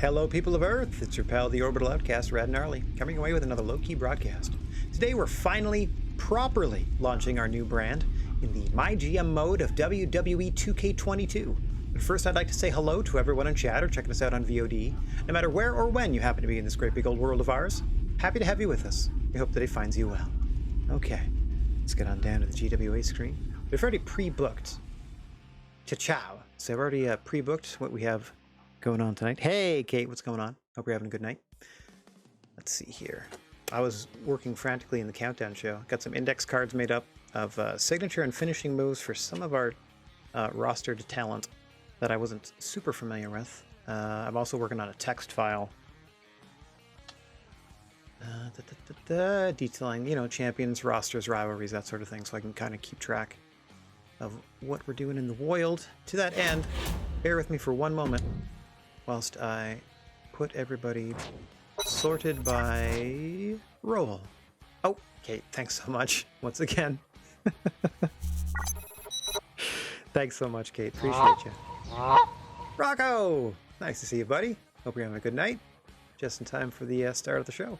Hello, people of Earth. It's your pal, the Orbital Outcast, Rad Gnarly, coming away with another low-key broadcast. Today, we're finally, properly launching our new brand in the MyGM mode of WWE 2K22. But first, I'd like to say hello to everyone in chat or checking us out on VOD. No matter where or when you happen to be in this great big old world of ours, happy to have you with us. We hope that it finds you well. Okay, let's get on down to the GWA screen. We've already pre-booked Cha-chow. So I've already pre-booked what we have going on tonight. Hey, Kate, what's going on? Hope you're having a good night. Let's see here. I was working frantically in the countdown show. Got some index cards made up of signature and finishing moves for some of our rostered talent that I wasn't super familiar with. I'm also working on a text file. Detailing, you know, champions, rosters, rivalries, that sort of thing, so I can kind of keep track of what we're doing in the wild. To that end, bear with me for one moment whilst I put everybody sorted by role. Oh, Kate, thanks so much once again. Thanks so much, Kate. Appreciate you. Rocco! Nice to see you, buddy. Hope you're having a good night. Just in time for the start of the show.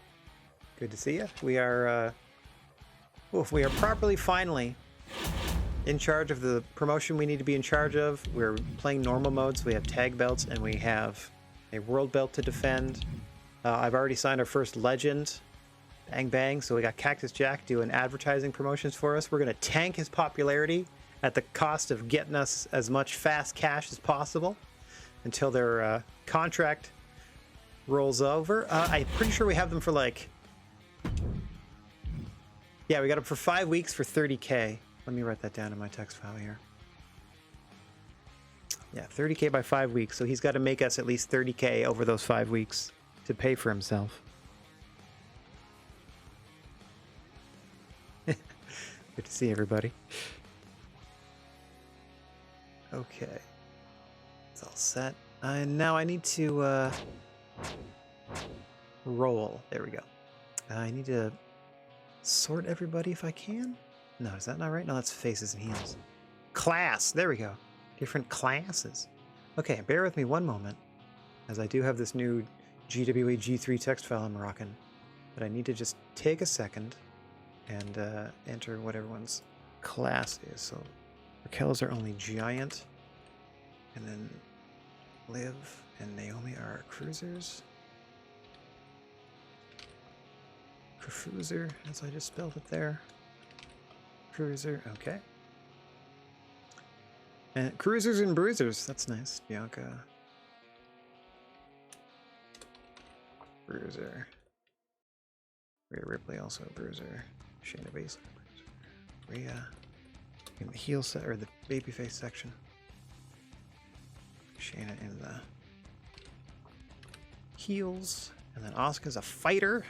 Good to see you. We are properly, finally, in charge of the promotion we need to be in charge of. We're playing normal modes. We have tag belts and we have a world belt to defend. I've already signed our first legend. Bang, bang. So we got Cactus Jack doing advertising promotions for us. We're going to tank his popularity at the cost of getting us as much fast cash as possible until their contract rolls over. I'm pretty sure we have them for like... Yeah, we got them for 5 weeks for 30K. Let me write that down in my text file here. Yeah, 30K by 5 weeks. So he's got to make us at least 30K over those 5 weeks to pay for himself. Good to see everybody. Okay. It's all set. Now I need to roll. There we go. I need to sort everybody if I can. No, is that not right? No, that's faces and heels. Class! There we go. Different classes. Okay, bear with me one moment, as I do have this new GWA G3 text file I'm rocking. But I need to just take a second and enter what everyone's class is. So Raquel's are only giant, and then Liv and Naomi are cruisers. Cruiser, as I just spelled it there. Cruiser, okay. And cruisers and bruisers, that's nice. Bianca. Bruiser. Rhea Ripley, also a bruiser. Shayna Baszler, bruiser. Rhea in the heel set, or the babyface section. Shayna in the heels. And then Asuka's a fighter.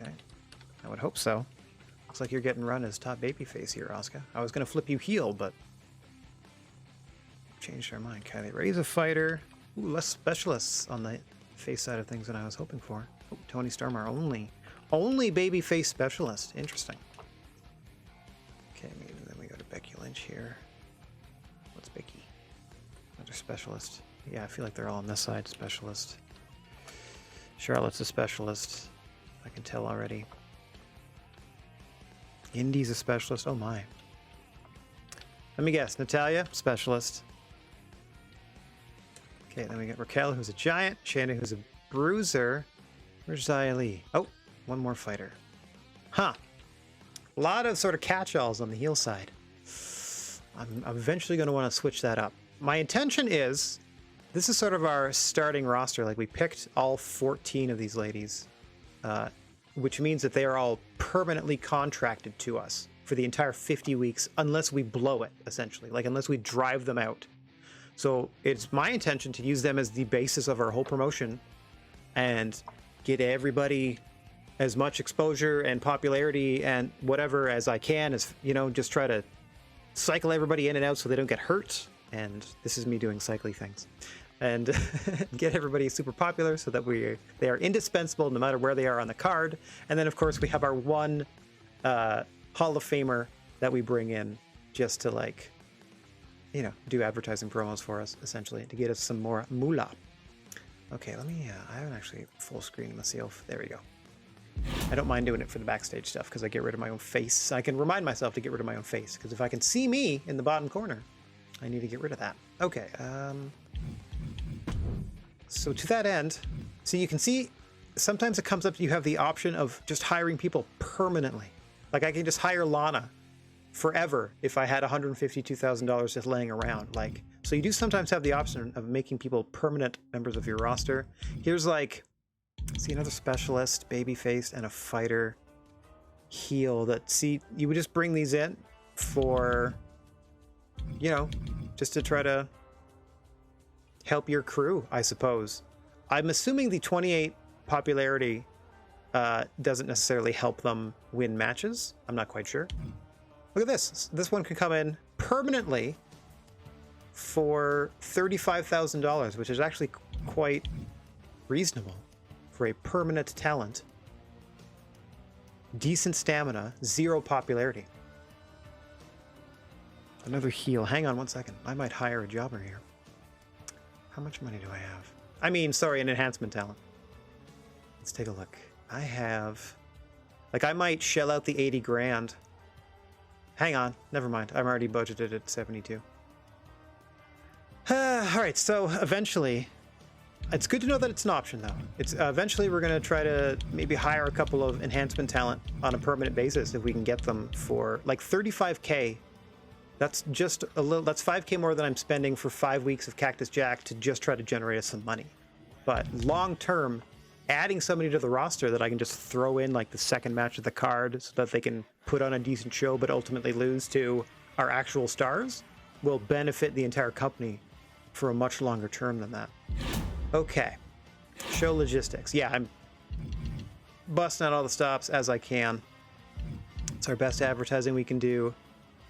Okay, I would hope so. Looks like you're getting run as top babyface here, Asuka. I was going to flip you heel, but changed our mind. Kylie Ray's a fighter. Ooh, less specialists on the face side of things than I was hoping for. Oh, Tony Stormer only babyface specialist. Interesting. Okay, maybe then we go to Becky Lynch here. What's Becky? Another specialist. Yeah, I feel like they're all on this side. Specialist. Charlotte's a specialist. I can tell already. Indy's a specialist. Oh my. Let me guess. Natalia, specialist. Okay, then we got Raquel, who's a giant. Shayna, who's a bruiser. Where's Xia Li? Oh, one more fighter. Huh. A lot of sort of catch-alls on the heel side. I'm eventually going to want to switch that up. My intention is, this is sort of our starting roster. Like, we picked all 14 of these ladies. Which means that they are all permanently contracted to us for the entire 50 weeks, unless we blow it, essentially. Like, unless we drive them out. So it's my intention to use them as the basis of our whole promotion and get everybody as much exposure and popularity and whatever as I can, as, you know, just try to cycle everybody in and out so they don't get hurt. And this is me doing cycly things. And get everybody super popular so that they are indispensable no matter where they are on the card. And then, of course, we have our one Hall of Famer that we bring in just to, like, you know, do advertising promos for us, essentially, to get us some more moolah. Okay, let me, I haven't actually full screened myself. There we go. I don't mind doing it for the backstage stuff because I get rid of my own face. I can remind myself to get rid of my own face because if I can see me in the bottom corner, I need to get rid of that. Okay, so to that end, so you can see sometimes it comes up, you have the option of just hiring people permanently. Like I can just hire Lana forever if I had $152,000 just laying around. Like, so you do sometimes have the option of making people permanent members of your roster. Here's like, see another specialist, babyface, and a fighter heel that, see, you would just bring these in for, you know, just to try to help your crew, I suppose. I'm assuming the 28 popularity doesn't necessarily help them win matches. I'm not quite sure. Look at this. This one can come in permanently for $35,000, which is actually quite reasonable for a permanent talent. Decent stamina, 0 popularity. Another heel. Hang on one second. I might hire a jobber here. How much money do I have? I mean, sorry, an enhancement talent. Let's take a look. I have, like, I might shell out the 80 grand. Hang on, never mind. I'm already budgeted at 72. All right, so eventually, it's good to know that it's an option though. It's eventually we're gonna try to maybe hire a couple of enhancement talent on a permanent basis if we can get them for like 35K. That's just a little, that's 5K more than I'm spending for 5 weeks of Cactus Jack to just try to generate us some money. But long term, adding somebody to the roster that I can just throw in like the second match of the card so that they can put on a decent show but ultimately lose to our actual stars will benefit the entire company for a much longer term than that. Okay, show logistics. Yeah, I'm busting out all the stops as I can. It's our best advertising we can do,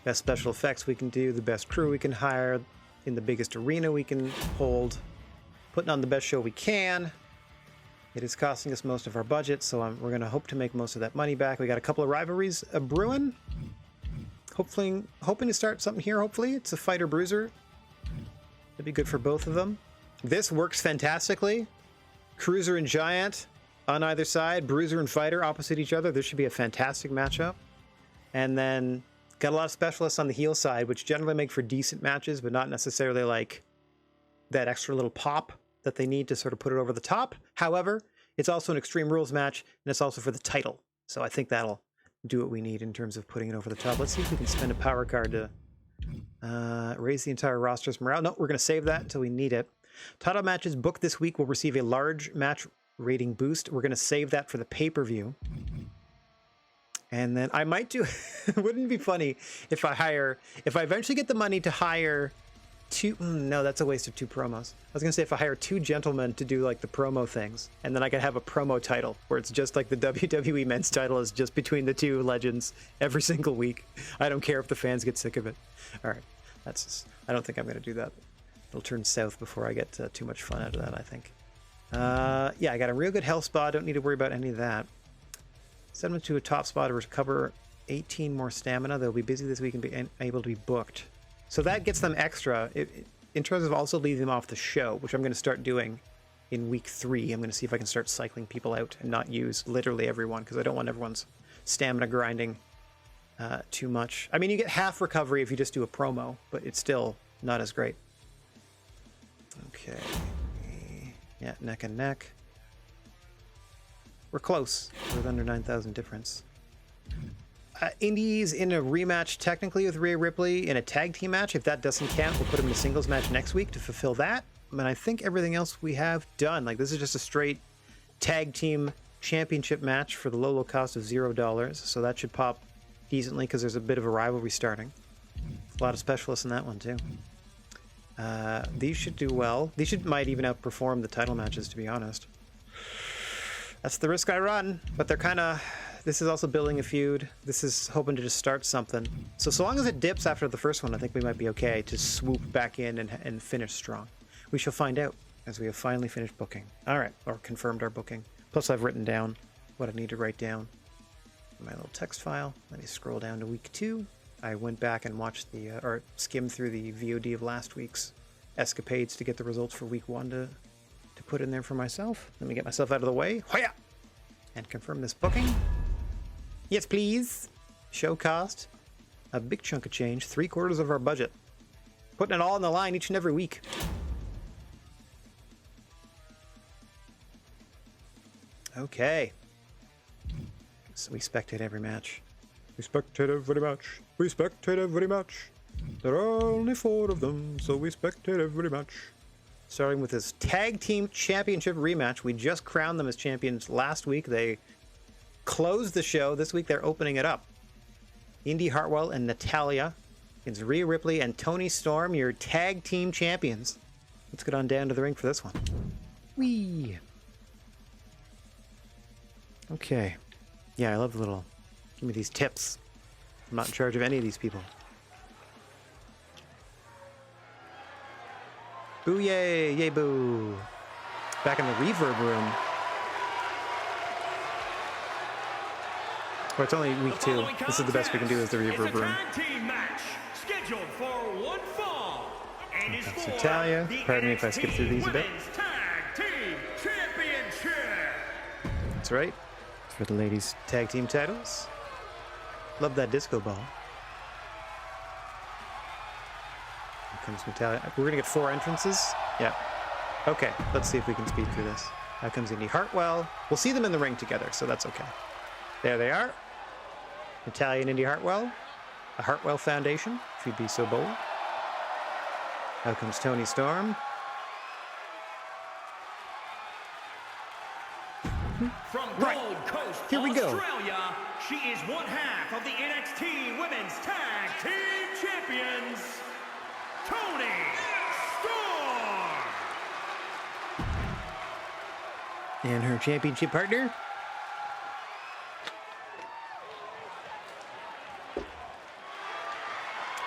best special effects we can do, the best crew we can hire, in the biggest arena we can hold, putting on the best show we can. It is costing us most of our budget, so we're going to hope to make most of that money back. We got a couple of rivalries brewing. Hopefully, hoping to start something here, hopefully. It's a fighter bruiser. That'd be good for both of them. This works fantastically. Cruiser and Giant on either side, Bruiser and Fighter opposite each other. This should be a fantastic matchup. And then got a lot of specialists on the heel side, which generally make for decent matches, but not necessarily like that extra little pop that they need to sort of put it over the top. However, it's also an Extreme Rules match, and it's also for the title. So I think that'll do what we need in terms of putting it over the top. Let's see if we can spend a power card to raise the entire roster's morale. No, we're going to save that until we need it. Title matches booked this week will receive a large match rating boost. We're going to save that for the pay-per-view. And then I might do, wouldn't it be funny if I eventually get the money to hire two, no, that's a waste of 2 promos. I was going to say if I hire 2 gentlemen to do like the promo things, and then I could have a promo title where it's just like the WWE men's title is just between the 2 legends every single week. I don't care if the fans get sick of it. All right, that's just, I don't think I'm going to do that. It'll turn south before I get too much fun out of that, I think. Yeah, I got a real good health spa. Don't need to worry about any of that. Send them to a top spot to recover 18 more stamina. They'll be busy this week and be able to be booked. So that gets them extra in terms of also leaving them off the show, which I'm going to start doing in week 3. I'm going to see if I can start cycling people out and not use literally everyone because I don't want everyone's stamina grinding too much. I mean, you get half recovery if you just do a promo, but it's still not as great. Okay. Yeah, neck and neck. We're close. We're under 9,000 difference. Indy's in a rematch technically with Rhea Ripley in a tag team match. If that doesn't count, we'll put him in a singles match next week to fulfill that. And I think everything else we have done. Like, this is just a straight tag team championship match for the low, low cost of $0. So that should pop decently because there's a bit of a rivalry starting. A lot of specialists in that one too. These should do well. These might even outperform the title matches, to be honest. That's the risk I run, but they're kind of, this is also building a feud. This is hoping to just start something. So long as it dips after the first one, I think we might be okay to swoop back in and finish strong. We shall find out as we have finally finished booking. All right, or confirmed our booking. Plus I've written down what I need to write down in my little text file. Let me scroll down to week 2. I went back and watched or skimmed through the VOD of last week's escapades to get the results for week 1 to to put in there for myself. Let me get myself out of the way. Hoya! And confirm this booking. Yes, please. Show cost. A big chunk of change. 3/4 of our budget. Putting it all on the line each and every week. Okay. So we spectate every match. We spectate every match. We spectate every match. There are only 4 of them, so we spectate every match. Starting with this Tag Team Championship rematch. We just crowned them as champions last week. They closed the show. This week they're opening it up. Indy Hartwell and Natalya against Rhea Ripley and Toni Storm, your Tag Team Champions. Let's get on down to the ring for this one. Whee! Okay. Yeah, I love the little... Give me these tips. I'm not in charge of any of these people. Boo yay! Yay boo! Back in the reverb room. Well, it's only week 2. This is the best we can do is the reverb room. Scheduled for one fall. And is for Natalya. Pardon me if I skip through these a bit. Tag Team Championship. That's right. For the ladies' tag team titles. Love that disco ball. Here comes Natalya. We're gonna get 4 entrances. Yeah. Okay. Let's see if we can speed through this. Now comes Indy Hartwell. We'll see them in the ring together, so that's okay. There they are. Natalya and Indy Hartwell. The Hartwell Foundation, if you'd be so bold. Now comes Toni Storm. From Gold Coast, Here we go. Australia, she is one half of the NXT Women's Tag Team Champions, Toni Storm. And her championship partner.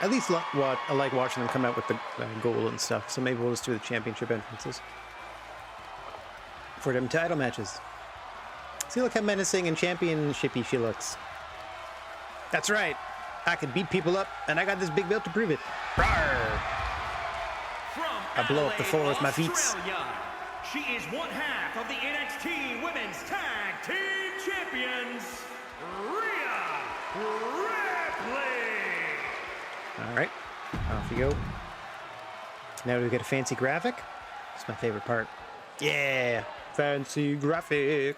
At least what I like watching them come out with the goal and stuff. So maybe we'll just do the championship entrances for them title matches. See, look how menacing and championshipy she looks. That's right. I can beat people up, and I got this big belt to prove it. Rawr! I blow up the floor with my feet. She is one half of the NXT Women's Tag Team Champions, Rhea Ripley. All right, off you go. Now do we get a fancy graphic? It's my favorite part. Yeah, fancy graphic.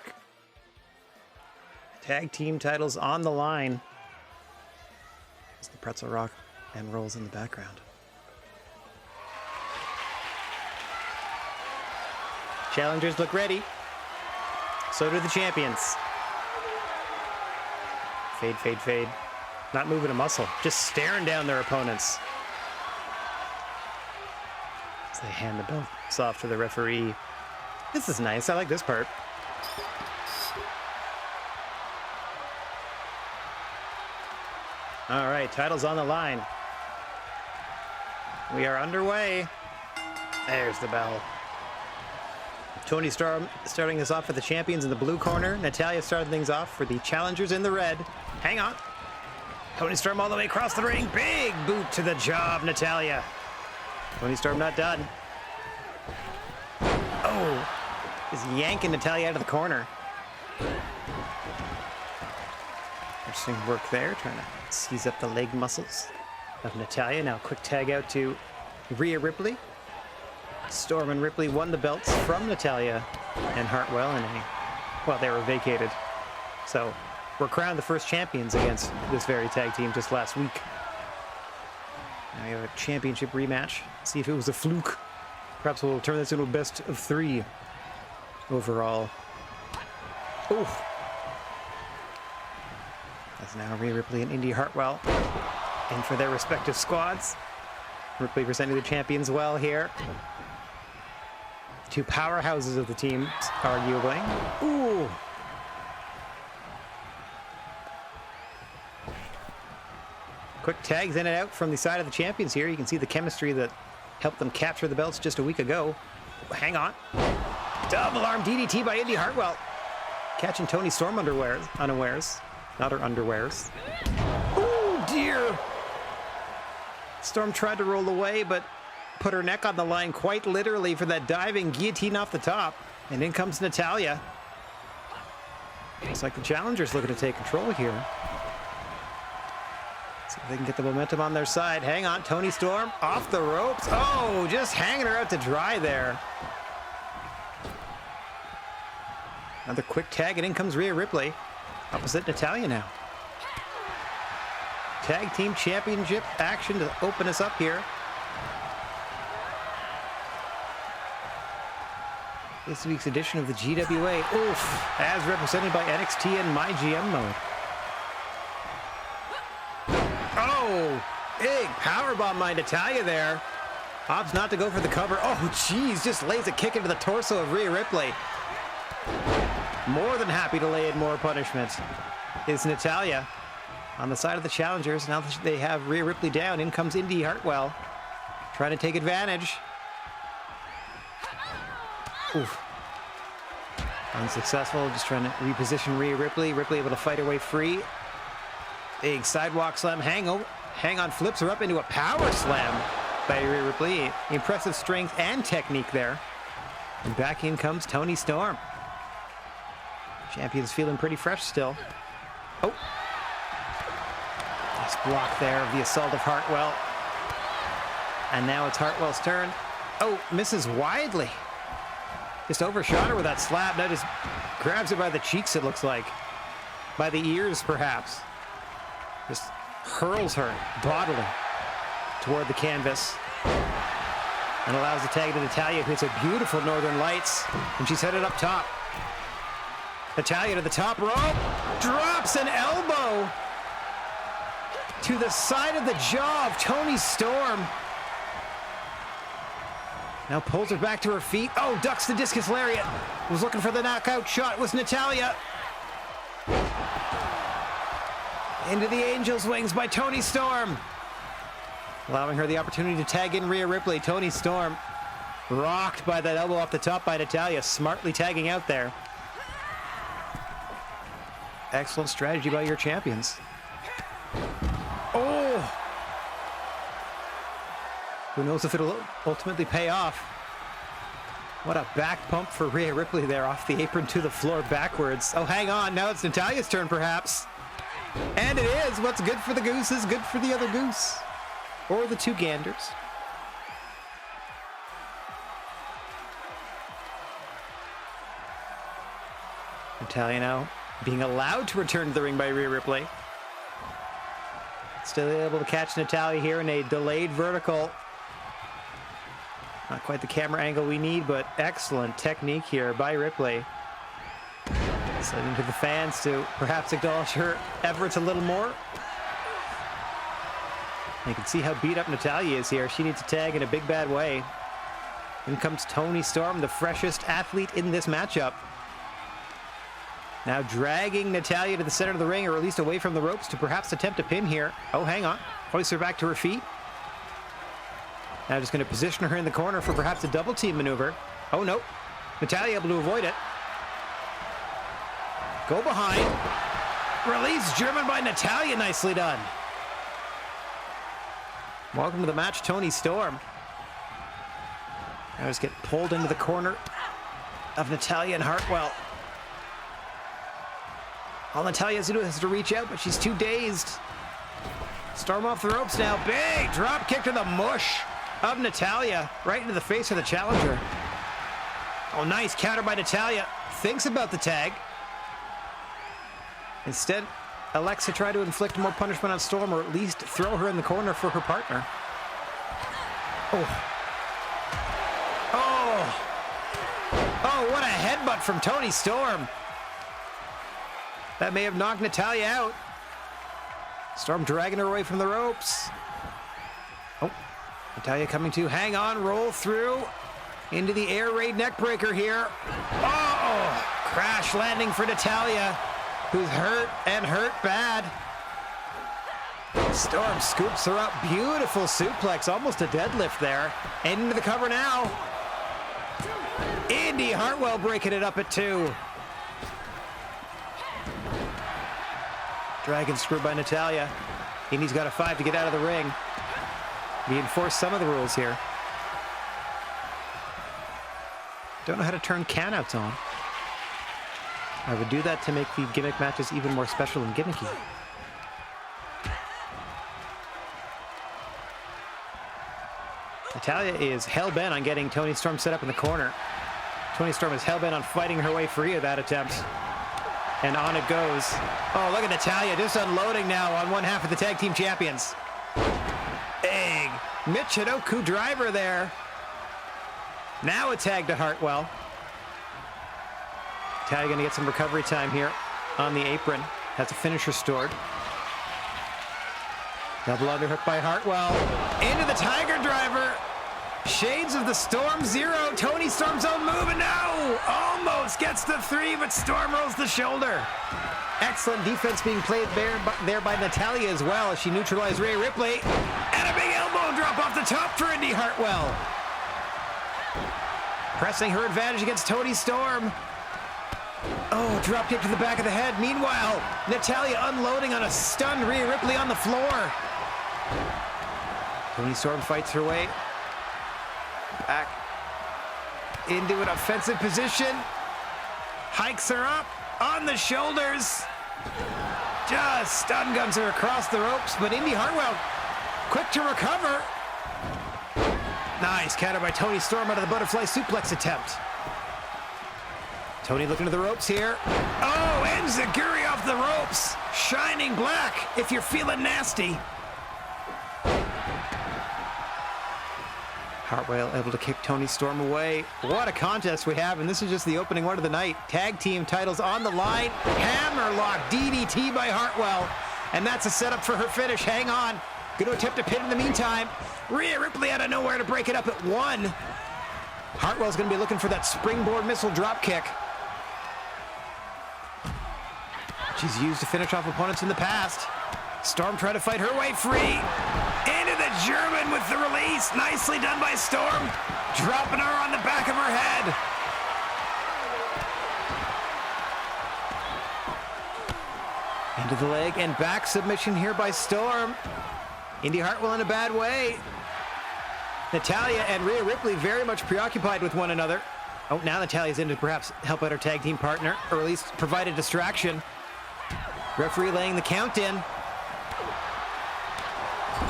Tag team titles on the line. As the pretzel rock and rolls in the background. Challengers look ready. So do the champions. Fade, fade, fade. Not moving a muscle, just staring down their opponents. As they hand the belts off to the referee. This is nice, I like this part. All right, titles on the line. We are underway. There's the bell. Toni Storm starting us off for the champions in the blue corner. Natalya starting things off for the challengers in the red. Hang on. Toni Storm all the way across the ring. Big boot to the job, Natalya. Toni Storm not done. Oh, is yanking Natalya out of the corner. Interesting work there, trying to seize up the leg muscles of Natalya. Now quick tag out to Rhea Ripley. Storm and Ripley won the belts from Natalya and Hartwell in well, they were vacated. So we're crowned the first champions against this very tag team just last week. Now we have a championship rematch. See if it was a fluke. Perhaps we'll turn this into a best of 3 overall. Oof. That's now Rhea Ripley and Indy Hartwell in for their respective squads. Ripley presenting the champions well here. 2 powerhouses of the team, arguably. Ooh. Quick tags in and out from the side of the champions here. You can see the chemistry that helped them capture the belts just a week ago. Hang on. Double arm DDT by Indy Hartwell. Catching Toni Storm unawares. Not her underwears. Oh dear. Storm tried to roll away, but put her neck on the line quite literally for that diving guillotine off the top. And in comes Natalya. Looks like the challenger's looking to take control here. See if they can get the momentum on their side. Hang on, Toni Storm off the ropes. Oh, just hanging her out to dry there. Another quick tag, and in comes Rhea Ripley. Opposite Natalya now. Tag team championship action to open us up here. This week's edition of the GWA, oof, as represented by NXT and My GM mode. Oh, big powerbomb by Natalya there. Opts not to go for the cover. Oh, geez, just lays a kick into the torso of Rhea Ripley. More than happy to lay in more punishment is Natalya. On the side of the challengers, now that they have Rhea Ripley down, in comes Indy Hartwell, trying to take advantage. Oof. Unsuccessful, just trying to reposition Rhea Ripley. Ripley able to fight her way free. Big sidewalk slam, hang on, flips her up into a power slam by Rhea Ripley. Impressive strength and technique there. And back in comes Toni Storm. Champion's feeling pretty fresh still. Oh. Nice block there of the assault of Hartwell. And now it's Hartwell's turn. Oh, misses widely. Just overshot her with that slap. Now just grabs her by the cheeks, it looks like. By the ears, perhaps. Just hurls her bodily toward the canvas. And allows the tag to Natalya, who hits a beautiful Northern Lights. And she's headed up top. Natalya to the top rope. Drops an elbow to the side of the jaw of Toni Storm. Now pulls her back to her feet. Oh, ducks the discus lariat. Was looking for the knockout shot. It was Natalya. Into the Angel's Wings by Toni Storm. Allowing her the opportunity to tag in Rhea Ripley. Toni Storm rocked by that elbow off the top by Natalya. Smartly tagging out there. Excellent strategy by your champions. Oh! Who knows if it'll ultimately pay off. What a back pump for Rhea Ripley there, off the apron to the floor backwards. Oh, hang on. Now it's Natalya's turn, perhaps. And it is. What's good for the goose is good for the other goose. Or the two ganders. Natalya now being allowed to return to the ring by Rhea Ripley. Still able to catch Natalya here in a delayed vertical. Not quite the camera angle we need, but excellent technique here by Ripley. Sending to the fans to perhaps acknowledge her efforts a little more. You can see how beat up Natalya is here. She needs a tag in a big bad way. In comes Toni Storm, the freshest athlete in this matchup. Now dragging Natalya to the center of the ring, or at least away from the ropes, to perhaps attempt a pin here. Oh, hang on. Hoists her back to her feet. Now just going to position her in the corner for perhaps a double team maneuver. Oh, no. Natalya able to avoid it. Go behind. Release German by Natalya. Nicely done. Welcome to the match, Toni Storm. Now just get pulled into the corner of Natalya and Hartwell. All Natalya has to do is to reach out, but she's too dazed. Storm off the ropes now. Big drop kick to the mush of Natalya, right into the face of the challenger. Oh, nice counter by Natalya. Thinks about the tag. Instead, elects to try to inflict more punishment on Storm, or at least throw her in the corner for her partner. Oh. Oh. Oh, what a headbutt from Toni Storm. That may have knocked Natalya out. Storm dragging her away from the ropes. Oh, Natalya coming to. Hang on, roll through. Into the air raid neckbreaker here. Oh, crash landing for Natalya, who's hurt and hurt bad. Storm scoops her up. Beautiful suplex, almost a deadlift there. And into the cover now. Indy Hartwell breaking it up at 2. Dragon screw by Natalya. Indy's got a 5 to get out of the ring. He enforced some of the rules here. Don't know how to turn canouts on. I would do that to make the gimmick matches even more special and gimmicky. Natalya is hell-bent on getting Toni Storm set up in the corner. Toni Storm is hell-bent on fighting her way free of that attempt. And on it goes. Oh, look at Natalya just unloading now on one half of the tag team champions. Big Michinoku driver there. Now a tag to Hartwell. Natalya going to get some recovery time here on the apron. Has a finisher stored. Double underhook by Hartwell. Into the Tiger Driver. Shades of the Storm Zero. Toni Storm's own move, and no! Almost gets the 3, but Storm rolls the shoulder. Excellent defense being played there by Natalya as well as she neutralized Rhea Ripley. And a big elbow drop off the top for Indi Hartwell. Pressing her advantage against Toni Storm. Oh, drop kick to the back of the head. Meanwhile, Natalya unloading on a stunned Rhea Ripley on the floor. Toni Storm fights her way back into an offensive position. Hikes her up on the shoulders. Just stun guns her across the ropes, but Indi Hartwell quick to recover. Nice counter by Toni Storm out of the butterfly suplex attempt. Toni looking to the ropes here. Oh, and Enziguri off the ropes. Shining black if you're feeling nasty. Hartwell able to kick Toni Storm away. What a contest we have, and this is just the opening one of the night. Tag team titles on the line. Hammerlock DDT by Hartwell. And that's a setup for her finish. Hang on. Going to attempt a pin in the meantime. Rhea Ripley out of nowhere to break it up at 1. Hartwell's going to be looking for that springboard missile drop kick. She's used to finish off opponents in the past. Storm trying to fight her way free. Into the German with the release. Nicely done by Storm. Dropping her on the back of her head. Into the leg and back submission here by Storm. Indi Hartwell in a bad way. Natalya and Rhea Ripley very much preoccupied with one another. Oh, now Natalya's in to perhaps help out her tag team partner, or at least provide a distraction. Referee laying the count in.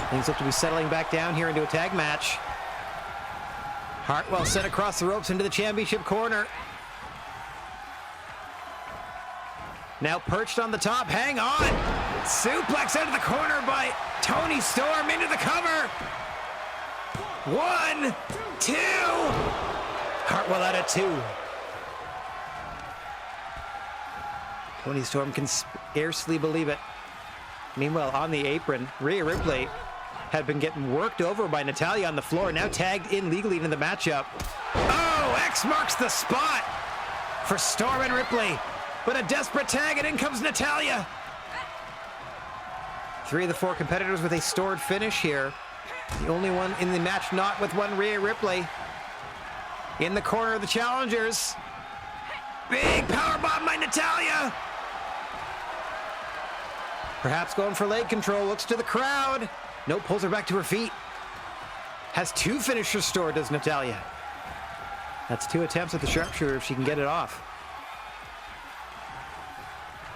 Things look to be settling back down here into a tag match. Hartwell sent across the ropes into the championship corner. Now perched on the top, hang on! Suplex out of the corner by Toni Storm into the cover! 1, 2! Hartwell out at 2. Toni Storm can scarcely believe it. Meanwhile, on the apron, Rhea Ripley had been getting worked over by Natalya on the floor, now tagged in legally into the matchup. Oh, X marks the spot for Storm and Ripley. But a desperate tag, and in comes Natalya. 3 of the 4 competitors with a stored finish here. The only one in the match not with one Rhea Ripley. In the corner of the challengers. Big powerbomb by Natalya. Perhaps going for leg control, looks to the crowd. No, pulls her back to her feet. Has 2 finishers stored, does Natalya. That's 2 attempts at the sharpshooter if she can get it off.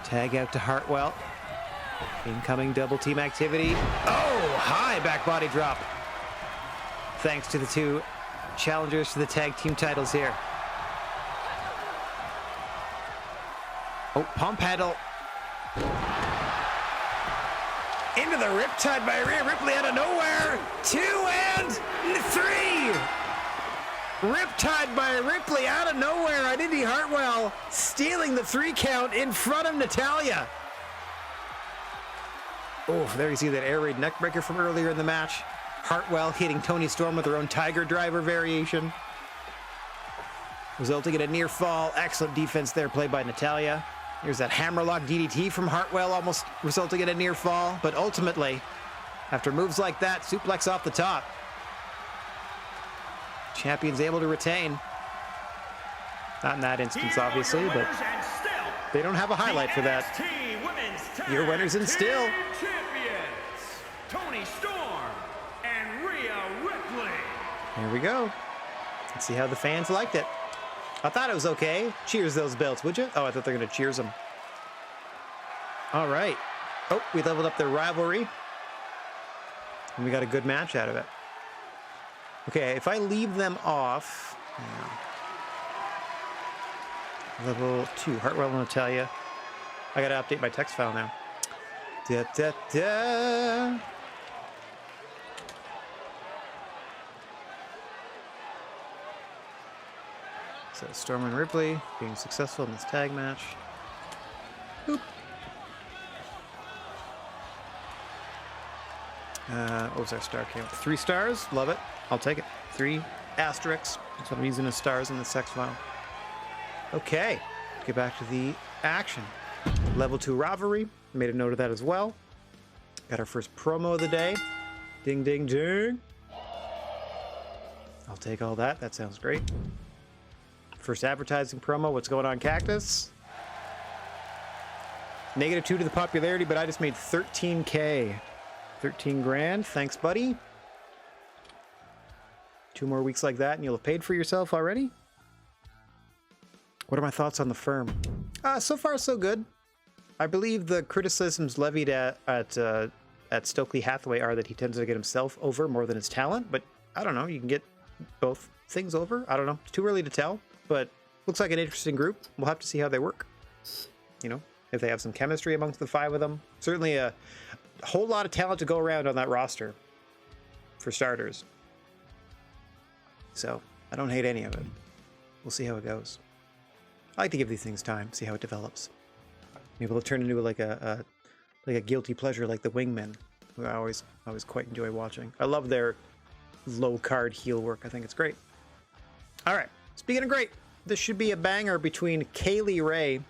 Tag out to Hartwell. Incoming double team activity. Oh, high back body drop. Thanks to the 2 challengers to the tag team titles here. Oh, pump handle. Into the riptide by Rhea Ripley out of nowhere. 2 and 3. Riptide by Ripley out of nowhere on Indi Hartwell, stealing the 3 count in front of Natalya. Oh, there you see that air raid neckbreaker from earlier in the match. Hartwell hitting Toni Storm with her own Tiger Driver variation, resulting in a near fall. Excellent defense there played by Natalya. Here's that hammerlock DDT from Hartwell, almost resulting in a near fall. But ultimately, after moves like that, suplex off the top. Champion's able to retain. Not in that instance, obviously, but they don't have a highlight for that. Your winners and still. Champions, Toni Storm and Rhea Ripley. There we go. Let's see how the fans liked it. I thought it was okay. Cheers those belts, would you? Oh, I thought they're going to cheers them. All right. Oh, we leveled up their rivalry. And we got a good match out of it. Okay, if I leave them off... Level 2, Hartwell and Natalia. I got to update my text file now. Da, da, da. So Storm and Ripley being successful in this tag match. Boop. What was our star count? 3 stars. Love it. I'll take it. 3 asterisks. That's what I'm using as stars in the sex file. Okay. Let's get back to the action. Level 2 rivalry. Made a note of that as well. Got our first promo of the day. Ding, ding, ding. I'll take all that. That sounds great. First advertising promo. What's going on, Cactus? -2 to the popularity, but I just made 13K. 13 grand. Thanks, buddy. 2 more weeks like that and you'll have paid for yourself already. What are my thoughts on the firm? So far, so good. I believe the criticisms levied at Stokely Hathaway are that he tends to get himself over more than his talent, but I don't know. You can get both things over. I don't know. It's too early to tell, but looks like an interesting group. We'll have to see how they work. You know, if they have some chemistry amongst the 5 of them. Certainly a whole lot of talent to go around on that roster, for starters. So I don't hate any of it. We'll see how it goes. I like to give these things time, see how it develops. Maybe it'll turn into like a guilty pleasure, like the Wingmen, who I always quite enjoy watching. I love their low card heel work. I think it's great. All right, speaking of great, this should be a banger between Kaylee Ray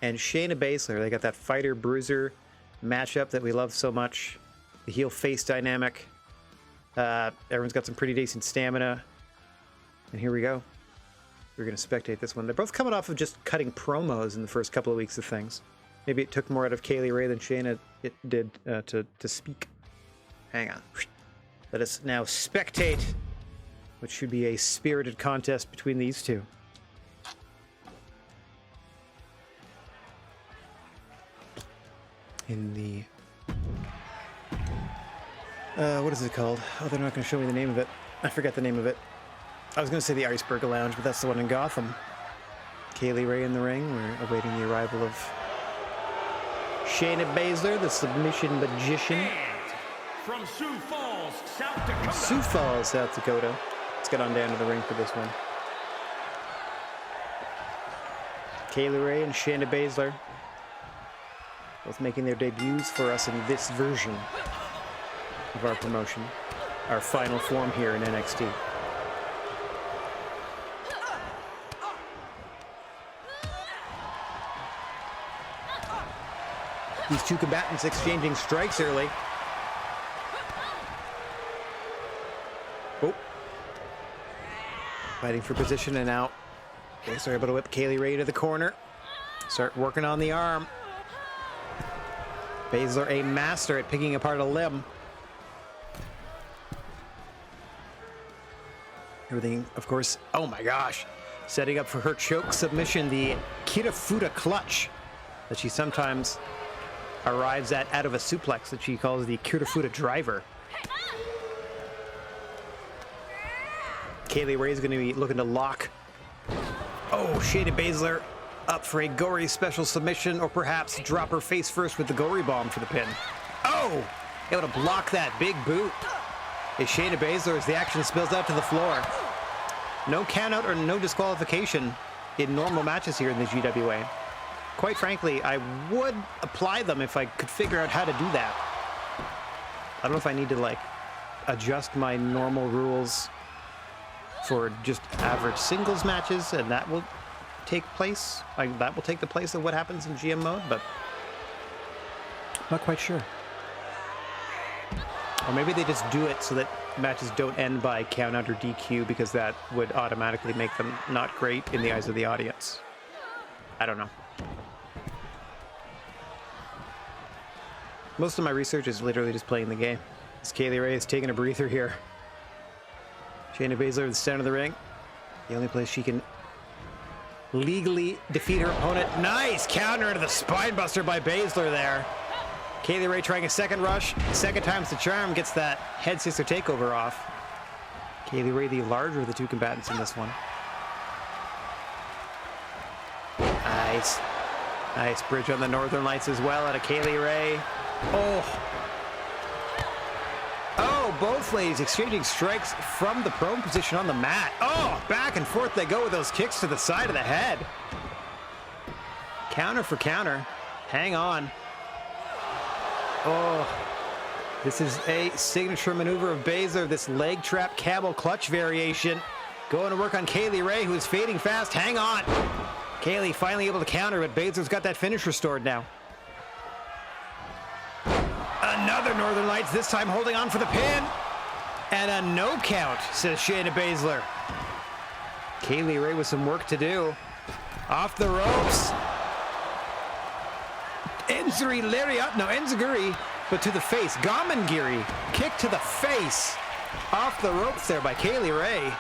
and Shayna Baszler. They got that fighter bruiser matchup that we love so much. The heel face dynamic. Everyone's got some pretty decent stamina. And here we go. We're going to spectate this one. They're both coming off of just cutting promos in the first couple of weeks of things. Maybe it took more out of Kaylee Ray than Shayna it did to speak. Hang on. Let us now spectate what should be a spirited contest between these two. In the... what is it called? Oh, they're not going to show me the name of it. I forget the name of it. I was going to say the Iceberg Lounge, but that's the one in Gotham. Kaylee Ray in the ring. We're awaiting the arrival of Shayna Baszler, the submission magician. And from Sioux Falls, South Dakota. Sioux Falls, South Dakota. Let's get on down to the ring for this one. Kaylee Ray and Shayna Baszler, both making their debuts for us in this version of our promotion. Our final form here in NXT. These two combatants exchanging strikes early. Oh. Fighting for position and out. Okay, so they're able to whip Kaylee Ray to the corner. Start working on the arm. Baszler, a master at picking apart a limb. Everything, of course, oh my gosh. Setting up for her choke submission, the Kirifuda clutch that she sometimes arrives at out of a suplex that she calls the Kirifuda driver. Kaylee Ray is going to be looking to lock. Oh, Shayna Baszler up for a gory special submission, or perhaps drop her face first with the gory bomb for the pin. Oh, able to block that big boot. Is Shayna Baszler as the action spills out to the floor. No countout or no disqualification in normal matches here in the GWA. Quite frankly, I would apply them if I could figure out how to do that. I don't know if I need to like adjust my normal rules for just average singles matches, and that will take place. That will take the place of what happens in GM mode, but I'm not quite sure. Or maybe they just do it so that matches don't end by countout or DQ, because that would automatically make them not great in the eyes of the audience. I don't know. Most of my research is literally just playing the game. As Kaylee Ray is taking a breather here. Shayna Baszler at the center of the ring. The only place she can legally defeat her opponent. Nice counter into the spine buster by Baszler there. Kaylee Ray trying a second rush. Second time's the charm, gets that head sister takeover off. Kaylee Ray, the larger of the two combatants in this one. Nice. Nice bridge on the Northern Lights as well out of Kaylee Ray. Oh. Oh, both ladies exchanging strikes from the prone position on the mat. Oh, back and forth they go with those kicks to the side of the head. Counter for counter. Hang on. Oh, this is a signature maneuver of Baszler, this leg trap camel clutch variation. Going to work on Kaylee Ray, who is fading fast. Hang on. Kaylee finally able to counter, but Baszler's got that finish restored now. Another Northern Lights, this time holding on for the pin. And a no count, says Shayna Baszler. Kaylee Ray with some work to do. Off the ropes. Enziguri lariat, no, Enziguri, but to the face. Gamangiri, kick to the face. Off the ropes there by Kaylee Ray.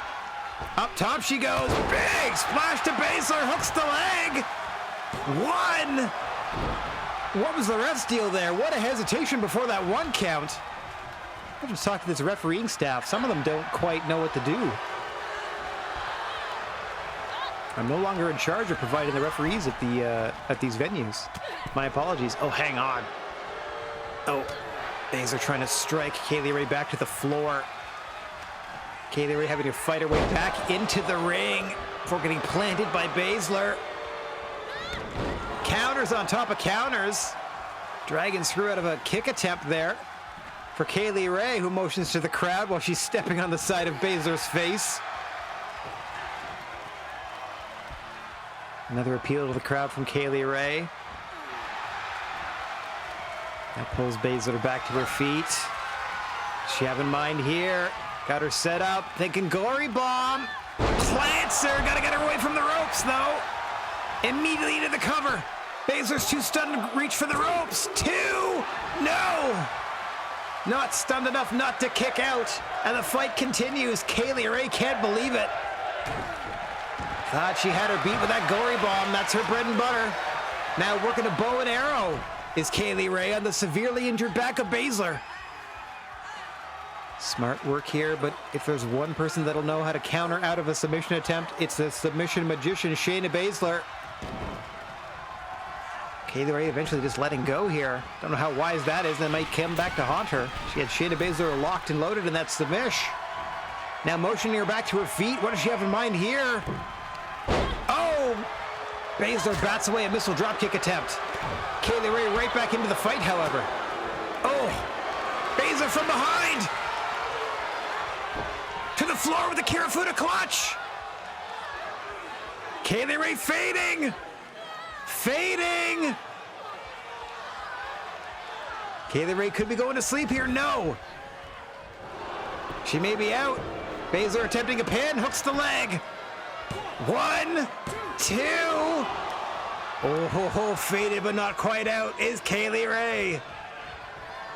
Up top she goes. Big splash to Baszler, hooks the leg. One. What was the ref's deal there? What a hesitation before that one count. I just talked to this refereeing staff. Some of them don't quite know what to do. I'm no longer in charge of providing the referees at these venues. My apologies. Oh, hang on. Oh, Baszler trying to strike Kaylee Ray back to the floor. Kaylee Ray having to fight her way back into the ring before getting planted by Baszler. Counters on top of counters. Dragon screw out of a kick attempt there for Kaylee Ray, who motions to the crowd while she's stepping on the side of Baszler's face. Another appeal to the crowd from Kaylee Ray. That pulls Baszler back to her feet. She have in mind here. Got her set up, thinking gory bomb. Plants her, gotta get her away from the ropes though. Immediately to the cover. Baszler's too stunned to reach for the ropes. Two, no. Not stunned enough not to kick out. And the fight continues. Kaylee Ray can't believe it. Thought she had her beat with that gory bomb. That's her bread and butter. Now working a bow and arrow is Kaylee Ray on the severely injured back of Baszler. Smart work here, but if there's one person that'll know how to counter out of a submission attempt, it's the submission magician, Shayna Baszler. Kaylee Ray eventually just letting go here. Don't know how wise that is. That might come back to haunt her. She had Shayna Baszler locked and loaded in that submission. Now motioning her back to her feet. What does she have in mind here? Oh! Baszler bats away a missile dropkick attempt. Kaylee Ray right back into the fight, however. Oh! Baszler from behind! To the floor with the Kirifuda clutch! Kaylee Ray fading! Fading! Kaylee Ray could be going to sleep here. No! She may be out. Baszler attempting a pin, hooks the leg. One, two. Oh, ho, ho, faded but not quite out is Kaylee Ray.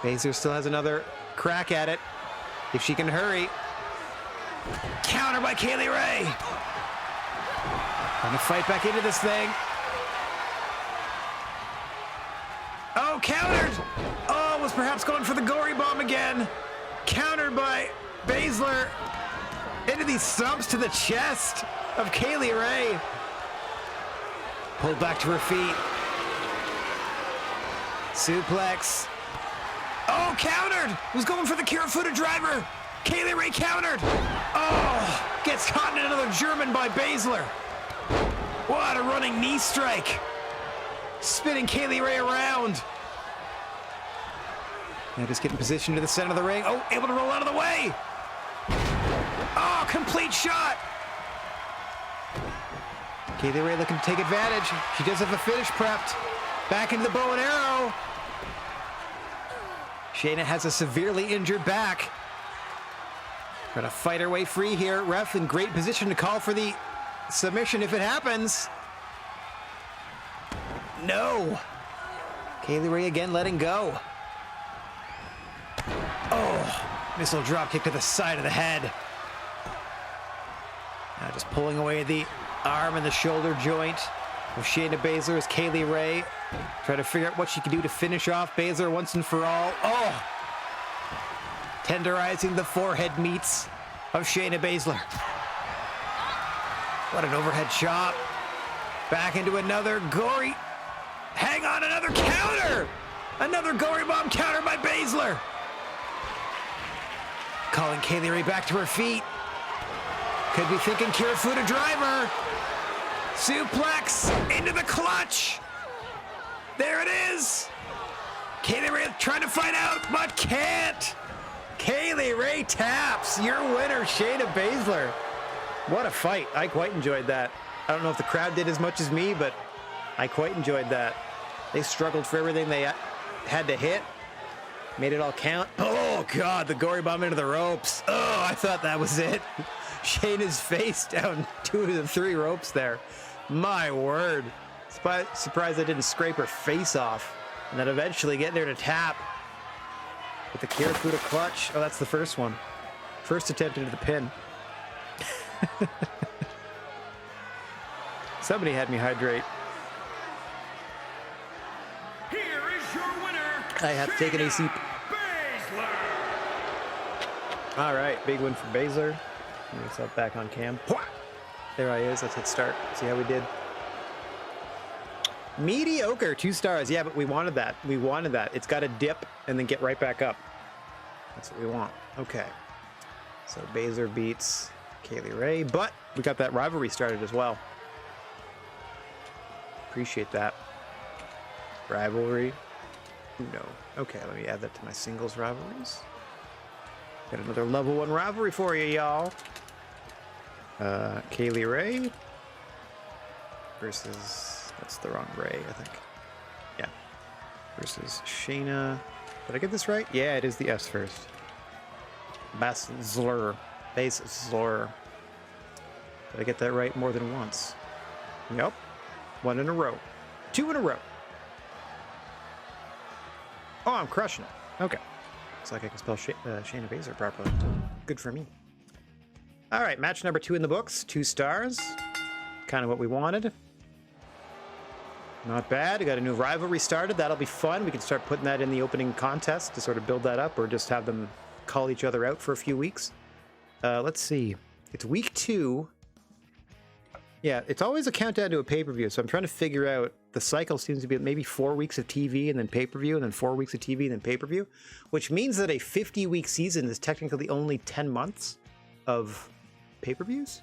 Baszler still has another crack at it if she can hurry. Counter by Kaylee Ray. Trying to fight back into this thing. Oh, countered. Oh, was perhaps going for the gory bomb again. Countered by Baszler. Into these stumps to the chest of Kaylee Ray. Pulled back to her feet. Suplex. Oh, countered. Was going for the Kirifuda driver. Kaylee Ray countered. Oh, gets caught in another German by Baszler. What a running knee strike. Spinning Kaylee Ray around. Now just getting positioned to the center of the ring. Oh, able to roll out of the way. Oh, complete shot. Kaylee Ray looking to take advantage. She does have the finish prepped. Back into the bow and arrow. Shayna has a severely injured back. Trying to fight her way free here. Ref in great position to call for the submission if it happens. No. Kaylee Ray again letting go. Oh, missile drop kick to the side of the head. Now just pulling away the arm in the shoulder joint of Shayna Baszler as Kaylee Ray trying to figure out what she can do to finish off Baszler once and for all. Oh! Tenderizing the forehead meats of Shayna Baszler. What an overhead chop. Back into another gory. Hang on, another counter! Another gory bomb counter by Baszler. Calling Kaylee Ray back to her feet. Could be thinking Kirifuda driver. Suplex into the clutch. There it is. Kaylee Ray trying to find out, but can't. Kaylee Ray taps. Your winner, Shayna Baszler. What a fight. I quite enjoyed that. I don't know if the crowd did as much as me, but I quite enjoyed that. They struggled for everything they had to hit. Made it all count. Oh, God, the gory bomb into the ropes. Oh, I thought that was it. Shayna's face down 2 of the 3 ropes there. My word. Surprised I didn't scrape her face off. And then eventually get there to tap with the Kirifuda clutch. Oh, that's the first one. First attempt into the pin. Somebody had me hydrate. Here is your winner. I have to take an AC. All right, big win for Baszler. Get myself back on cam. There I is. Let's hit start. See how we did. Mediocre, 2 stars. Yeah, but we wanted that. We wanted that. It's got to dip and then get right back up. That's what we want. Okay. So Baszler beats Kaylee Ray, but we got that rivalry started as well. Appreciate that. Rivalry. No. Okay, let me add that to my singles rivalries. Got another level 1 rivalry for you, y'all. Kaylee Ray versus, that's the wrong Ray, I think. Yeah. Versus Shayna. Did I get this right? Yeah, it is the S first. Baszler. Baszler. Did I get that right more than once? Yep. 1 in a row. 2 in a row. Oh, I'm crushing it. Okay. Looks like I can spell Shayna Baszler properly. Good for me. All right, match number 2 in the books. 2 stars. Kind of what we wanted. Not bad. We got a new rivalry started. That'll be fun. We can start putting that in the opening contest to sort of build that up, or just have them call each other out for a few weeks. Let's see. It's week 2. Yeah, it's always a countdown to a pay-per-view, so I'm trying to figure out, the cycle seems to be maybe 4 weeks of TV and then pay-per-view, and then 4 weeks of TV and then pay-per-view, which means that a 50-week season is technically only 10 months of pay-per-views?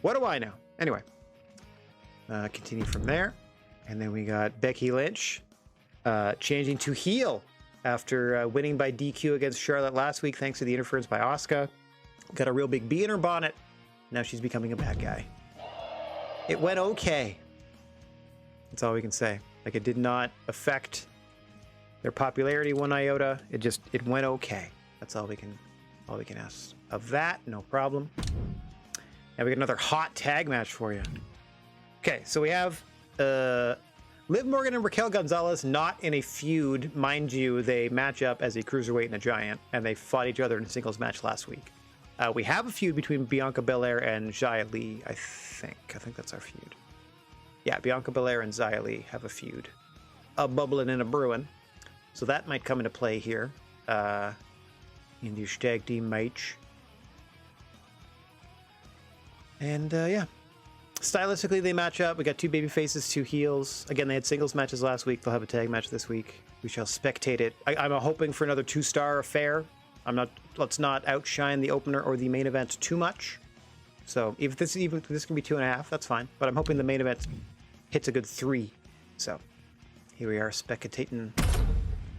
What do I know? Anyway, continue from there. And then we got Becky Lynch changing to heel after winning by DQ against Charlotte last week, thanks to the interference by Asuka. Got a real big bee in her bonnet. Now she's becoming a bad guy. It went okay. That's all we can say. Like, it did not affect their popularity one iota. It went okay. That's all we can ask of that. No problem. Now we got another hot tag match for you. Okay, so we have Liv Morgan and Raquel Gonzalez not in a feud. Mind you, they match up as a cruiserweight and a giant, and they fought each other in a singles match last week. We have a feud between Bianca Belair and Xia Li, I think. I think that's our feud. Yeah, Bianca Belair and Xia Li have a feud. A bubbling and a brewing. So that might come into play here in this tag team match. And yeah, stylistically they match up. We got 2 baby faces, 2 heels. Again, they had singles matches last week. They'll have a tag match this week. We shall spectate it. I'm hoping for another 2-star affair. Let's not outshine the opener or the main event too much. So if this can be 2.5, that's fine. But I'm hoping the main event hits a good 3. So here we are, spectating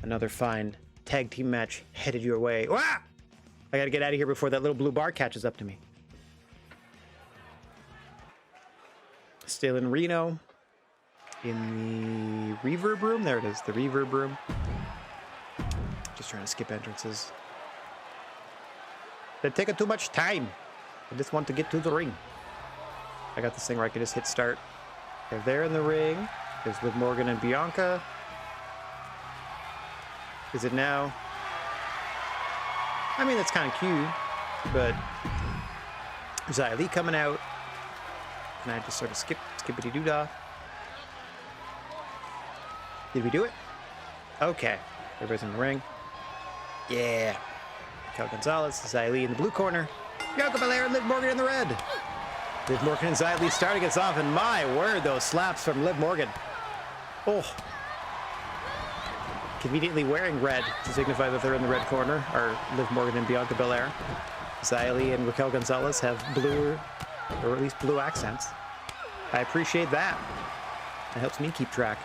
another fine tag team match headed your way. Wah! I gotta get out of here before that little blue bar catches up to me. Still in Reno, in the reverb room. There it is, the reverb room. Just trying to skip entrances. They're taking too much time. I just want to get to the ring. I got this thing where I can just hit start. They're there in the ring. There's Liv Morgan and Bianca. Is it now? I mean, that's kind of cute, but Xia Li coming out. Can I just sort of skippity-doo-dah? Did we do it? Okay. Everybody's in the ring. Yeah. Raquel Gonzalez, Xia Li in the blue corner. Bianca Belair and Liv Morgan in the red. Liv Morgan and Xia Li starting us off, and my word, those slaps from Liv Morgan. Oh. Conveniently wearing red to signify that they're in the red corner are Liv Morgan and Bianca Belair. Xia Li and Raquel Gonzalez have blue, or at least blue accents. I appreciate that. It helps me keep track.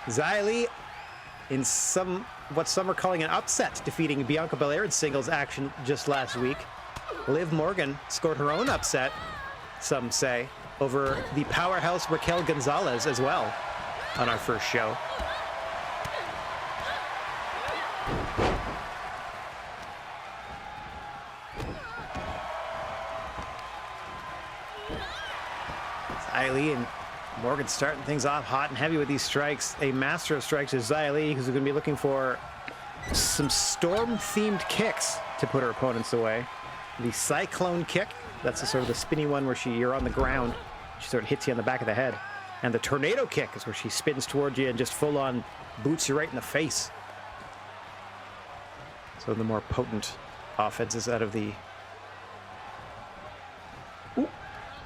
Xia Li in what some are calling an upset, defeating Bianca Belair in singles action just last week. Liv Morgan scored her own upset, some say, over the powerhouse Raquel Gonzalez as well on our first show. Xia Li and Morgan starting things off hot and heavy with these strikes. A master of strikes is Xia Li, who's going to be looking for some storm-themed kicks to put her opponents away. The cyclone kick, that's the sort of the spinny one where you're on the ground. She sort of hits you on the back of the head. And the tornado kick is where she spins towards you and just full-on boots you right in the face. So the more potent offenses out of the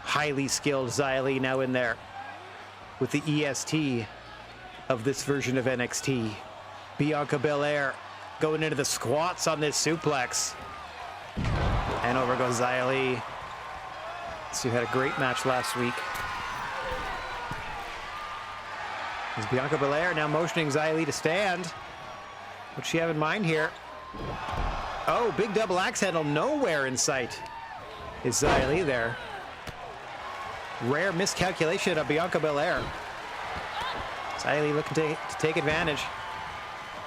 highly skilled Xia Li now in there with the EST of this version of NXT. Bianca Belair going into the squats on this suplex. And over goes Xia Li. So you had a great match last week. Is Bianca Belair now motioning Xia Li to stand? What's she have in mind here? Oh, big double axe handle nowhere in sight. Is Xia Li there? Rare miscalculation of Bianca Belair. Xia Li looking to take advantage.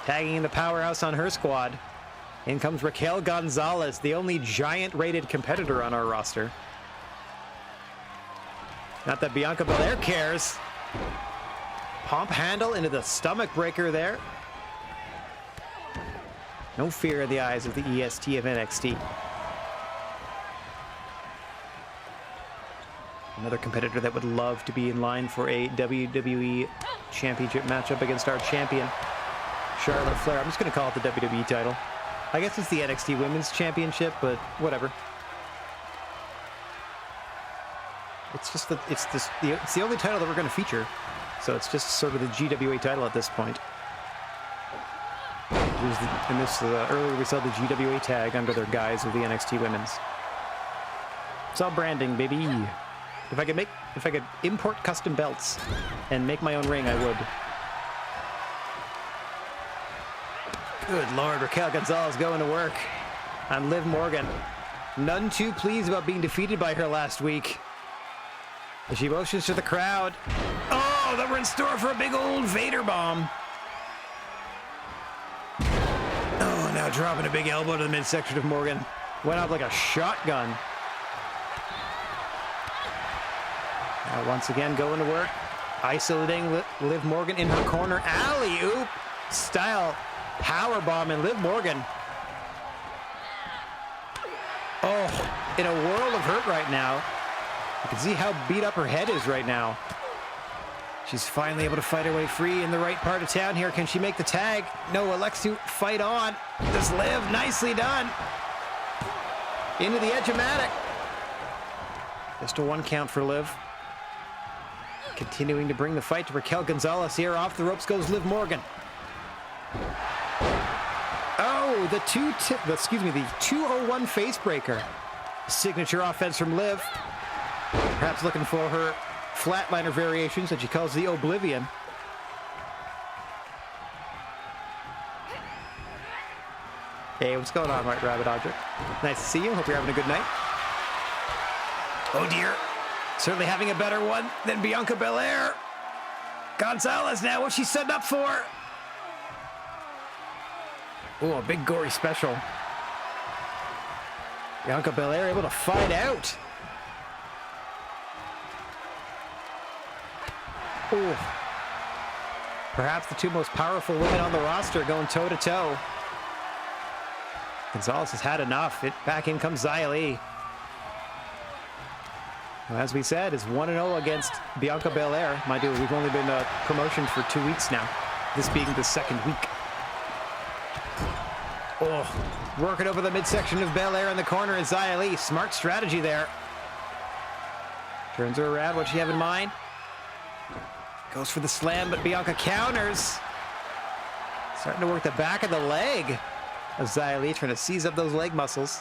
Tagging in the powerhouse on her squad. In comes Raquel Gonzalez, the only giant-rated competitor on our roster. Not that Bianca Belair cares. Pump handle into the stomach breaker there. No fear in the eyes of the EST of NXT. Another competitor that would love to be in line for a WWE Championship matchup against our champion, Charlotte Flair. I'm just going to call it the WWE title. I guess it's the NXT Women's Championship, but whatever. It's just that it's the only title that we're going to feature, so it's just sort of the GWA title at this point. Earlier we saw the GWA tag under their guise of the NXT Women's. It's all branding, baby. If I could import custom belts and make my own ring, I would. Good Lord, Raquel Gonzalez going to work on Liv Morgan. None too pleased about being defeated by her last week. As she motions to the crowd. Oh, that we're in store for a big old Vader bomb. Oh, now dropping a big elbow to the midsection of Morgan. Went off like a shotgun. Now once again going to work. Isolating Liv Morgan in her corner. Alley-oop style power bomb in Liv Morgan. Oh, in a world of hurt right now. You can see how beat up her head is right now. She's finally able to fight her way free in the right part of town here. Can she make the tag? No, elects to fight on. Does Liv? Nicely done. Into the edge-o-matic. Just a one count for Liv. Continuing to bring the fight to Raquel Gonzalez here. Off the ropes goes Liv Morgan. Oh, the 201 face breaker. Signature offense from Liv. Perhaps looking for her flatliner variations that she calls the Oblivion. Hey, what's going on, White Rabbit Object? Nice to see you. Hope you're having a good night. Oh dear. Certainly having a better one than Bianca Belair. Gonzalez now, what's she setting up for? Oh, a big gory special. Bianca Belair able to fight out. Ooh. Perhaps the two most powerful women on the roster going toe-to-toe. Gonzalez has had enough. Back in comes Xia Li. Well, as we said, is 1-0 against Bianca Belair. Mind you, we've only been promotion for 2 weeks now. This being the second week. Oh, working over the midsection of Belair in the corner is Xia Li. Smart strategy there. Turns her around. What she have in mind? Goes for the slam, but Bianca counters. Starting to work the back of the leg of Xia Li, trying to seize up those leg muscles.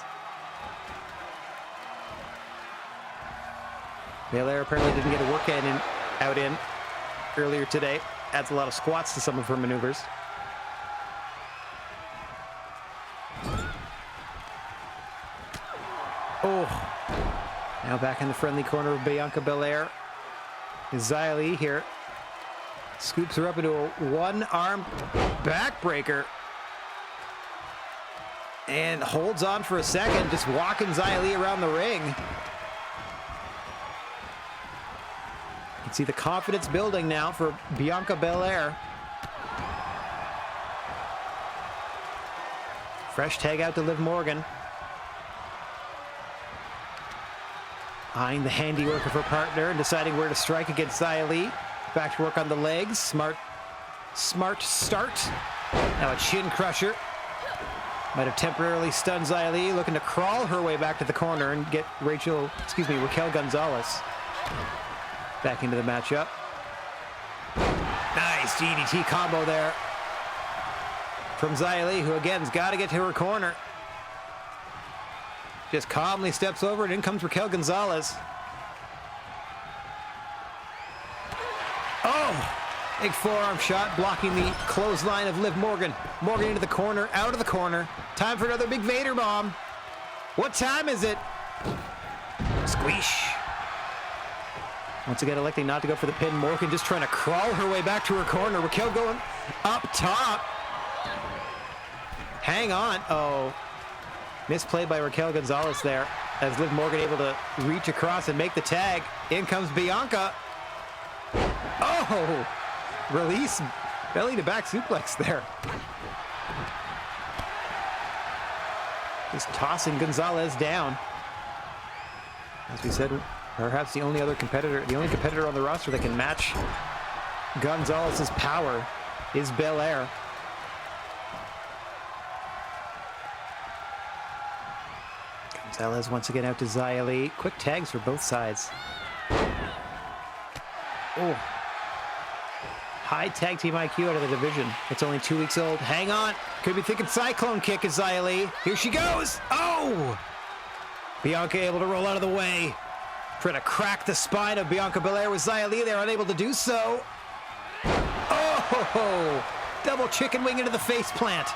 Belair apparently didn't get a workout out in earlier today. Adds a lot of squats to some of her maneuvers. Oh, now back in the friendly corner of Bianca Belair is Xia Li here. Scoops her up into a one-arm backbreaker. And holds on for a second, just walking Xia Li around the ring. You can see the confidence building now for Bianca Belair. Fresh tag out to Liv Morgan. Eyeing the handiwork of her partner and deciding where to strike against Xia Li. Back to work on the legs. Smart start. Now a chin crusher. Might have temporarily stunned Xia Li, looking to crawl her way back to the corner and get Raquel Gonzalez back into the matchup. Nice DDT combo there from Xia Li, who again's got to get to her corner. Just calmly steps over, and in comes Raquel Gonzalez. Oh! Big forearm shot blocking the clothesline of Liv Morgan. Morgan into the corner, out of the corner. Time for another big Vader bomb. What time is it? Squeesh. Once again electing not to go for the pin. Morgan just trying to crawl her way back to her corner. Raquel going up top. Hang on. Oh. Misplay by Raquel Gonzalez there as Liv Morgan able to reach across and make the tag. In comes Bianca. Oh! Release belly to back suplex there. Just tossing Gonzalez down. As we said, perhaps the only competitor on the roster that can match Gonzalez's power is Belair. Gonzalez once again out to Xia Li. Quick tags for both sides. Oh. High tag team IQ out of the division. It's only 2 weeks old. Hang on. Could be thinking cyclone kick is Xia Li. Here she goes. Oh! Bianca able to roll out of the way. Trying to crack the spine of Bianca Belair with Xia Li. They're unable to do so. Oh! Double chicken wing into the face plant.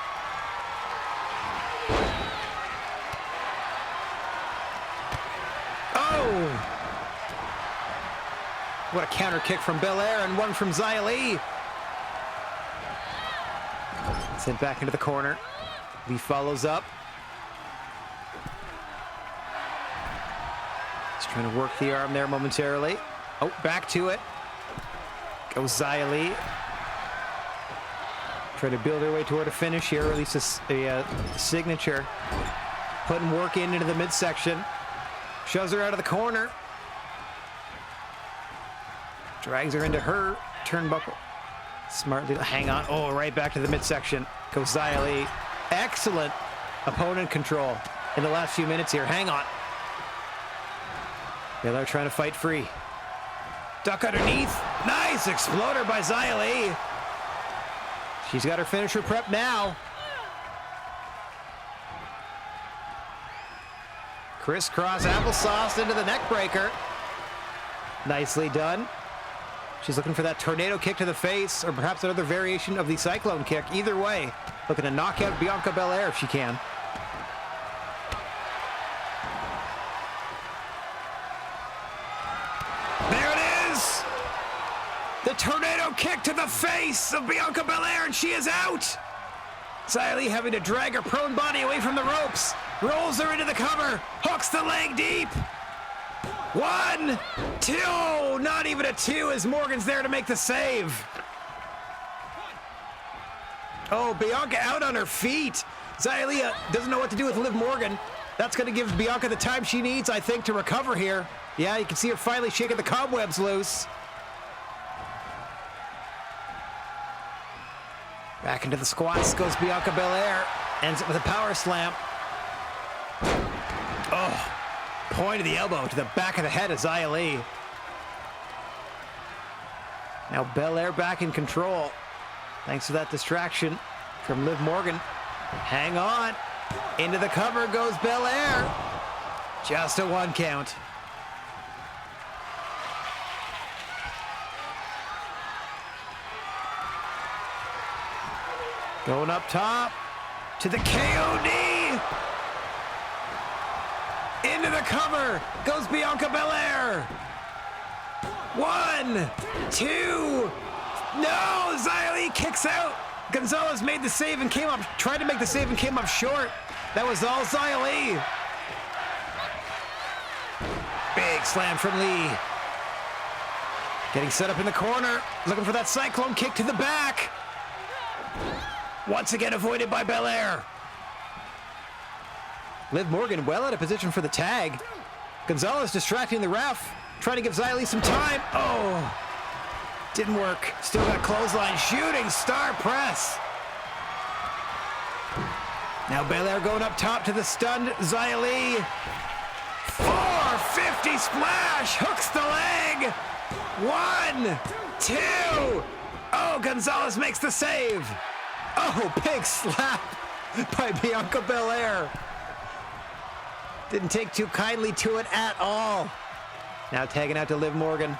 Oh! What a counter kick from Belair and one from Xia Li. Sent back into the corner. Lee follows up. Just trying to work the arm there momentarily. Oh, back to it. Goes Xia Li. Trying to build her way toward a finish here, or at least a signature. Putting work into the midsection. Shoves her out of the corner. Drags her into her turnbuckle. Smartly, hang on. Oh, right back to the midsection. Goes Xia Li. Excellent opponent control in the last few minutes here. Hang on. Belair trying to fight free. Duck underneath. Nice exploder by Xia Li. She's got her finisher prep now. Crisscross applesauce into the neck breaker. Nicely done. She's looking for that tornado kick to the face, or perhaps another variation of the cyclone kick. Either way, looking to knock out Bianca Belair if she can. There it is! The tornado kick to the face of Bianca Belair, and she is out! Xia Li having to drag her prone body away from the ropes. Rolls her into the cover. Hooks the leg deep. 1, 2, not even a 2 as Morgan's there to make the save. Oh, Bianca out on her feet. Xia Li doesn't know what to do with Liv Morgan. That's going to give Bianca the time she needs, I think, to recover here. Yeah, you can see her finally shaking the cobwebs loose. Back into the squats goes Bianca Belair. Ends it with a power slam. Oh, point of the elbow to the back of the head of Xia Li. Now Belair back in control. Thanks to that distraction from Liv Morgan. Hang on. Into the cover goes Belair. Just a 1 count. Going up top to the KOD. Into the cover goes Bianca Belair. 1, 2. No, Xia Li kicks out. Gonzalez made the save and came up, tried to make the save and came up short. That was all Xia Li. Big slam from Li. Getting set up in the corner, looking for that cyclone kick to the back. Once again avoided by Belair. Liv Morgan well out of position for the tag. Gonzalez distracting the ref, trying to give Xia Li some time. Oh, didn't work. Still got clothesline, shooting star press. Now Belair going up top to the stunned Xia Li. 450 splash, hooks the leg. 1, 2. Oh, Gonzalez makes the save. Oh, big slap by Bianca Belair. Didn't take too kindly to it at all. Now tagging out to Liv Morgan.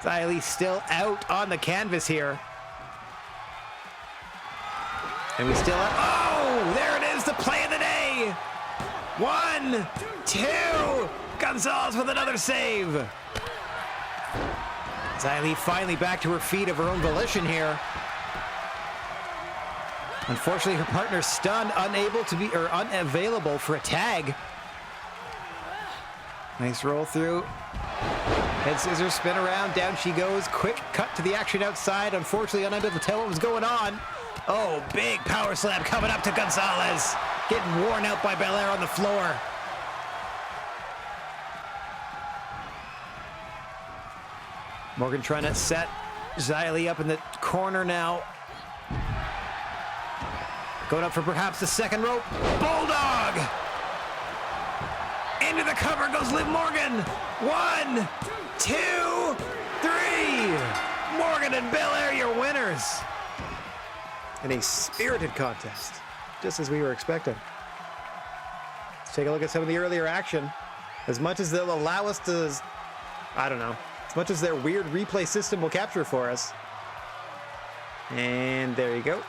Xia Li still out on the canvas here. And we still have, oh, there it is, the play of the day. 1, 2, Gonzalez with another save. Xia Li finally back to her feet of her own volition here. Unfortunately, her partner's stunned, unable to be, or unavailable for a tag. Nice roll through. Head scissors, spin around, down she goes. Quick cut to the action outside. Unfortunately, unable to tell what was going on. Oh, big power slam coming up to Gonzalez. Getting worn out by Belair on the floor. Morgan trying to set Xia Li up in the corner now. Going up for perhaps the second rope. Bulldog! Into the cover goes Liv Morgan. 1, 2, 3. Morgan and Belair, your winners. In a spirited contest, just as we were expecting. Let's take a look at some of the earlier action. As much as they'll allow us to, I don't know, as much as their weird replay system will capture for us. And there you go.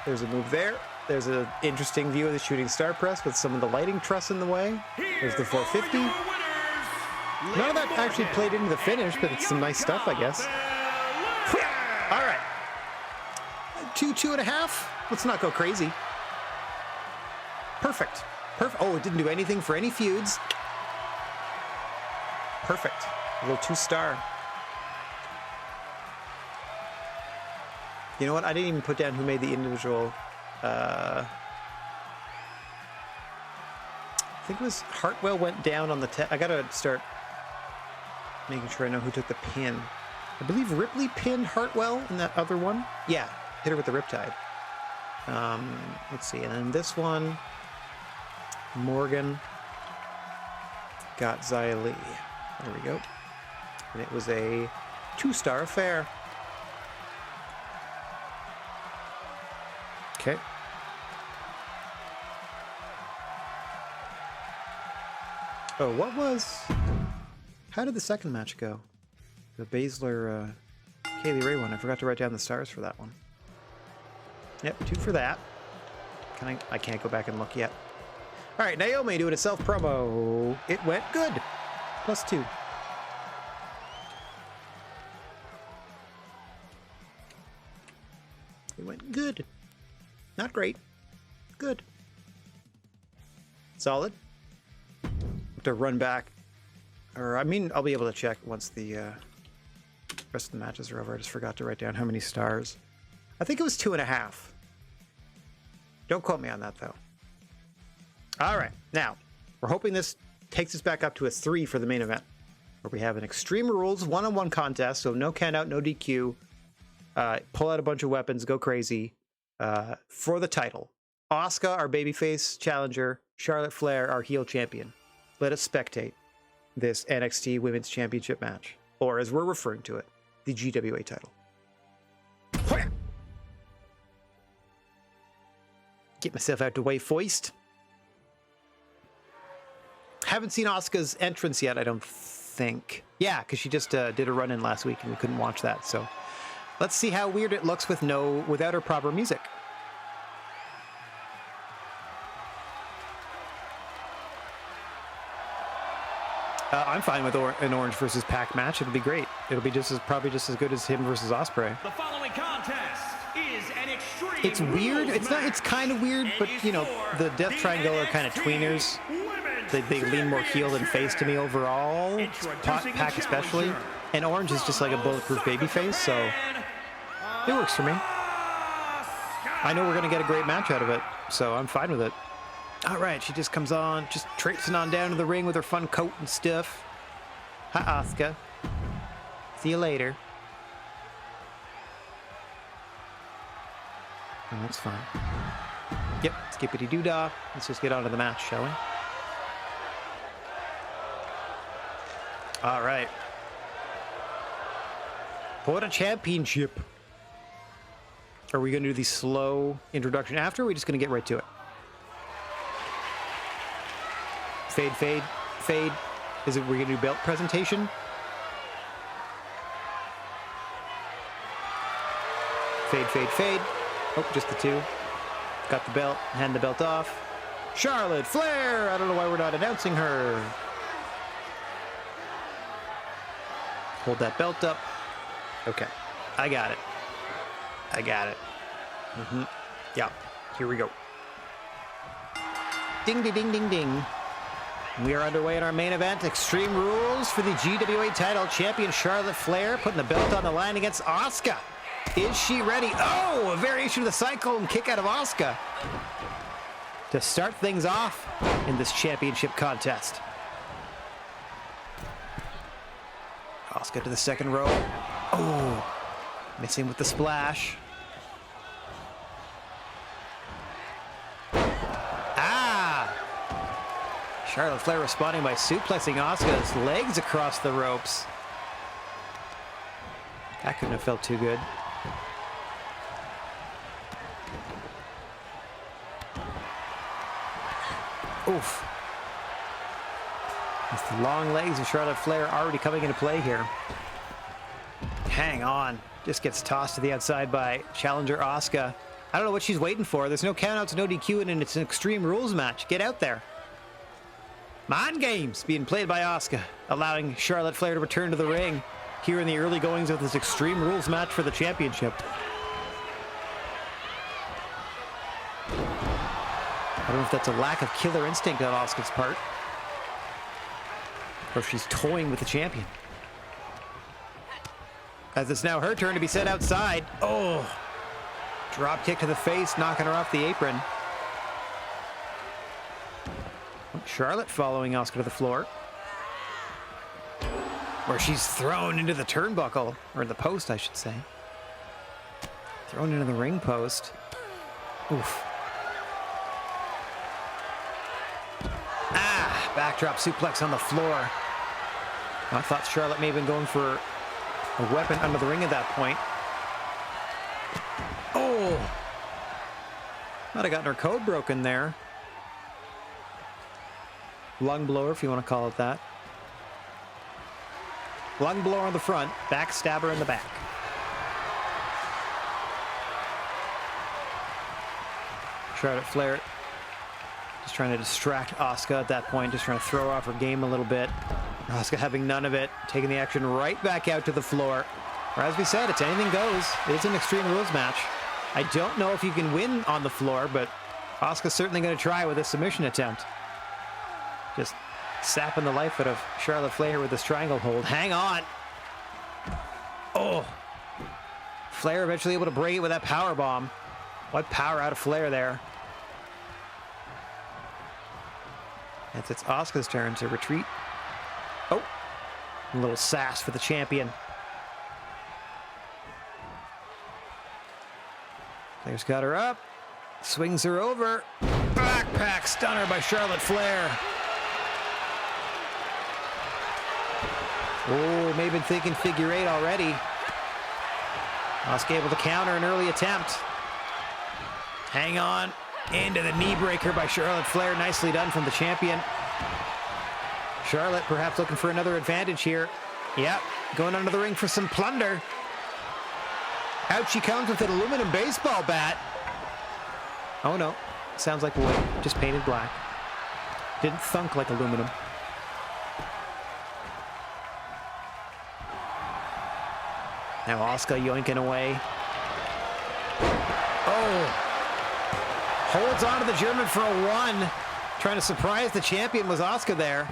There's a move there. There's an interesting view of the shooting star press with some of the lighting truss in the way. There's the 450. None of that actually played into the finish, but it's some nice stuff, I guess. All right. 2.5. Let's not go crazy. Perfect. Perfect. Oh, it didn't do anything for any feuds. Perfect. A little 2-star. You know what? I didn't even put down who made the individual. I think it was Hartwell went down on the I gotta start making sure I know who took the pin. I believe Ripley pinned Hartwell in that other one. Yeah, hit her with the riptide. Let's see, and then this one, Morgan got Xia Li. There we go. And it was a 2-star affair. Okay. Oh, what was... How did the second match go? The Baszler, Kaylee Ray one. I forgot to write down the stars for that one. Yep, 2 for that. I can't go back and look yet. All right, Naomi doing a self-promo. It went good. +2. It went good. Not great. Good. Solid. To run back. Or, I mean, I'll be able to check once the rest of the matches are over. I just forgot to write down how many stars. I think it was 2.5. Don't quote me on that, though. All right, now we're hoping this takes us back up to a 3 for the main event, where we have an Extreme Rules one-on-one contest, so no count out, no DQ. Pull out a bunch of weapons, go crazy for the title. Asuka, our babyface challenger, Charlotte Flair, our heel champion. Let us spectate this NXT Women's Championship match, or as we're referring to it, the GWA title. Get myself out the way, foist. Haven't seen Asuka's entrance yet, I don't think. Yeah, because she just did a run-in last week and we couldn't watch that. So let's see how weird it looks without her proper music. I'm fine with an Orange versus Pac match. It'll be great. It'll be probably just as good as him versus Ospreay. The following contest is an extreme. It's weird. It's not. It's kind of weird, but you know, the Death Triangle are kind of tweeners. They lean more heel than face to me overall. Pac especially, and Orange is just like a bulletproof babyface, so it works for me. I know we're gonna get a great match out of it, so I'm fine with it. All right, she just comes on, just traipsing on down to the ring with her fun coat and stuff. Hi, Asuka. See you later. Oh, that's fine. Yep, skippity-doo-dah. Let's just get on to the match, shall we? All right. For the championship. Are we going to do the slow introduction after, or are we just going to get right to it? Fade, fade, fade. Is it we're going to do belt presentation? Fade, fade, fade. Oh, just the two. Got the belt. Hand the belt off. Charlotte Flair! I don't know why we're not announcing her. Hold that belt up. Okay. I got it. I got it. Yeah. Here we go. Ding, ding, ding, ding, ding. We are underway in our main event. Extreme Rules for the GWA title. Champion Charlotte Flair putting the belt on the line against Asuka. Is she ready? Oh, a variation of the cyclone kick out of Asuka to start things off in this championship contest. Asuka to the second row. Oh, missing with the splash. Charlotte Flair responding by suplexing Asuka's legs across the ropes. That couldn't have felt too good. Oof. With the long legs of Charlotte Flair already coming into play here. Hang on. Just gets tossed to the outside by challenger Asuka. I don't know what she's waiting for. There's no countouts, no DQ, and it's an Extreme Rules match. Get out there. Mind games being played by Asuka, allowing Charlotte Flair to return to the ring here in the early goings of this Extreme Rules match for the championship. I don't know if that's a lack of killer instinct on Asuka's part, or if she's toying with the champion. As it's now her turn to be sent outside. Oh, drop kick to the face, knocking her off the apron. Charlotte following Asuka to the floor, where she's thrown into the turnbuckle, or the post, I should say. Thrown into the ring post. Oof. Ah, backdrop suplex on the floor. I thought Charlotte may have been going for a weapon under the ring at that point. Oh! Might have gotten her code broken there. Lung blower, if you want to call it that. Lung blower on the front, backstabber in the back. Charlotte Flair just trying to distract Asuka at that point, just trying to throw her off her game a little bit. Asuka having none of it, taking the action right back out to the floor. Or as we said, it's anything goes. It is an Extreme Rules match. I don't know if you can win on the floor, but Asuka's certainly going to try with a submission attempt. Just sapping the life out of Charlotte Flair with this triangle hold. Hang on. Oh. Flair eventually able to break it with that power bomb. What power out of Flair there. It's Asuka's turn to retreat. Oh, a little sass for the champion. Flair's got her up. Swings her over. Backpack stunner by Charlotte Flair. Oh, may have been thinking figure eight already. Asuka able to counter an early attempt. Hang on. Into the knee breaker by Charlotte Flair. Nicely done from the champion. Charlotte perhaps looking for another advantage here. Yep, going under the ring for some plunder. Out she comes with an aluminum baseball bat. Oh no, sounds like wood, just painted black. Didn't thunk like aluminum. Now Asuka yoinking away. Oh! Holds on to the German for a one. Trying to surprise the champion was Asuka there.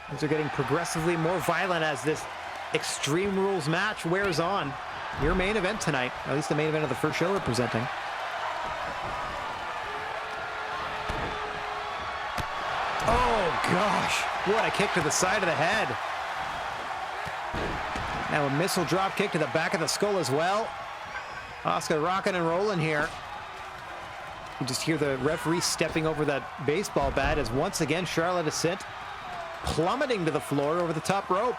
Things are getting progressively more violent as this Extreme Rules match wears on. Your main event tonight, at least the main event of the first show we're presenting. Oh gosh, what a kick to the side of the head. Now a missile drop kick to the back of the skull as well. Asuka rocking and rolling here. You just hear the referee stepping over that baseball bat as once again Charlotte is sent plummeting to the floor over the top rope.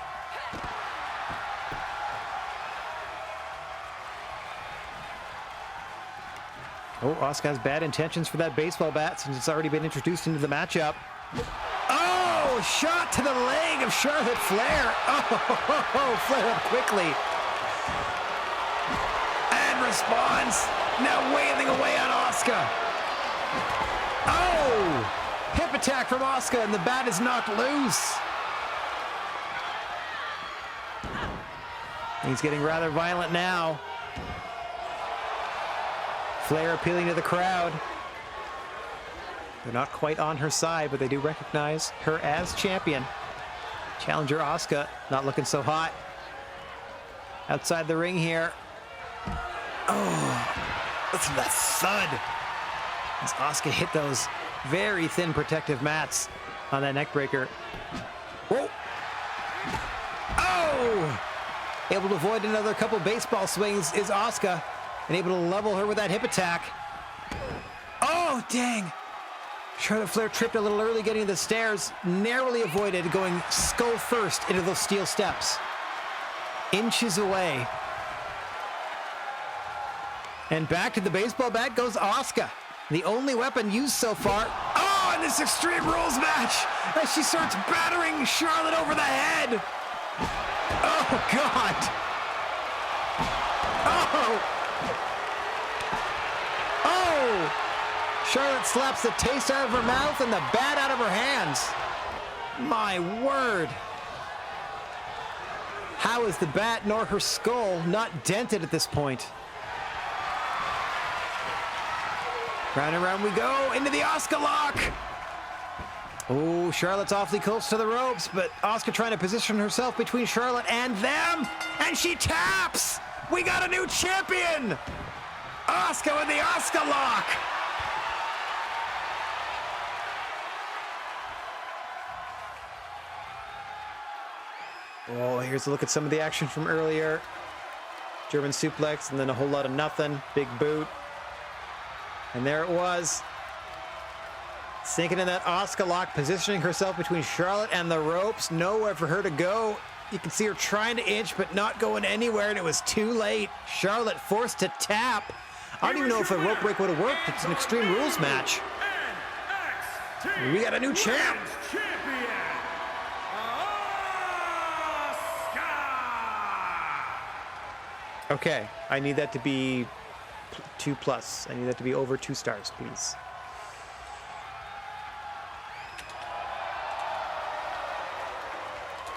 Oh, Asuka has bad intentions for that baseball bat since it's already been introduced into the matchup. Oh, shot to the leg of Charlotte Flair. Oh, Flair up quickly. And responds. Now wailing away on Asuka. Oh, hip attack from Asuka and the bat is knocked loose. He's getting rather violent now. Flair appealing to the crowd. They're not quite on her side, but they do recognize her as champion. Challenger Asuka not looking so hot. Outside the ring here. Oh, listen to that thud. As Asuka hit those very thin protective mats on that neck breaker. Whoa. Oh! Able to avoid another couple baseball swings is Asuka. And able to level her with that hip attack. Oh, dang. Charlotte Flair tripped a little early getting to the stairs. Narrowly avoided going skull first into those steel steps. Inches away. And back to the baseball bat goes Asuka. The only weapon used so far. Oh, in this Extreme Rules match. As she starts battering Charlotte over the head. Oh, God. Oh. Oh! Charlotte slaps the taste out of her mouth and the bat out of her hands. My word. How is the bat nor her skull not dented at this point? Round and round we go into the Asuka lock. Oh, Charlotte's awfully close to the ropes, but Asuka trying to position herself between Charlotte and them. And she taps! We got a new champion! Asuka with the Asuka lock! Oh, here's a look at some of the action from earlier. German suplex and then a whole lot of nothing. Big boot. And there it was. Sinking in that Asuka lock, positioning herself between Charlotte and the ropes. Nowhere for her to go. You can see her trying to inch, but not going anywhere, and it was too late. Charlotte forced to tap. I don't even know if a rope break would have worked. It's an Extreme Rules match. We got a new champ. Okay, I need that to be 2+. I need that to be over 2 stars, please.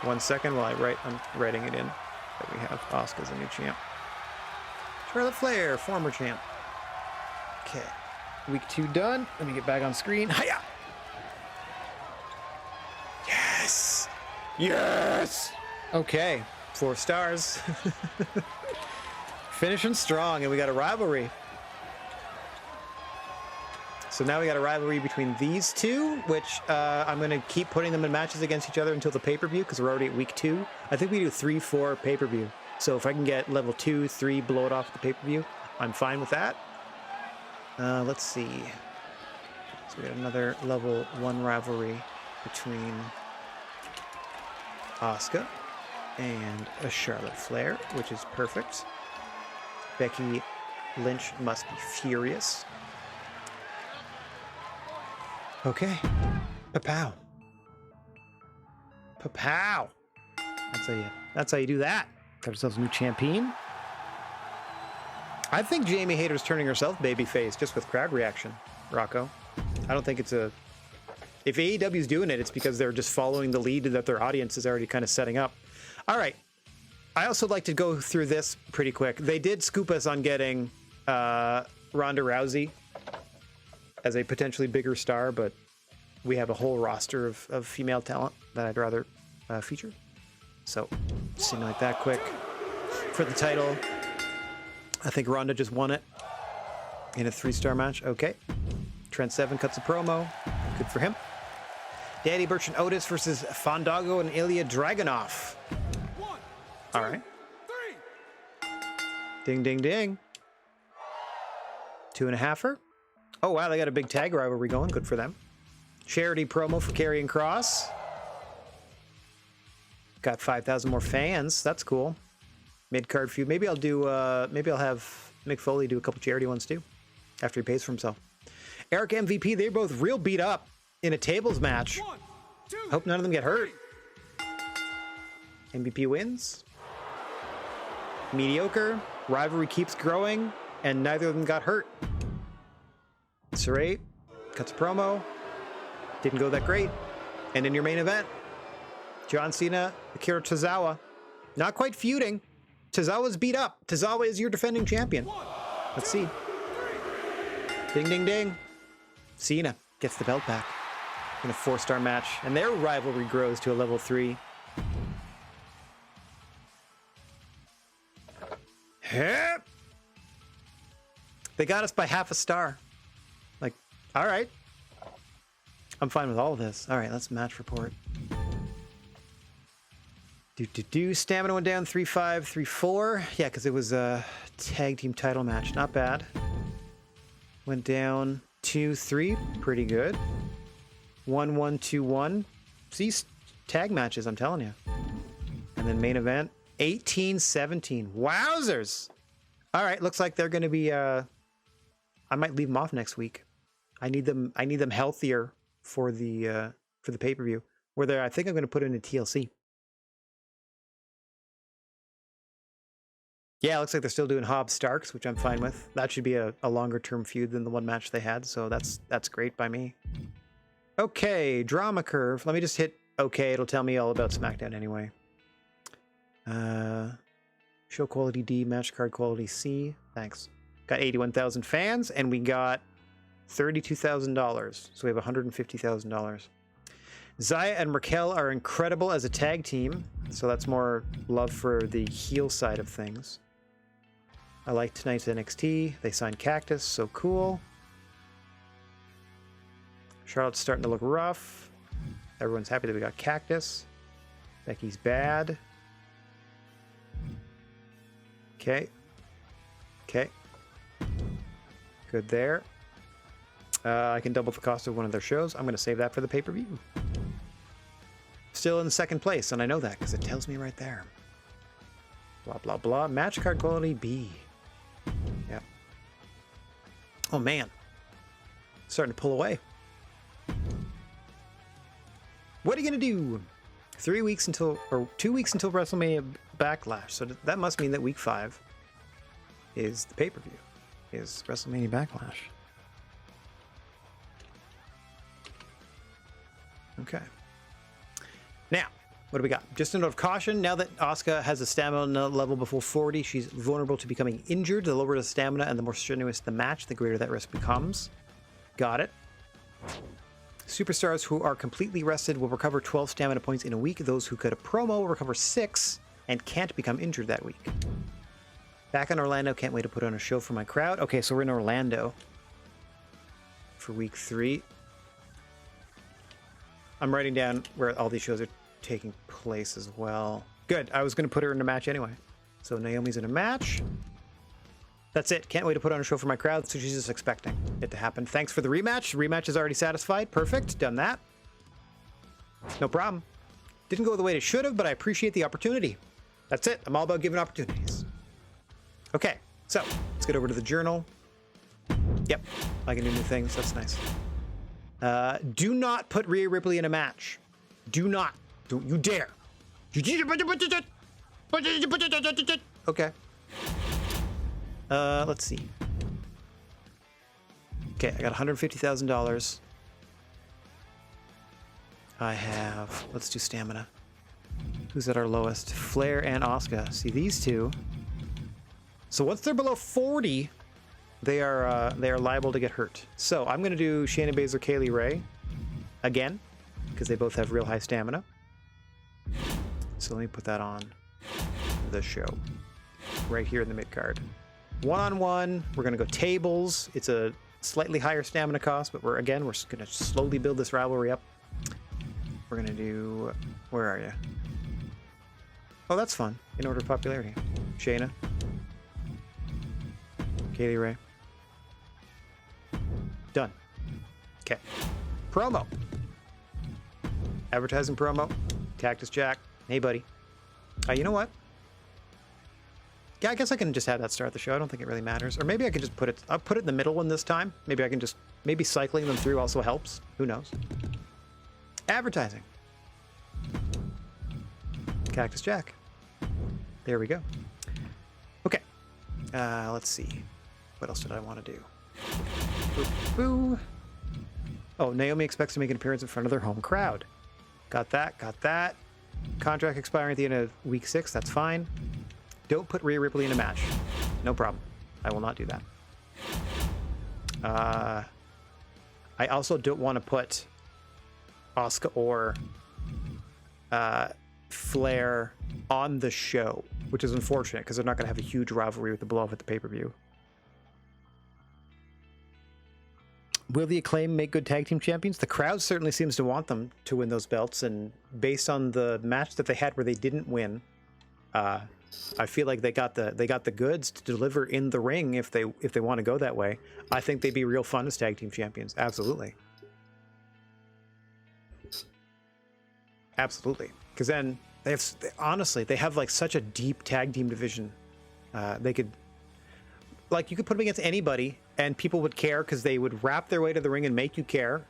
One second while I'm writing it in that we have Asuka as a new champ. Charlotte Flair, former champ. Okay, week 2 done. Let me get back on screen. Hiya! Yes! Yes! Okay, 4 stars. Finishing strong, and we got a rivalry. So now we got a rivalry between these two, which I'm going to keep putting them in matches against each other until the pay-per-view, because we're already at week 2. I think we do 3-4 pay-per-view. So if I can get level 2, 3, blow it off at the pay-per-view, I'm fine with that. Let's see. So we got another level 1 rivalry between Asuka and a Charlotte Flair, which is perfect. Becky Lynch must be furious. Okay. Pa-pow. Pa-pow. That's how you do that. Got ourselves a new champion. I think Jamie Hayter's turning herself babyface just with crowd reaction, Rocco. I don't think it's a... If AEW's doing it, it's because they're just following the lead that their audience is already kind of setting up. All right. I also like to go through this pretty quick. They did scoop us on getting Ronda Rousey as a potentially bigger star, but we have a whole roster of female talent that I'd rather feature. So, simulate that quick. For the title, I think Ronda just won it in a 3-star match. Okay. Trent Seven cuts a promo. Good for him. Danny Burch and Otis versus Fandango and Ilya Dragunov. All right. Ding, ding, ding. 2.5-er. Oh, wow, they got a big tag rivalry going. Good for them. Charity promo for Karrion Kross. Got 5,000 more fans. That's cool. Mid-card feud. Maybe I'll have Mick Foley do a couple charity ones too, after he pays for himself. Eric MVP, they're both real beat up in a tables match. Hope none of them get hurt. MVP wins. Mediocre. Rivalry keeps growing, and neither of them got hurt. Saray cuts a promo. Didn't go that great. And in your main event, John Cena, Akira Tozawa. Not quite feuding. Tozawa's beat up. Tozawa is your defending champion. Let's see. Ding, ding, ding. Cena gets the belt back in a 4-star match, and their rivalry grows to a level 3. Yep. They got us by half a star. Like, all right. I'm fine with all of this. All right, let's match report. Stamina went down 3-5, 3-4. Yeah, because it was a tag team title match. Not bad. Went down 2-3. Pretty good. 1-1, 2-1. These tag matches, I'm telling you. And then main event, 18-17. Wowzers! All right, looks like they're going to be... I might leave them off next week. I need them healthier for the pay-per-view. Where I think I'm going to put in a TLC. Yeah, it looks like they're still doing Hobbs Starks, which I'm fine with. That should be a longer term feud than the one match they had, so that's great by me. Okay, drama curve. Let me just hit OK. It'll tell me all about SmackDown anyway. Show quality D, match card quality C. Thanks. Got 81,000 fans, and we got $32,000. So we have $150,000. Zaya and Raquel are incredible as a tag team, so that's more love for the heel side of things. I like tonight's NXT. They signed Cactus, so cool. Charlotte's starting to look rough. Everyone's happy that we got Cactus. Becky's bad. Okay. Okay. Good there. I can double the cost of one of their shows. I'm going to save that for the pay-per-view. Still in second place, and I know that because it tells me right there. Blah, blah, blah. Match card quality B. Yep. Oh, man. Starting to pull away. What are you going to do? 2 weeks until WrestleMania Backlash. So that must mean that week 5 is the pay-per-view. Is WrestleMania Backlash. Okay. Now, what do we got? Just a note of caution. Now that Asuka has a stamina level before 40, she's vulnerable to becoming injured. The lower the stamina and the more strenuous the match, the greater that risk becomes. Got it. Superstars who are completely rested will recover 12 stamina points in a week. Those who cut a promo will recover 6 and can't become injured that week. Back in Orlando. Can't wait to put on a show for my crowd. Okay, so we're in Orlando for week 3. I'm writing down where all these shows are taking place as well. Good. I was going to put her in a match anyway. So Naomi's in a match. That's it. Can't wait to put on a show for my crowd. So she's just expecting it to happen. Thanks for the rematch. The rematch is already satisfied. Perfect. Done that. No problem. Didn't go the way it should have, but I appreciate the opportunity. That's it. I'm all about giving opportunities. Okay. So let's get over to the journal. Yep. I can do new things. That's nice. Do not put Rhea Ripley in a match. Do not. Don't you dare. Okay. Let's see. Okay, I got $150,000. I have, let's do stamina. Who's at our lowest? Flair and Asuka. See these two. So once they're below 40, they are liable to get hurt. So I'm going to do Shayna Baszler, Kaylee Ray again, because they both have real high stamina. So let me put that on the show right here in the mid card. 1-on-1, we're going to go tables. It's a slightly higher stamina cost, but we're going to slowly build this rivalry up. We're going to do, where are you? Oh, that's fun. In order of popularity. Shayna. Kaylee Ray. Done. Okay. Promo. Advertising promo. Cactus Jack. Hey, buddy. You know what? Yeah, I guess I can just have that start the show. I don't think it really matters. Or maybe I can just put it... I'll put it in the middle one this time. Maybe I can just... Maybe cycling them through also helps. Who knows? Advertising. Cactus Jack. There we go. Okay. Let's see. What else did I want to do? Boo. Oh, Naomi expects to make an appearance in front of their home crowd. Got that. Got that. Contract expiring at the end of week 6. That's fine. Don't put Rhea Ripley in a match. No problem. I will not do that. I also don't want to put Asuka or Flair on the show, which is unfortunate because they're not going to have a huge rivalry with the blow-off at the pay-per-view. Will the Acclaim make good tag team champions? The crowd certainly seems to want them to win those belts, and based on the match that they had where they didn't win, I feel like they got the goods to deliver in the ring if they want to go that way. I think they'd be real fun as tag team champions. Absolutely. Absolutely. Because then they have like such a deep tag team division. They could, like, you could put them against anybody and people would care because they would wrap their way to the ring and make you care,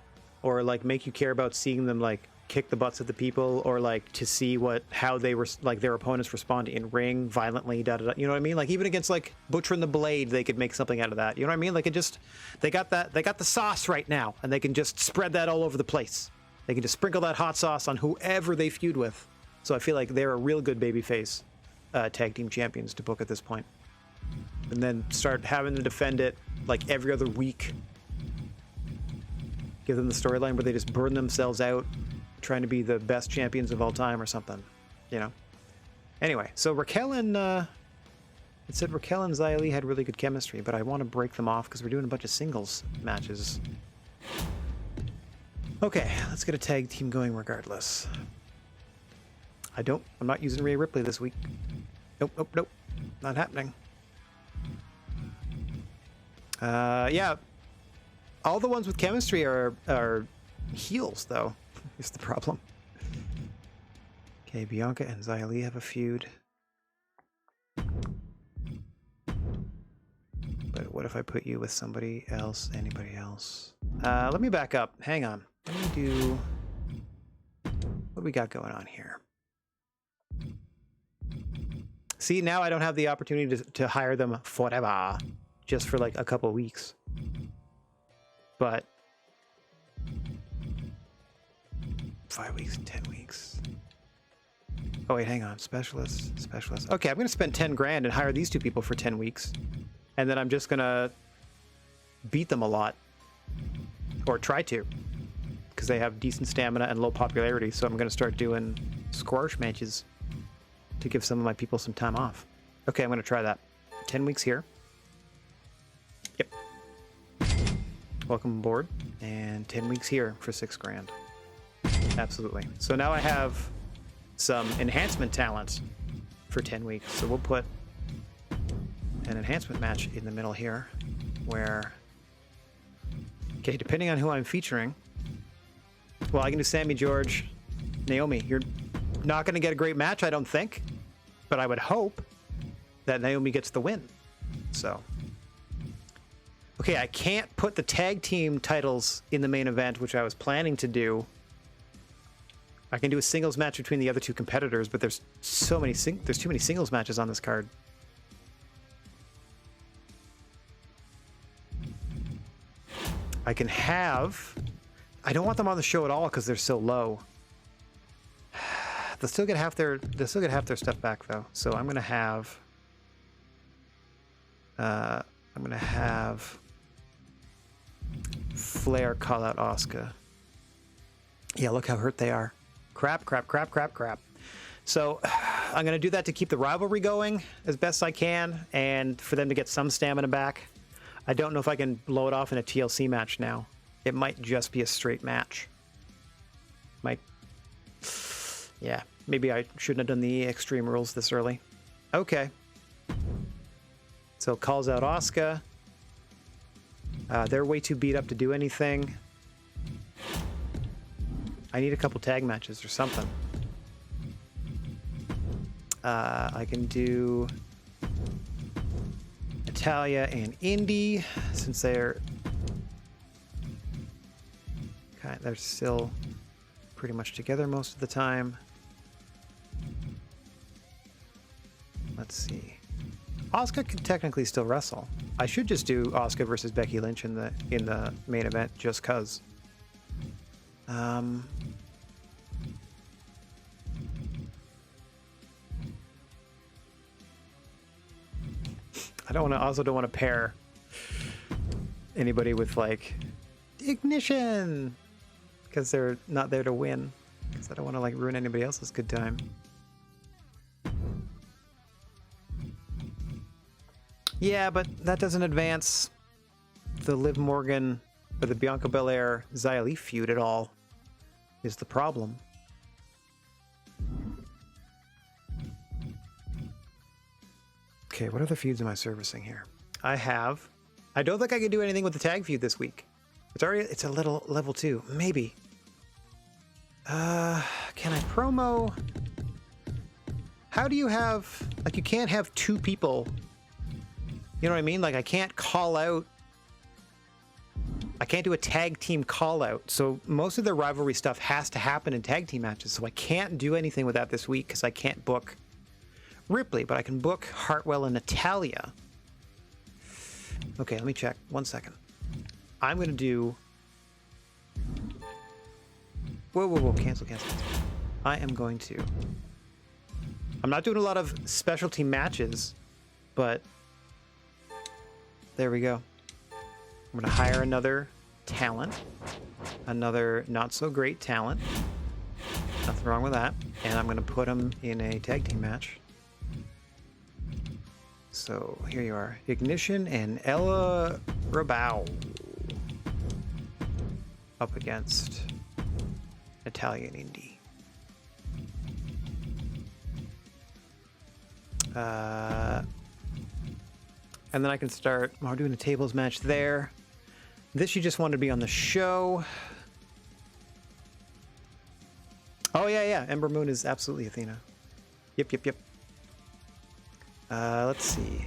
or like make you care about seeing them like kick the butts of the people, or like to see how they were, like, their opponents respond in ring violently, you know what I mean? Like even against like Butcher and the Blade, they could make something out of that. You know what I mean? Like they got the sauce right now, and they can just spread that all over the place. They can just sprinkle that hot sauce on whoever they feud with. So I feel like they're a real good babyface tag team champions to book at this point. And then start having them defend it like every other week. Give them the storyline where they just burn themselves out trying to be the best champions of all time or something, you know? Anyway, so Raquel and... it said Raquel and Xia Li had really good chemistry, but I want to break them off because we're doing a bunch of singles matches. Okay, let's get a tag team going regardless. I'm not using Rhea Ripley this week. Nope. Not happening. Yeah. All the ones with chemistry are heels, though, is the problem. Okay, Bianca and Xia Li have a feud. But what if I put you with somebody else, anybody else? Let me back up. Hang on. Let me do... What do we got going on here? See, now I don't have the opportunity to hire them forever. Just for like a couple weeks. But 5 weeks, 10 weeks. Oh wait, hang on. Specialists. Okay, I'm gonna spend 10 grand and hire these two people for 10 weeks. And then I'm just gonna beat them a lot. Or try to. Because they have decent stamina and low popularity, so I'm gonna start doing squash matches to give some of my people some time off. Okay, I'm gonna try that. 10 weeks here. Yep. Welcome aboard. And 10 weeks here for 6 grand. Absolutely. So now I have some enhancement talent for 10 weeks. So we'll put an enhancement match in the middle here where, okay, depending on who I'm featuring, well, I can do Sammy, George, Naomi. You're not going to get a great match, I don't think, but I would hope that Naomi gets the win. So, okay, I can't put the tag team titles in the main event, which I was planning to do. I can do a singles match between the other 2 competitors, but there's too many singles matches on this card. I can have... I don't want them on the show at all because they're so low. They'll still get half their stuff back though. So I'm gonna have Flair call out Asuka. Yeah, look how hurt they are. Crap. So I'm gonna do that to keep the rivalry going as best I can and for them to get some stamina back. I don't know if I can blow it off in a TLC match now. It might just be a straight match. Yeah, maybe I shouldn't have done the Extreme Rules this early. Okay. So calls out Asuka. They're way too beat up to do anything. I need a couple tag matches or something. I can do Natalia and Indy since they're still pretty much together most of the time. Let's see. Asuka can technically still wrestle. I should just do Asuka versus Becky Lynch in the main event just cuz. I also don't want to pair anybody with like Ignition because they're not there to win. Because I don't want to like ruin anybody else's good time. Yeah, but that doesn't advance the Liv Morgan or the Bianca Belair Xia Li feud at all, is the problem. Okay, what other feuds am I servicing here? I don't think I can do anything with the tag feud this week. It's a little level 2, maybe. Can I promo? How do you have, like, you can't have 2 people. You know what I mean? Like, I can't call out. I can't do a tag team call out. So most of the rivalry stuff has to happen in tag team matches. So I can't do anything with that this week because I can't book Ripley, but I can book Hartwell and Natalia. Okay, let me check. 1 second. I'm going to do... Whoa. Cancel. I am going to... I'm not doing a lot of specialty matches, but... There we go. I'm going to hire another talent. Another not-so-great talent. Nothing wrong with that. And I'm going to put him in a tag team match. So, here you are. Ignition and Ella Rabau. Up against Italian Indie. And then I can start doing a tables match there. This you just want to be on the show. Oh, yeah. Ember Moon is absolutely Athena. Yep. Let's see.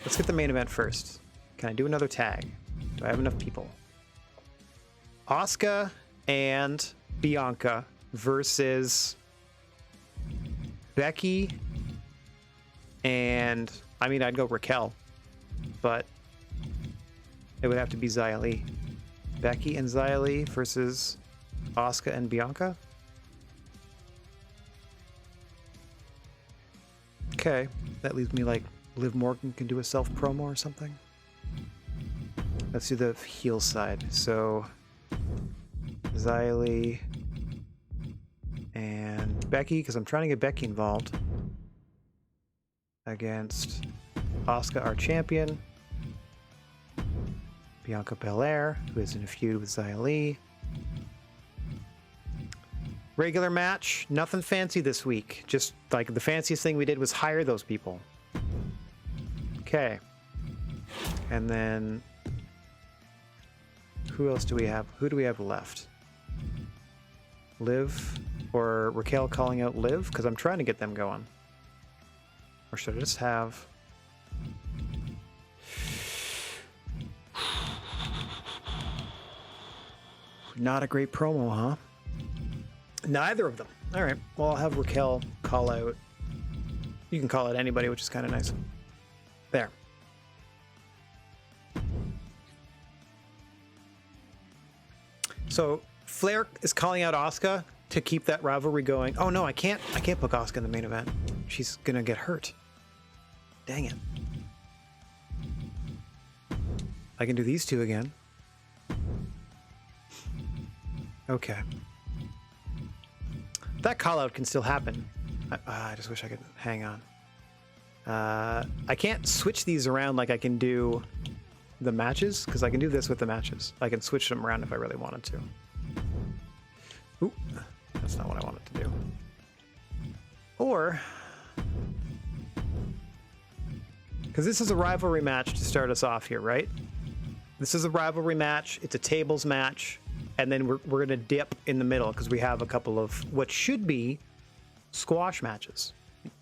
Let's get the main event first. Can I do another tag? Do I have enough people? Asuka and Bianca versus Becky and... I mean, I'd go Raquel, but it would have to be Xia Li. Becky and Xia Li versus Asuka and Bianca? Okay, that leaves me like Liv Morgan can do a self-promo or something. Let's do the heel side. So, Xia Li and Becky, because I'm trying to get Becky involved. Against Asuka, our champion. Bianca Belair, who is in a feud with Xia Li. Regular match, nothing fancy this week. Just like the fanciest thing we did was hire those people. Okay. And then who else do we have? Who do we have left? Liv or Raquel calling out Liv? Because I'm trying to get them going. Or should I just have... Not a great promo, huh? Neither of them. All right. Well, I'll have Raquel call out. You can call out anybody, which is kind of nice. There. So Flair is calling out Asuka to keep that rivalry going. Oh no, I can't book Asuka in the main event. She's gonna get hurt. Dang it. I can do these two again. Okay. That call out can still happen. I just wish I could hang on. I can't switch these around like I can do the matches, because I can do this with the matches. I can switch them around if I really wanted to. Ooh, that's not what I wanted to do. Or, because this is a rivalry match to start us off here, right? This is a rivalry match. It's a tables match. And then we're going to dip in the middle because we have a couple of what should be squash matches.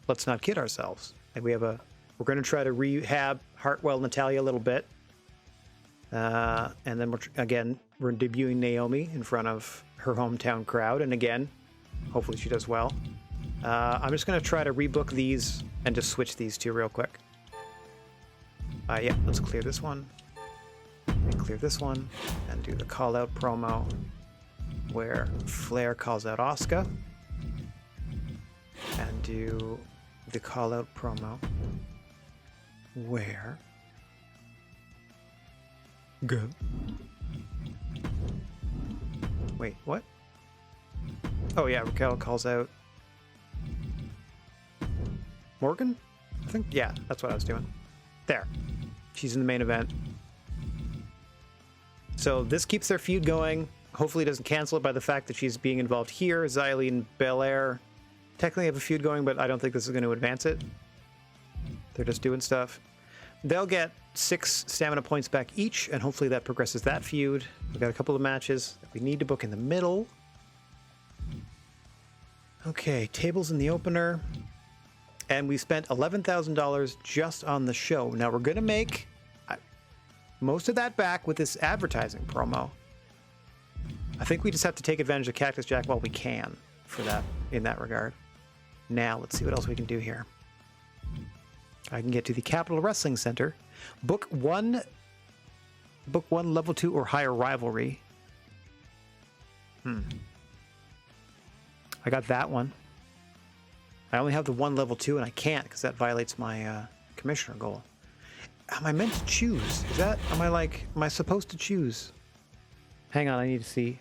Let's not kid ourselves. And we're going to try to rehab Hartwell Natalia a little bit. And then we're debuting Naomi in front of her hometown crowd. And again, hopefully she does well. I'm just going to try to rebook these and just switch these two real quick. Yeah, let's clear this one. Clear this one and do the call out promo where Flair calls out Asuka, and do the call out promo where go. Wait, what? Oh yeah, Raquel calls out Morgan? I think, yeah, that's what I was doing. There. She's in the main event. So this keeps their feud going. Hopefully it doesn't cancel it by the fact that she's being involved here. Xia Li and Belair technically have a feud going, but I don't think this is going to advance it. They're just doing stuff. They'll get 6 stamina points back each, and hopefully that progresses that feud. We've got a couple of matches that we need to book in the middle. Okay, tables in the opener. And we spent $11,000 just on the show. Now we're going to make most of that back with this advertising promo. I think we just have to take advantage of Cactus Jack while we can for that, in that regard. Now, let's see what else we can do here. I can get to the Capital Wrestling Center. Book one level 2 or higher rivalry. I got that one. I only have the 1 level 2 and I can't because that violates my commissioner goal. Am I meant to choose? Am I supposed to choose? Hang on, I need to see.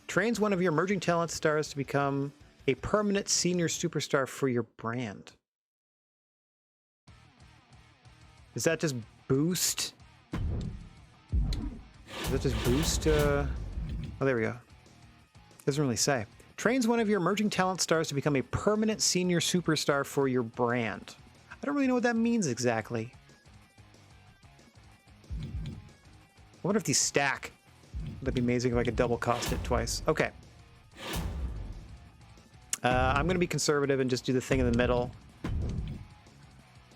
Trains one of your emerging talent stars to become a permanent senior superstar for your brand. Does that just boost? Does that just boost? Oh, there we go. Doesn't really say. Trains one of your emerging talent stars to become a permanent senior superstar for your brand. I don't really know what that means exactly. I wonder if these stack. That'd be amazing if I could double cost it twice. Okay. I'm going to be conservative and just do the thing in the middle.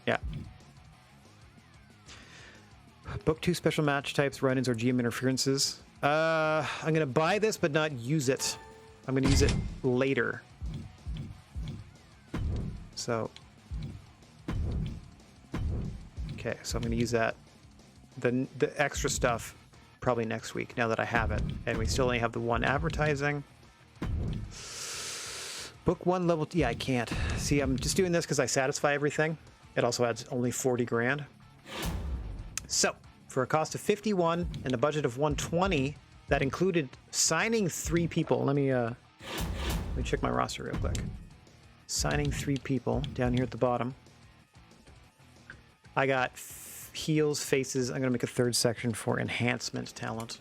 Yeah. Book 2 special match types, run-ins, or GM interferences. I'm going to buy this but not use it. I'm going to use it later. So. Okay, so I'm going to use that. The extra stuff probably next week now that I have it. And we still only have the 1 advertising. Book 1 level... Yeah, I can't. See, I'm just doing this because I satisfy everything. It also adds only 40 grand. So, for a cost of 51 and a budget of 120, that included signing 3 people. Let me check my roster real quick. Signing 3 people down here at the bottom. I got heels, faces. I'm going to make a third section for enhancement talent.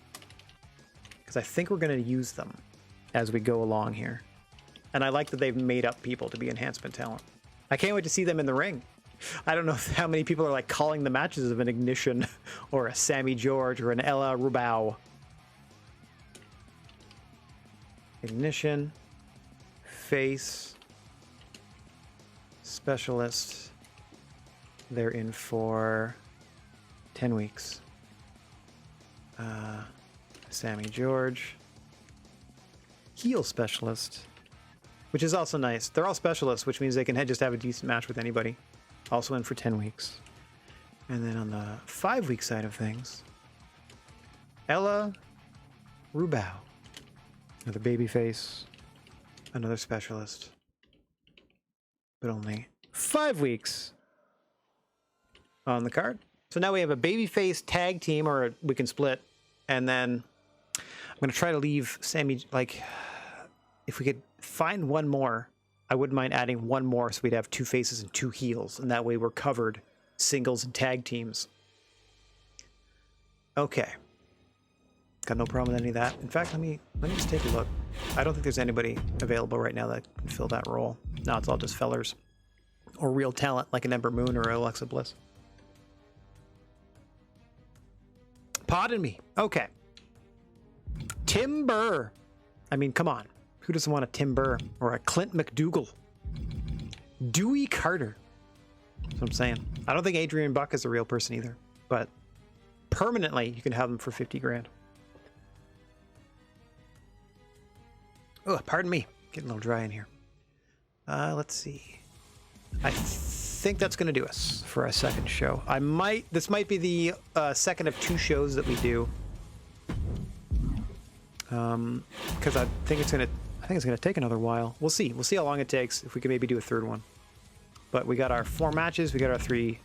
Because I think we're going to use them as we go along here. And I like that they've made up people to be enhancement talent. I can't wait to see them in the ring. I don't know how many people are like calling the matches of an Ignition or a Sammy George or an Ella Rubao. Ignition, face, specialist. They're in for 10 weeks. Sammy George, heel specialist, which is also nice. They're all specialists, which means they can just have a decent match with anybody. Also in for 10 weeks. And then on the 5-week side of things, Ella Rubao. Another babyface, another specialist, but only 5 weeks on the card. So now we have a babyface tag team, or we can split, and then I'm going to try to leave Sammy, like, if we could find one more, I wouldn't mind adding one more so we'd have 2 faces and 2 heels, and that way we're covered singles and tag teams. Okay. Got no problem with any of that. In fact, let me just take a look. I don't think there's anybody available right now that can fill that role. No, it's all just fellers. Or real talent like an Ember Moon or Alexa Bliss. Pardon me. Okay. Timber. I mean, come on. Who doesn't want a Timber or a Clint McDougal? Dewey Carter. That's what I'm saying. I don't think Adrian Buck is a real person either, but permanently you can have them for 50 grand. Oh, pardon me. Getting a little dry in here. Let's see. I think that's going to do us for our second show. This might be the second of 2 shows that we do. Because I think it's going to take another while. We'll see. We'll see how long it takes, if we can maybe do a third one. But we got our 4 matches. We got our 3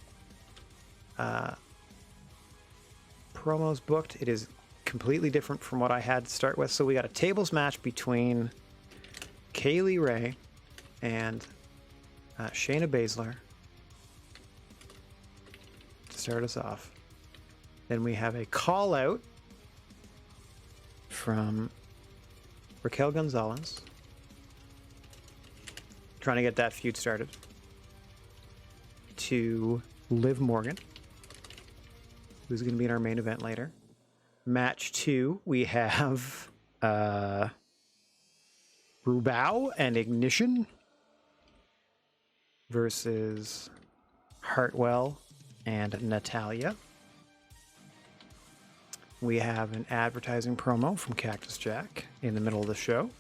promos booked. It is completely different from what I had to start with. So we got a tables match between Kaylee Ray and Shayna Baszler to start us off. Then we have a call out from Raquel Gonzalez, trying to get that feud started, to Liv Morgan, who's going to be in our main event later. Match 2, we have Rubao and Ignition versus Hartwell and Natalia. We have an advertising promo from Cactus Jack in the middle of the show.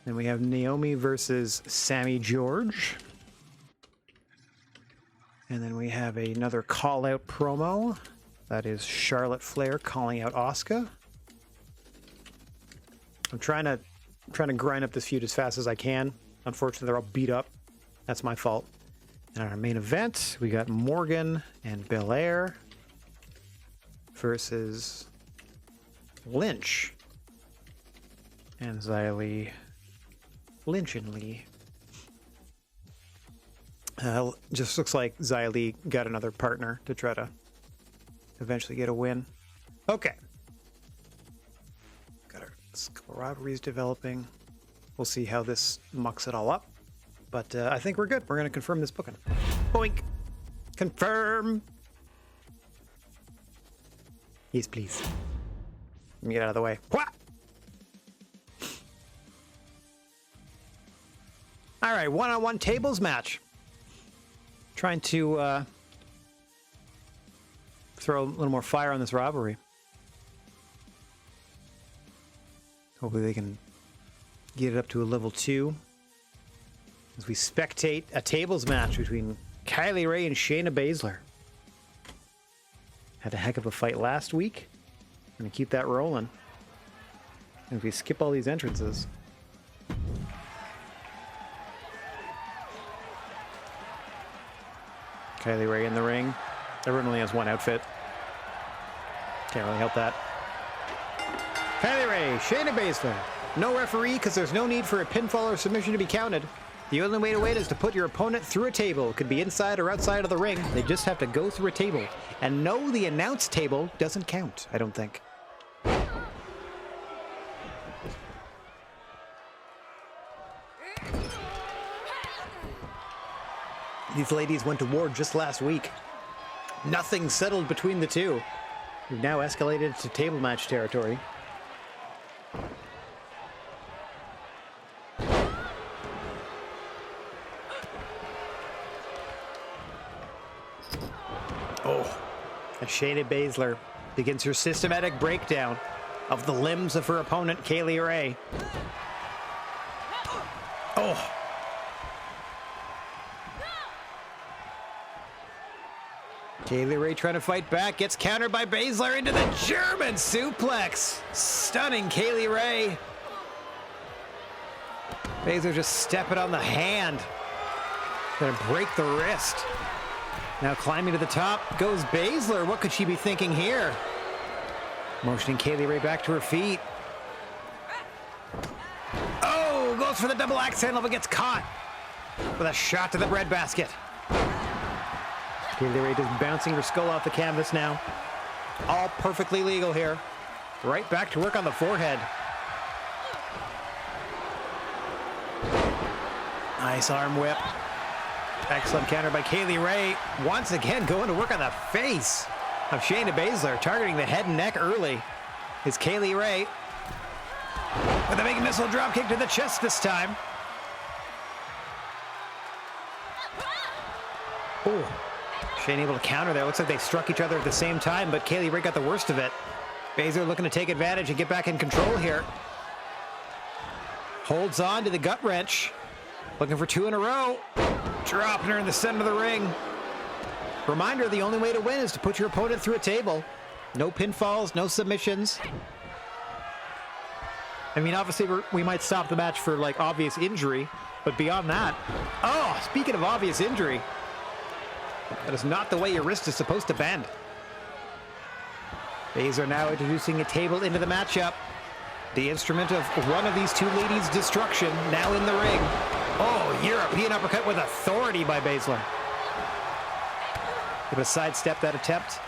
Then we have Naomi versus Sammy George. And then we have another call-out promo. That is Charlotte Flair calling out Asuka. I'm trying to grind up this feud as fast as I can. Unfortunately, they're all beat up. That's my fault. And on our main event, we got Morgan and Belair versus Lynch and Xylee. Lynch and Lee. Just looks like Xylee got another partner to try to eventually get a win. Okay. Got our couple rivalries developing. We'll see how this mucks it all up. But I think we're good. We're going to confirm this booking. Boink. Confirm. Yes, please. Let me get out of the way. Wha! All right, one-on-one tables match. Trying to throw a little more fire on this rivalry. Hopefully they can get it up to a level 2 as we spectate a tables match between Kylie Ray and Shayna Baszler. Had a heck of a fight last week. Gonna keep that rolling. And if we skip all these entrances. Kylie Ray in the ring. Everyone only has one outfit. Can't really help that. Kylie Ray, Shayna Baszler. No referee because there's no need for a pinfall or submission to be counted. The only way to win is to put your opponent through a table. It could be inside or outside of the ring. They just have to go through a table. And no, the announce table doesn't count, I don't think. These ladies went to war just last week. Nothing settled between the two. We've now escalated to table match territory. Oh, and Shayna Baszler begins her systematic breakdown of the limbs of her opponent, Kaylee Ray. Oh. Kaylee Ray trying to fight back, gets countered by Baszler into the German suplex. Stunning Kaylee Ray. Baszler just stepping on the hand. Gonna break the wrist. Now climbing to the top goes Baszler. What could she be thinking here? Motioning Kaylee Ray back to her feet. Oh, goes for the double axe handle but gets caught with a shot to the breadbasket. Kaylee Ray just bouncing her skull off the canvas now. All perfectly legal here. Right back to work on the forehead. Nice arm whip. Excellent counter by Kaylee Ray. Once again going to work on the face of Shayna Baszler, targeting the head and neck early. Is Kaylee Ray with a big missile drop kick to the chest this time. Oh. Shayna able to counter there. Looks like they struck each other at the same time, but Kaylee Ray got the worst of it. Baszler looking to take advantage and get back in control here. Holds on to the gut wrench. Looking for two in a row. Dropping her in the center of the ring. Reminder, the only way to win is to put your opponent through a table. No pinfalls, no submissions. I mean, obviously, we might stop the match for, like, obvious injury, but beyond that... Oh, speaking of obvious injury... That is not the way your wrist is supposed to bend. Baszler now introducing a table into the matchup. The instrument of one of these two ladies' destruction now in the ring. Oh, European uppercut with authority by Baszler. Able to sidestep that attempt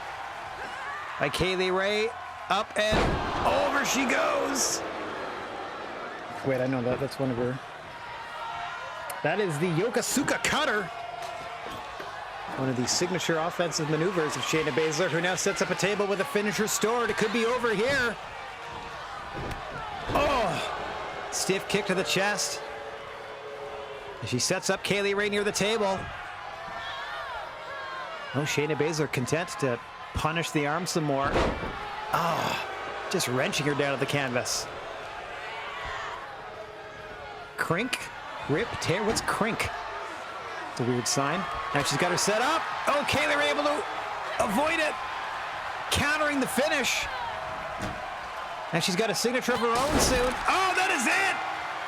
by Kaylee Ray. Up and over she goes. Wait, I know that. That's one of her. That is the Yokosuka Cutter. One of the signature offensive maneuvers of Shayna Baszler, who now sets up a table with a finisher stored. It could be over here. Oh! Stiff kick to the chest. She sets up Kaylee Ray near the table. Oh, Shayna Baszler content to punish the arm some more. Oh, just wrenching her down to the canvas. Crink? Rip? Tear? What's crink? It's a weird sign. Now she's got her set up. Oh, Kaylee Ray able to avoid it. Countering the finish. And she's got a signature of her own soon. Oh, that is it!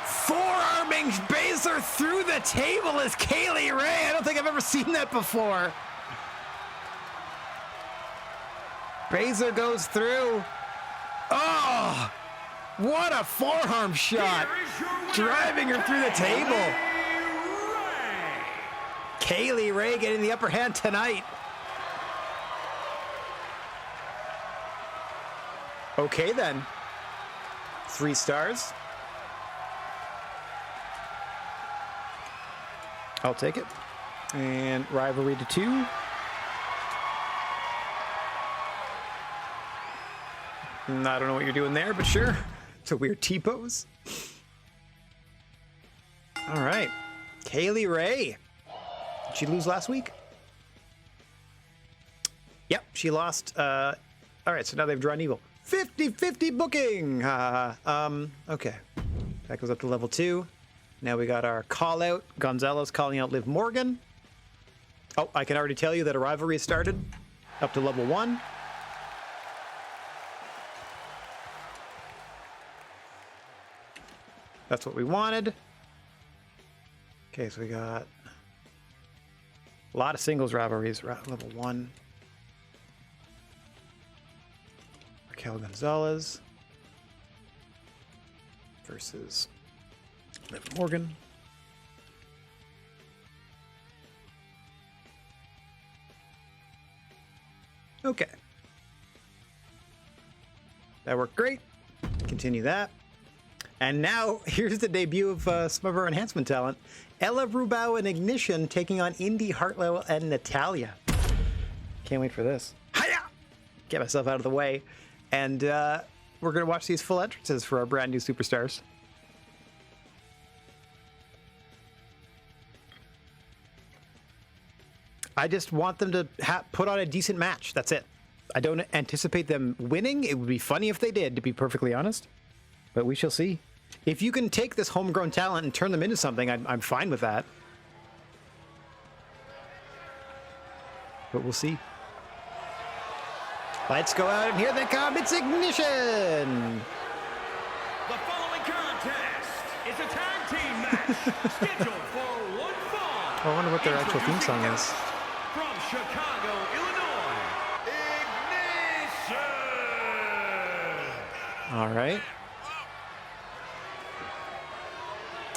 Forearming Baszler through the table is Kaylee Ray. I don't think I've ever seen that before. Baszler goes through. Oh, what a forearm shot. Driving her through the table. Kaylee Ray getting the upper hand tonight. Okay then. 3 stars. I'll take it. And rivalry to 2. I don't know what you're doing there, but sure. It's a weird T-pose. All right. Kaylee Ray. Did she lose last week? Yep, she lost. All right, so now they've drawn evil. 50-50 booking. Okay. That goes up to level 2. Now we got our call out. Gonzalez calling out Liv Morgan. Oh, I can already tell you that a rivalry has started. Up to level 1. That's what we wanted. Okay, so we got a lot of singles rivalries. Level 1. Raquel Gonzalez versus Liv Morgan. Okay. That worked great. Continue that. And now, here's the debut of some of our enhancement talent. Ella Rubau and Ignition taking on Indy Hartwell and Natalia. Can't wait for this. Hiya! Get myself out of the way. And we're going to watch these full entrances for our brand new superstars. I just want them to put on a decent match. That's it. I don't anticipate them winning. It would be funny if they did, to be perfectly honest. But we shall see. If you can take this homegrown talent and turn them into something, I'm fine with that. But we'll see. Lights go out, and here they come. It's Ignition! The following contest is a tag team match scheduled for one fall. I wonder what their actual theme song is. From Chicago, Illinois, Ignition! All right.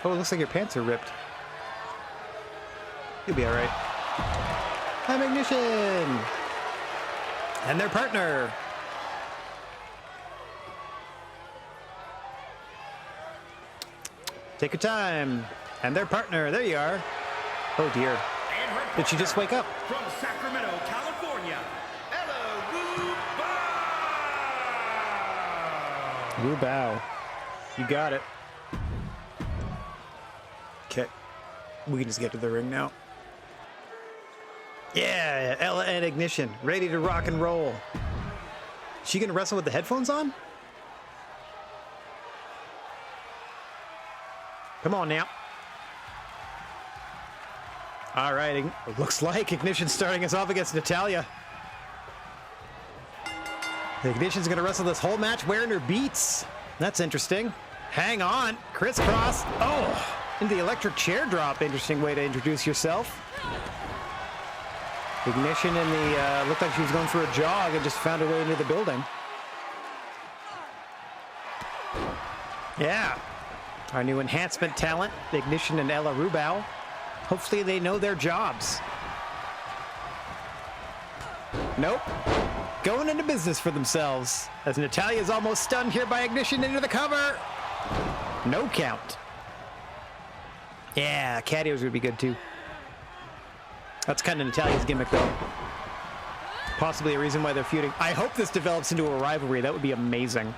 Oh, it looks like your pants are ripped. You'll be all right. I'm Ignition! And their partner. Take your time. And their partner. There you are. Oh, dear. Did she just wake up? From Sacramento, California, Ella Rubau! Rubau. You got it. Okay. We can just get to the ring now. Yeah, Ella and Ignition. Ready to rock and roll. She gonna wrestle with the headphones on? Come on now. All right, it looks like Ignition's starting us off against Natalia. Ignition's gonna wrestle this whole match wearing her beats. That's interesting. Hang on, crisscross. Oh, and the electric chair drop. Interesting way to introduce yourself. Ignition in the, looked like she was going for a jog and just found her way into the building. Yeah. Our new enhancement talent, Ignition and Ella Rubau. Hopefully they know their jobs. Nope. Going into business for themselves. As Natalia's almost stunned here by Ignition into the cover. No count. Yeah, Catios would be good too. That's kind of Natalia's gimmick though. Possibly a reason why they're feuding. I hope this develops into a rivalry. That would be amazing.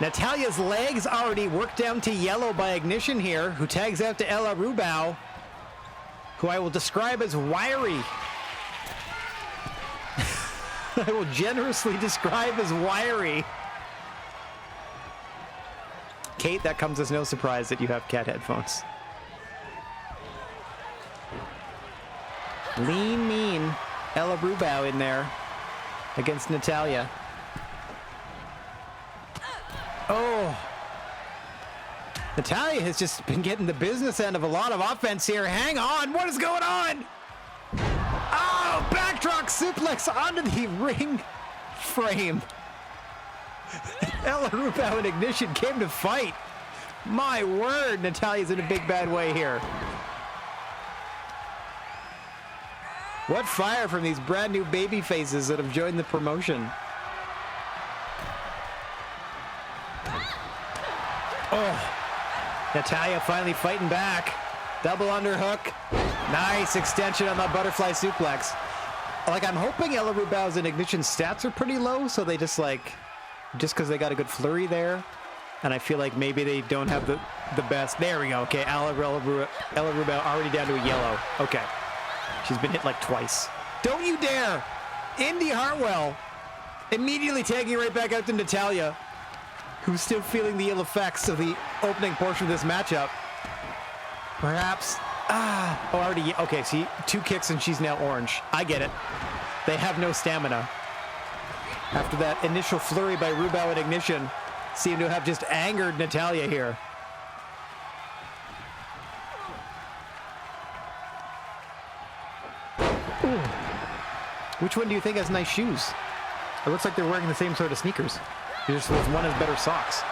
Natalia's legs already worked down to yellow by Ignition here, who tags out to Ella Rubau, who I will describe as wiry. I will generously describe as wiry. Kate, that comes as no surprise that you have cat headphones. Lean, mean Ella Rubau in there against Natalia. Oh. Natalia has just been getting the business end of a lot of offense here. Hang on. What is going on? Oh, backdrop suplex onto the ring frame. Ella Rubau and Ignition came to fight. My word, Natalia's in a big bad way here. What fire from these brand new baby faces that have joined the promotion. Oh, Natalia finally fighting back. Double underhook. Nice extension on the butterfly suplex. Like, I'm hoping Ella Rubau's and Ignition's stats are pretty low, so they just because they got a good flurry there. And I feel like maybe they don't have the best. There we go. Okay, Ella Rubau already down to a yellow. Okay. She's been hit like twice. Don't you dare! Indy Hartwell immediately tagging right back out to Natalia, who's still feeling the ill effects of the opening portion of this matchup. Perhaps. Already. Okay, see, 2 kicks and she's now orange. I get it. They have no stamina. After that initial flurry by Rubau and Ignition, seem to have just angered Natalia here. Ooh. Which one do you think has nice shoes? It looks like they're wearing the same sort of sneakers. Just one has better socks.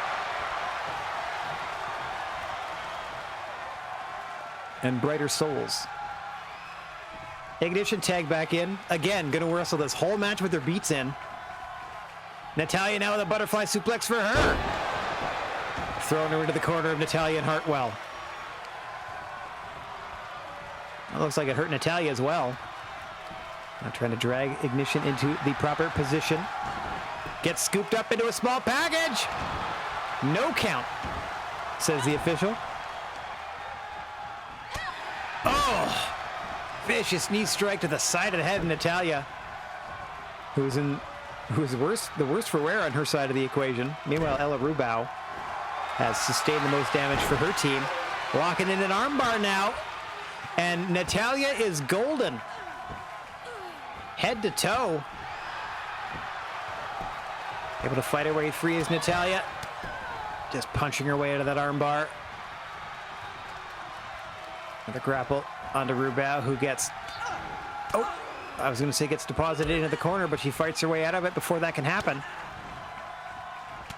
And brighter soles. Ignition tag back in. Again, gonna wrestle this whole match with her beats in. Natalya now with a butterfly suplex for her. Throwing her into the corner of Natalya and Hartwell. That looks like it hurt Natalya as well. Now trying to drag Ignition into the proper position. Gets scooped up into a small package. No count, says the official. Oh! Vicious knee strike to the side of the head of Natalya, who is the worst for wear on her side of the equation. Meanwhile, Ella Rubau has sustained the most damage for her team. Locking in an armbar now, and Natalya is golden. Head to toe. Able to fight her way free is Natalya. Just punching her way out of that armbar. Another grapple onto Rubau, who gets... Oh, I was going to say gets deposited into the corner, but she fights her way out of it before that can happen.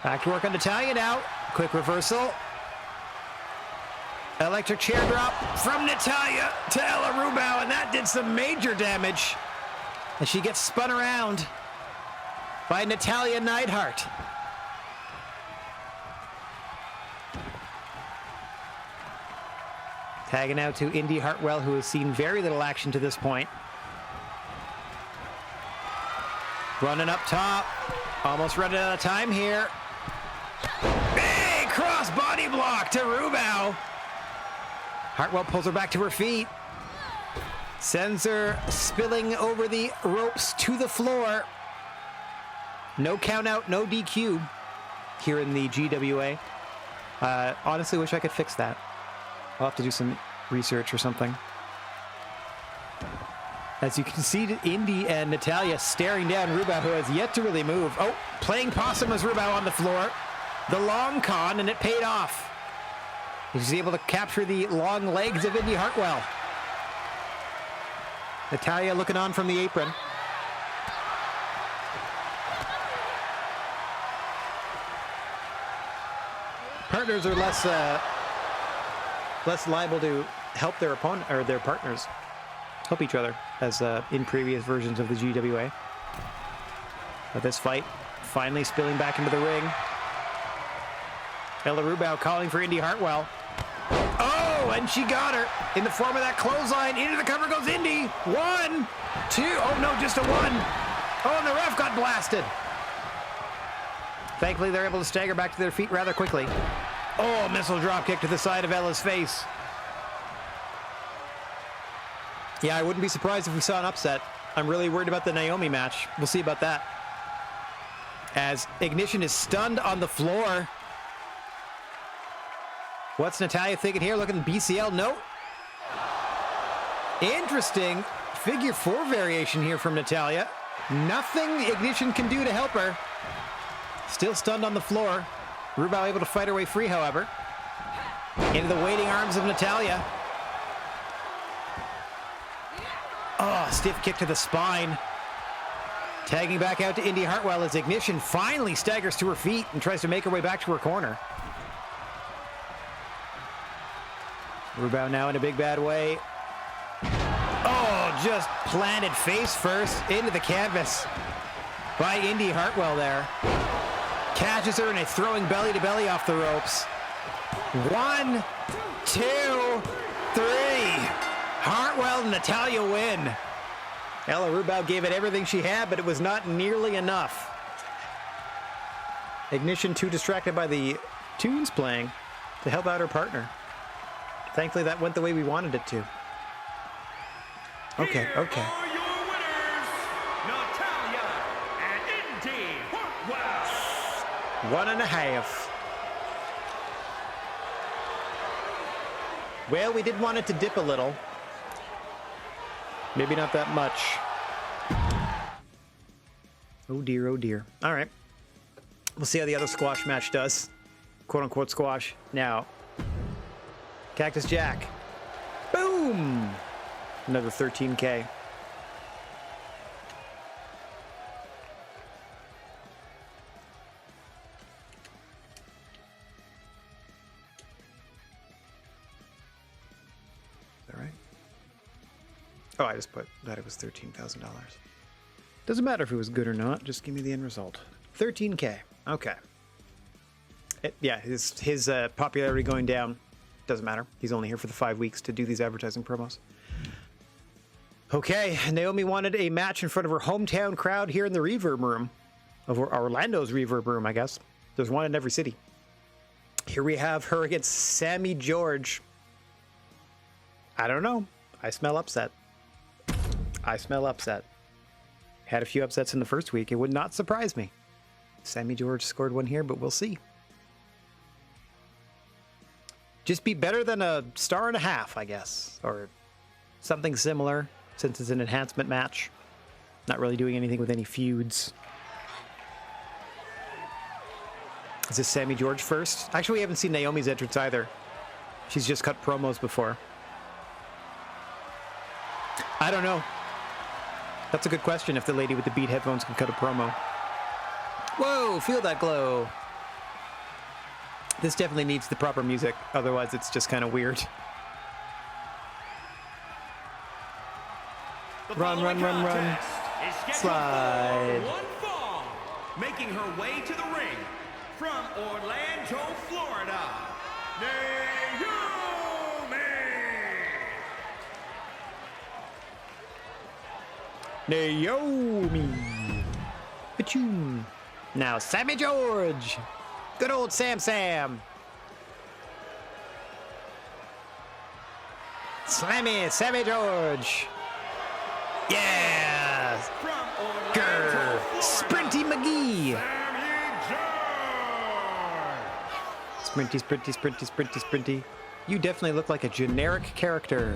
Back to work on Natalya now. Quick reversal. Electric chair drop from Natalya to Ella Rubau, and that did some major damage. And she gets spun around by Natalya Neidhart. Tagging out to Indy Hartwell, who has seen very little action to this point. Running up top. Almost running out of time here. Big cross body block to Rubau. Hartwell pulls her back to her feet. Sends her spilling over the ropes to the floor. No count out, no DQ here in the GWA. Honestly, wish I could fix that. I'll have to do some research or something. As you can see, Indy and Natalya staring down Rubau, who has yet to really move. Oh, playing possum as Rubau on the floor. The long con, and it paid off. He's able to capture the long legs of Indy Hartwell. Natalya looking on from the apron. Partners are less liable to help their opponent or their partners help each other, as in previous versions of the GWA. But this fight finally spilling back into the ring. Ella Rubau calling for Indy Hartwell. Oh, and she got her in the form of that clothesline. Into the cover goes Indy. 1, 2. Oh no, just a 1. Oh, and the ref got blasted. Thankfully, they're able to stagger back to their feet rather quickly. Oh, missile drop kick to the side of Ella's face. Yeah, I wouldn't be surprised if we saw an upset. I'm really worried about the Naomi match. We'll see about that. As Ignition is stunned on the floor. What's Natalya thinking here? Looking at BCL. No. Interesting figure 4 variation here from Natalya. Nothing Ignition can do to help her. Still stunned on the floor. Rubau able to fight her way free, however. Into the waiting arms of Natalya. Oh, stiff kick to the spine. Tagging back out to Indy Hartwell as Ignition finally staggers to her feet and tries to make her way back to her corner. Rubau now in a big bad way. Oh, just planted face first into the canvas by Indy Hartwell there. Catches her in a throwing belly to belly off the ropes. 1, 2, 3. Hartwell and Natalya win. Ella Rubau gave it everything she had, but it was not nearly enough. Ignition too distracted by the tunes playing to help out her partner. Thankfully, that went the way we wanted it to. Okay, okay. Are your winners, Natalya and Indy Hartwell. 1.5. Well, we did want it to dip a little. Maybe not that much. Oh dear, oh dear. All right. We'll see how the other squash match does. Quote unquote squash. Now, Cactus Jack. Boom! Another 13K. All right. Oh, I just put that it was $13,000. Doesn't matter if it was good or not. Just give me the end result. 13K. Okay. Yeah, his popularity going down. Doesn't matter. He's only here for the 5 weeks to do these advertising promos. Okay, Naomi wanted a match in front of her hometown crowd here in the Reverb Room. Of Orlando's Reverb Room, I guess. There's one in every city. Here we have her against Sammy George. I don't know. I smell upset. I smell upset. Had a few upsets in the first week. It would not surprise me. Sammy George scored one here, but we'll see. Just be better than a 1.5 stars, I guess. Or something similar, since it's an enhancement match. Not really doing anything with any feuds. Is this Sammy George first? Actually, we haven't seen Naomi's entrance either. She's just cut promos before. I don't know. That's a good question, if the lady with the beat headphones can cut a promo. Whoa, feel that glow. This definitely needs the proper music, otherwise it's just kind of weird. Run, run, run, run. Slide. One fall, making her way to the ring from Orlando, Florida, Naomi. Pachoon. Now Sammy George. Good old Sam. Slammy, Sammy George. Yeah. from Orlando, Grr. Florida, Sprinty McGee. Sammy George. Sprinty. You definitely look like a generic character.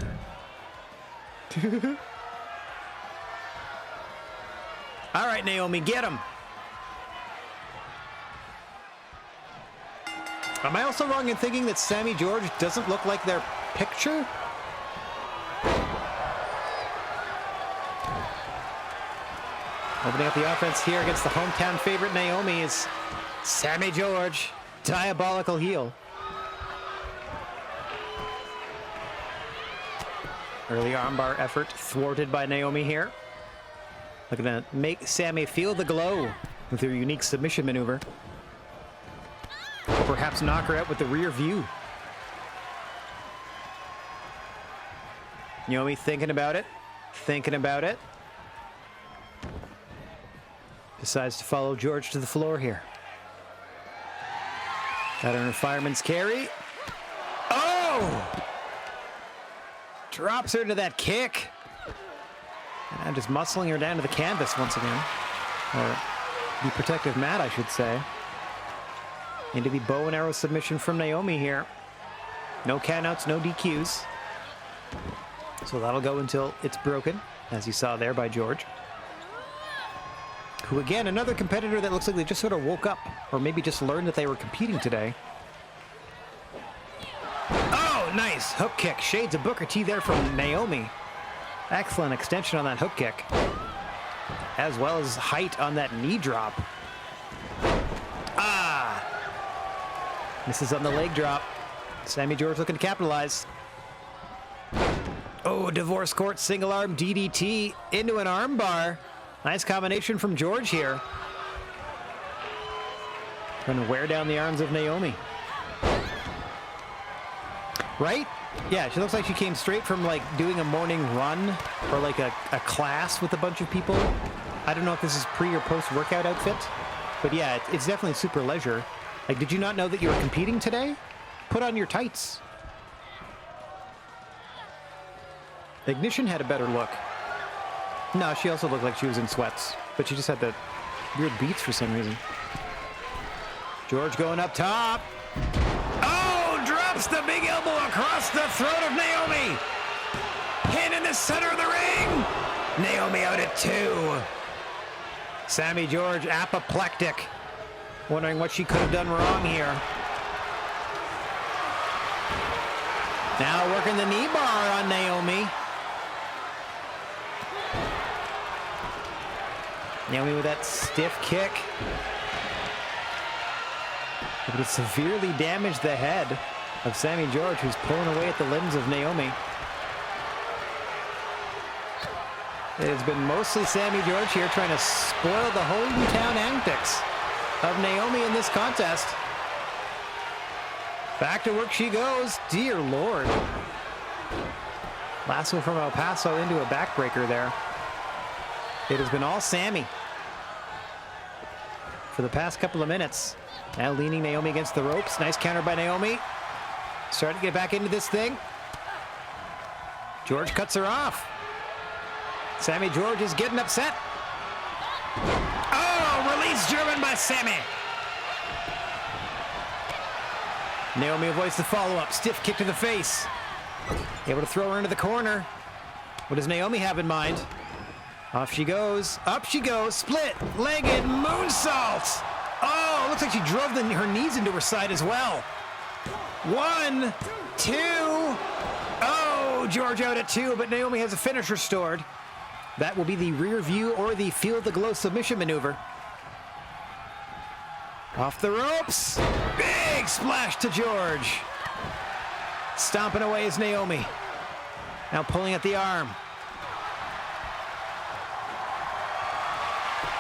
All right, Naomi, get him. Am I also wrong in thinking that Sammy George doesn't look like their picture? Opening up the offense here against the hometown favorite Naomi is Sammy George, diabolical heel. Early armbar effort thwarted by Naomi here. Looking to make Sammy feel the glow with her unique submission maneuver. Or perhaps knock her out with the rear view. Naomi thinking about it. Decides to follow George to the floor here. Got her in a fireman's carry. Oh! Drops her to that kick. And just muscling her down to the canvas once again. Or the protective mat, I should say. Into the bow and arrow submission from Naomi here. No countouts, no DQs. So that'll go until it's broken, as you saw there by George. Who, again, another competitor that looks like they just sort of woke up, or maybe just learned that they were competing today. Oh, nice hook kick. Shades of Booker T there from Naomi. Excellent extension on that hook kick. As well as height on that knee drop. Ah! Misses on the leg drop. Sammy George looking to capitalize. Oh, divorce court single arm DDT into an arm bar. Nice combination from George here. Trying to wear down the arms of Naomi. Right? Yeah, she looks like she came straight from like doing a morning run or like a class with a bunch of people. I don't know if this is pre or post workout outfit, but yeah, it's definitely super leisure. Like, did you not know that you were competing today? Put on your tights. Ignition had a better look. No, she also looked like she was in sweats, but she just had the weird beats for some reason. George going up top. Oh, drops the big elbow across the throat of Naomi. Hit in the center of the ring. Naomi out at 2. Sammy George apoplectic. Wondering what she could have done wrong here. Now working the knee bar on Naomi. Naomi with that stiff kick. But it severely damaged the head of Sammy George, who's pulling away at the limbs of Naomi. It's been mostly Sammy George here trying to spoil the hometown antics of Naomi in this contest. Back to work she goes. Dear Lord. Lasso from El Paso into a backbreaker there. It has been all Sammy for the past couple of minutes. Now leaning Naomi against the ropes. Nice counter by Naomi. Starting to get back into this thing. George cuts her off. Sammy George is getting upset. Oh, release German by Sammy. Naomi avoids the follow-up. Stiff kick to the face. Able to throw her into the corner. What does Naomi have in mind? Off she goes. Up she goes. Split-legged moonsault. Oh, looks like she drove her knees into her side as well. 1, 2. Oh, George out at 2, but Naomi has a finisher stored. That will be the rear view or the feel the glow submission maneuver. Off the ropes. Big splash to George. Stomping away is Naomi. Now pulling at the arm.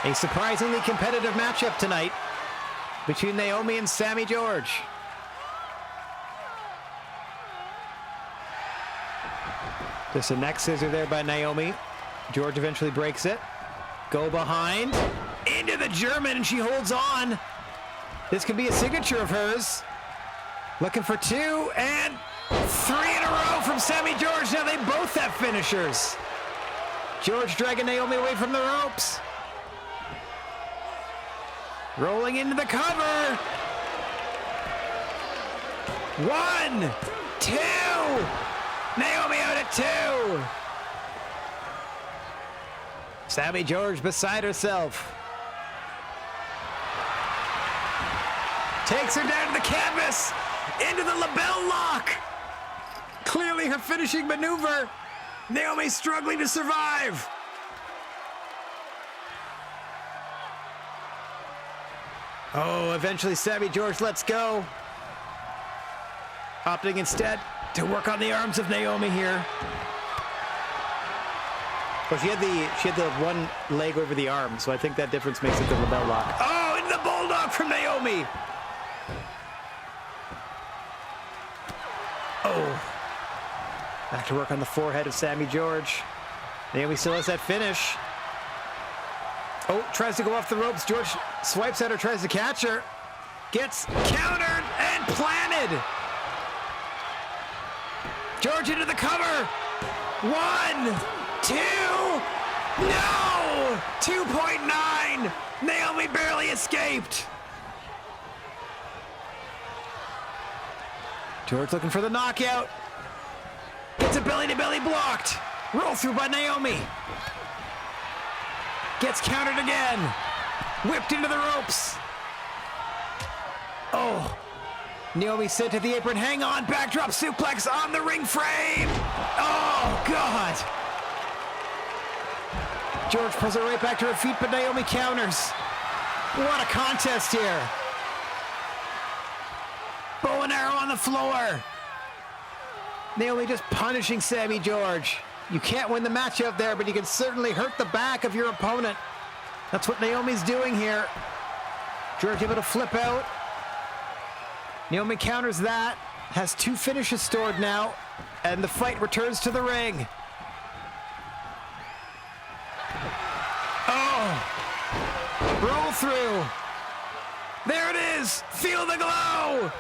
A surprisingly competitive matchup tonight between Naomi and Sammy George. Just a neck scissor there by Naomi. George eventually breaks it. Go behind. Into the German, and she holds on. This could be a signature of hers. Looking for 2 and 3 in a row from Sammy George. Now they both have finishers. George dragging Naomi away from the ropes. Rolling into the cover. 1, 2. Naomi out at 2. Sammy George beside herself. Takes her down to the canvas. Into the label lock. Clearly her finishing maneuver. Naomi struggling to survive. Oh, eventually Sammy George lets go. Opting instead to work on the arms of Naomi here. Well, she had the one leg over the arm, so I think that difference makes it the label lock. Oh, into the bulldog from Naomi. Oh. Back to work on the forehead of Sammy George. Naomi still has that finish. Oh, tries to go off the ropes. George swipes at her, tries to catch her. Gets countered and planted. George into the cover. 1, 2. No! 2.9. Naomi barely escaped. George looking for the knockout. Gets a belly-to-belly blocked. Roll through by Naomi. Gets countered again. Whipped into the ropes. Oh. Naomi sent to the apron. Hang on. Backdrop suplex on the ring frame. Oh, God. George pulls her right back to her feet, but Naomi counters. What a contest here. Bow and arrow on the floor. Naomi just punishing Sammy George. You can't win the match out there, but you can certainly hurt the back of your opponent. That's what Naomi's doing here. George able to flip out. Naomi counters that. Has 2 finishes stored now. And the fight returns to the ring. Oh! Roll through. There it is. Feel the glow.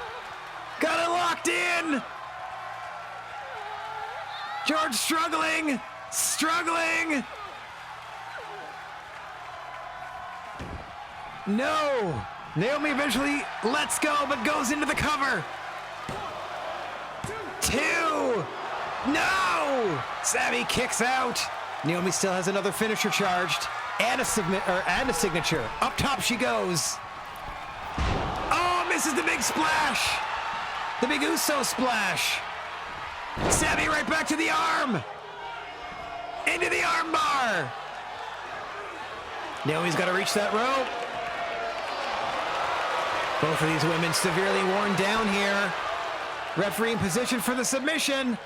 Got it locked in. George struggling. No. Naomi eventually lets go, but goes into the cover. 2. No. Sammy kicks out. Naomi still has another finisher charged and a signature. Up top she goes. Oh, misses the big splash. The big Uso splash. Sammy right back to the arm. Into the arm bar. Naomi's got to reach that rope. Both of these women severely worn down here. Referee in position for the submission.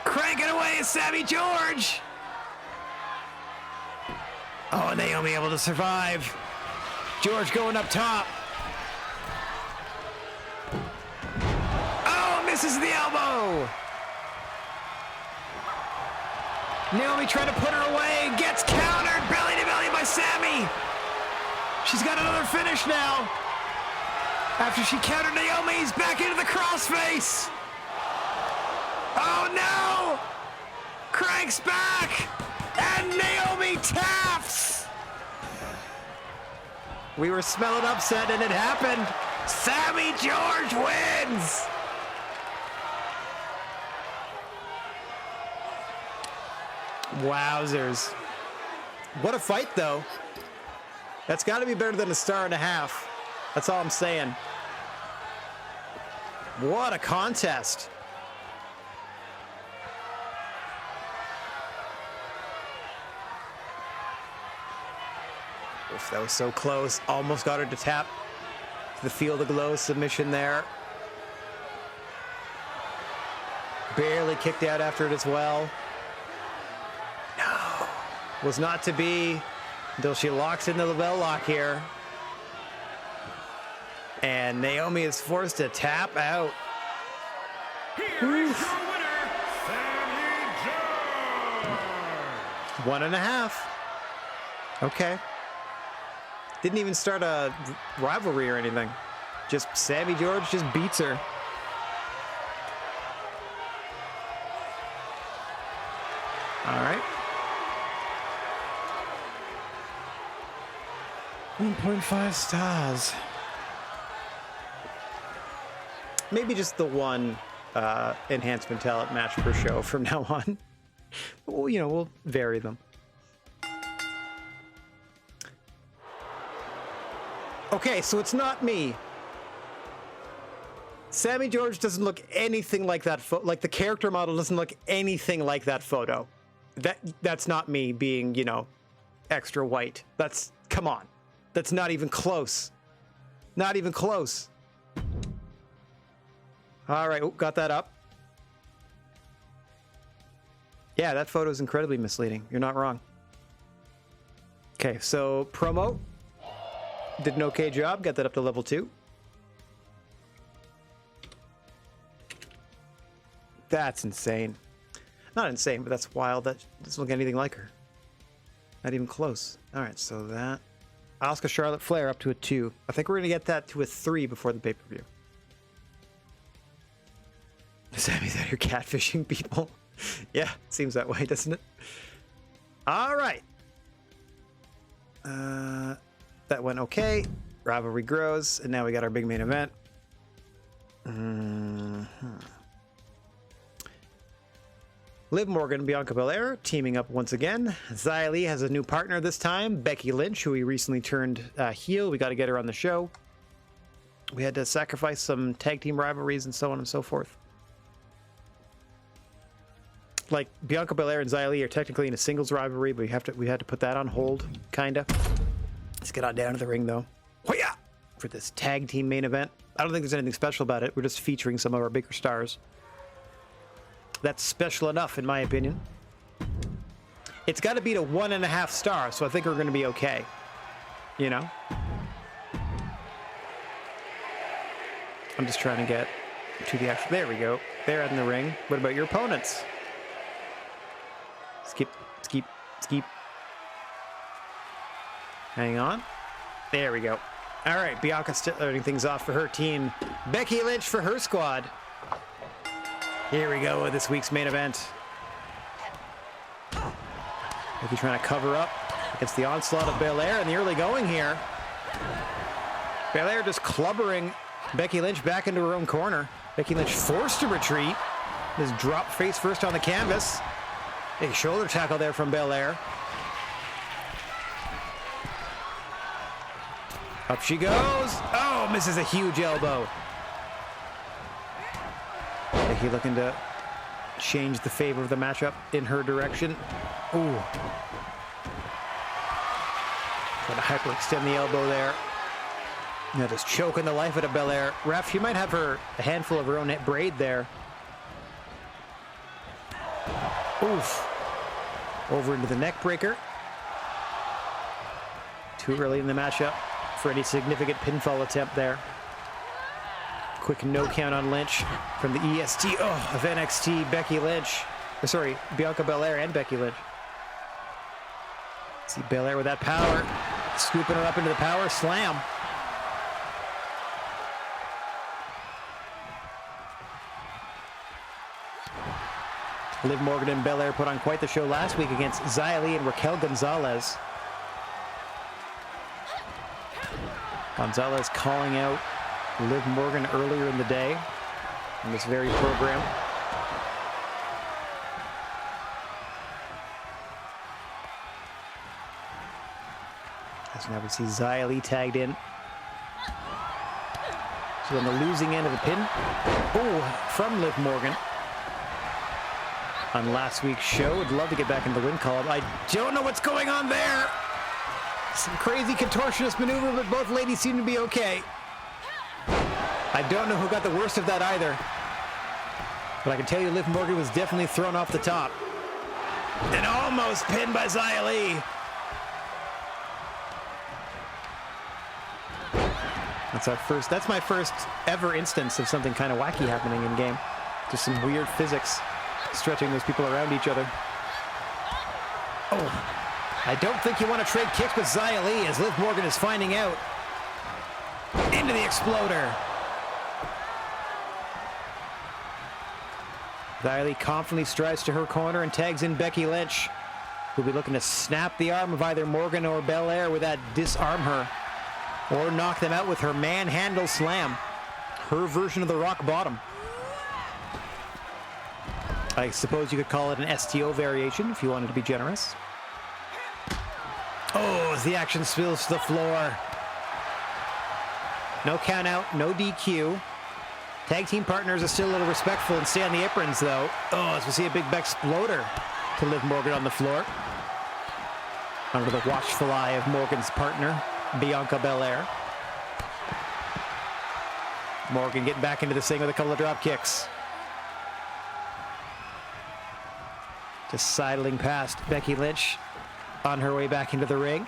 Cranking away is Sammy George. Oh, Naomi able to survive. George going up top. Oh, misses the elbow. Naomi trying to put her away. Gets countered belly to belly by Sammy. She's got another finish now. After she countered Naomi, he's back into the crossface. Oh no! Cranks back! And Naomi taps! We were smelling upset and it happened. Sammy George wins! Wowzers. What a fight, though. That's got to be better than a 1.5 stars. That's all I'm saying. What a contest. Oof, that was so close. Almost got her to tap. The Feel the Glow submission there. Barely kicked out after it as well. No. Was not to be until she locks into the bell lock here. And Naomi is forced to tap out. Here is your winner, Sammy George. 1.5. Okay. Didn't even start a rivalry or anything. Just Sammy George just beats her. All right. 1.5 stars. Maybe just the one enhancement talent match per show from now on. Well, you know, we'll vary them. Okay, so it's not me. Sammy George doesn't look anything like that photo. Like the character model doesn't look anything like that photo. That's not me being, you know, extra white. That's, come on. That's not even close. Not even close. All right, got that up. Yeah, that photo is incredibly misleading. You're not wrong. Okay, so promo. Did an okay job. Got that up to level 2. That's insane. Not insane, but that's wild. That doesn't look anything like her. Not even close. All right, so that. Asuka Charlotte Flair up to a 2. I think we're going to get that to a 3 before the pay-per-view. Sammy's out here catfishing people. Yeah, seems that way, doesn't it? All right. That went okay. Rivalry grows, and now we got our big main event. Liv Morgan and Bianca Belair teaming up once again. Xia Li has a new partner this time, Becky Lynch, who we recently turned heel. We got to get her on the show. We had to sacrifice some tag team rivalries and so on and so forth. Like Bianca Belair and Xia Li are technically in a singles rivalry, but we had to put that on hold, kinda. Let's get on down to the ring though. Hoya! For this tag team main event. I don't think there's anything special about it. We're just featuring some of our bigger stars. That's special enough, in my opinion. It's got to beat a 1.5 stars, so I think we're going to be okay. You know? I'm just trying to get to the actual... There we go. They're in the ring. What about your opponents? Skip. Hang on. There we go. All right, Bianca starting things off for her team. Becky Lynch for her squad. Here we go with this week's main event. Becky trying to cover up against the onslaught of Belair in the early going here. Belair just clubbering Becky Lynch back into her own corner. Becky Lynch forced to retreat. Just drop face first on the canvas. Big shoulder tackle there from Belair. Up she goes. Oh, misses a huge elbow. Becky looking to change the favor of the matchup in her direction. Ooh. Trying to hyperextend the elbow there. Now just choking the life out of Belair. Ref, she might have a handful of her own braid there. Oof. Over into the neck breaker. Too early in the matchup for any significant pinfall attempt there. Quick no count on Lynch from the EST of NXT, Becky Lynch. Or sorry, Bianca Belair and Becky Lynch. See Belair with that power, scooping her up into the power slam. Liv Morgan and Belair put on quite the show last week against Xia Li and Raquel Gonzalez. Gonzalez calling out Liv Morgan earlier in the day in this very program. As now we see Xia Li tagged in. So on the losing end of the pin. Oh, from Liv Morgan. On last week's show, would love to get back in the win column. I don't know what's going on there. Some crazy contortionist maneuver, but both ladies seem to be okay. I don't know who got the worst of that either. But I can tell you Liv Morgan was definitely thrown off the top. And almost pinned by Xia Li. That's my first ever instance of something kind of wacky happening in game. Just some weird physics stretching those people around each other. Oh, I don't think you want to trade kicks with Xia Li as Liv Morgan is finding out. Into the exploder. Xia Li confidently strides to her corner and tags in Becky Lynch, who'll be looking to snap the arm of either Morgan or Belair with that disarm her, or knock them out with her manhandle slam, her version of the rock bottom. I suppose you could call it an STO variation if you wanted to be generous. Oh, as the action spills to the floor. No count out, no DQ. Tag team partners are still a little respectful and stay on the aprons though. Oh, as we see a big exploder to Liv Morgan on the floor. Under the watchful eye of Morgan's partner, Bianca Belair. Morgan getting back into this thing with a couple of drop kicks. Just sidling past Becky Lynch on her way back into the ring.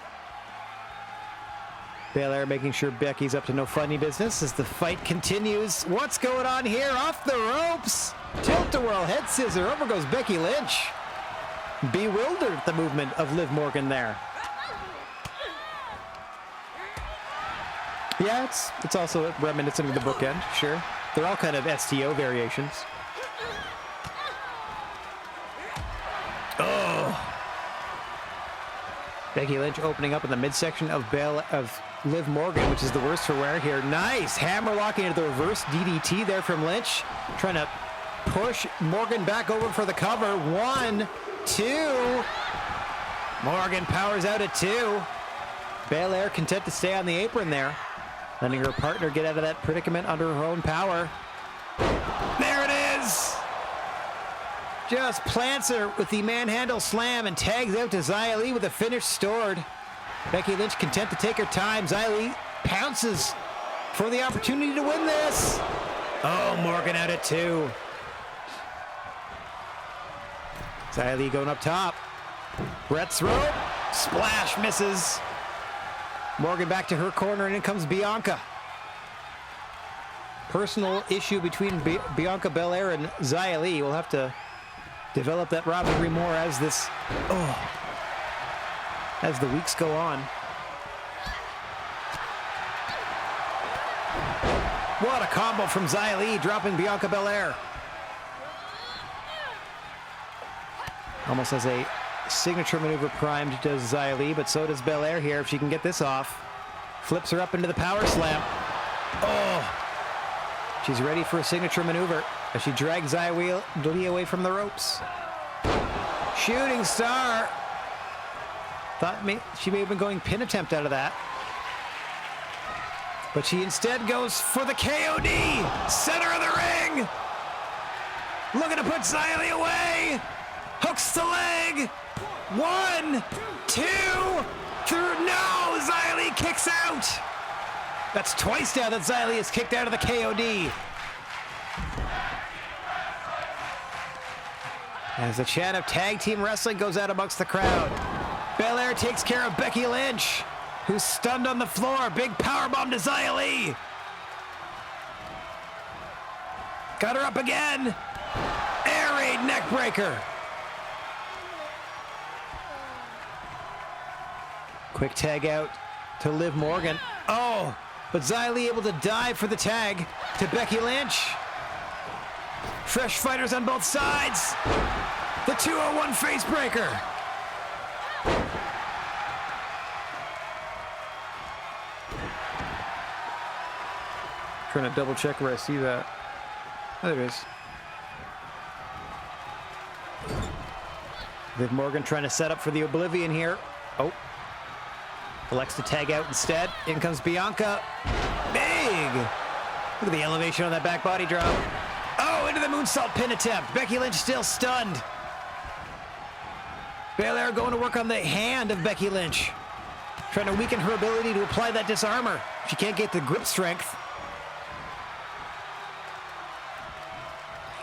Belair making sure Becky's up to no funny business as the fight continues. What's going on here? Off the ropes! Tilt-a-whirl head scissor. Over goes Becky Lynch. Bewildered at the movement of Liv Morgan there. Yeah, it's also reminiscent of the bookend, sure. They're all kind of STO variations. Oh! Becky Lynch opening up in the midsection of Liv Morgan, which is the worst for wear here. Nice! Hammer locking into the reverse DDT there from Lynch. Trying to push Morgan back over for the cover. 1, 2. Morgan powers out at 2. Belair content to stay on the apron there. Letting her partner get out of that predicament under her own power. There it is! Just plants her with the manhandle slam and tags out to Xia Li with a finish stored. Becky Lynch content to take her time. Xia Li pounces for the opportunity to win this. Oh, Morgan out at 2. Xia Li going up top. Brett's rope. Splash misses. Morgan back to her corner, and in comes Bianca. Personal issue between Bianca Belair and Xia Li. We'll have to develop that rivalry more as as the weeks go on. What a combo from Xia Li, dropping Bianca Belair. Almost as a signature maneuver primed does Xia Li, but so does Belair here if she can get this off. Flips her up into the power slam. Oh! She's ready for a signature maneuver as she drags Xia Li away from the ropes. Shooting star. Thought she may have been going pin attempt out of that. But she instead goes for the KOD. Center of the ring. Looking to put Xia Li away. Hooks the leg. 1, 2, through. No, Xia Li kicks out. That's twice now that Xia Li is kicked out of the KOD. As the chant of tag team wrestling goes out amongst the crowd. Belair takes care of Becky Lynch, who's stunned on the floor. Big powerbomb to Xia Li. Got her up again. Air raid neckbreaker. Quick tag out to Liv Morgan. Oh, but Xia Li able to dive for the tag to Becky Lynch. Fresh fighters on both sides. The 201 face breaker. Trying to double check where I see that. Oh, there it is. Liv Morgan trying to set up for the Oblivion here. Oh. Elects to tag out instead. In comes Bianca. Big! Look at the elevation on that back body drop. Oh, into the moonsault pin attempt. Becky Lynch still stunned. Belair going to work on the hand of Becky Lynch. Trying to weaken her ability to apply that disarmor. She can't get the grip strength.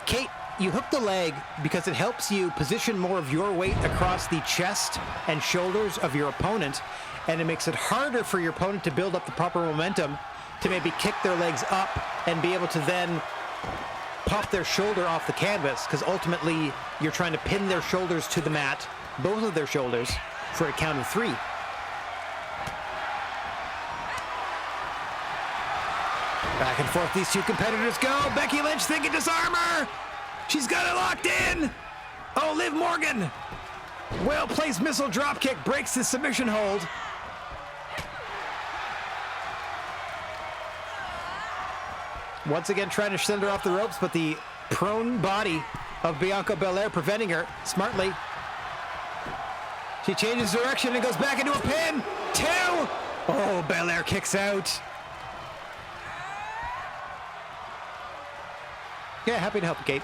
Kate, you hook the leg because it helps you position more of your weight across the chest and shoulders of your opponent, and it makes it harder for your opponent to build up the proper momentum to maybe kick their legs up and be able to then pop their shoulder off the canvas, because ultimately you're trying to pin their shoulders to the mat, both of their shoulders, for a count of 3. Back and forth these two competitors go. Becky Lynch thinking disarmor. She's got it locked in. Oh, Liv Morgan. Well-placed missile dropkick breaks the submission hold. Once again trying to send her off the ropes, but the prone body of Bianca Belair preventing her smartly. She changes direction and goes back into a pin. 2. Oh, Belair kicks out. Yeah, happy to help, Kate.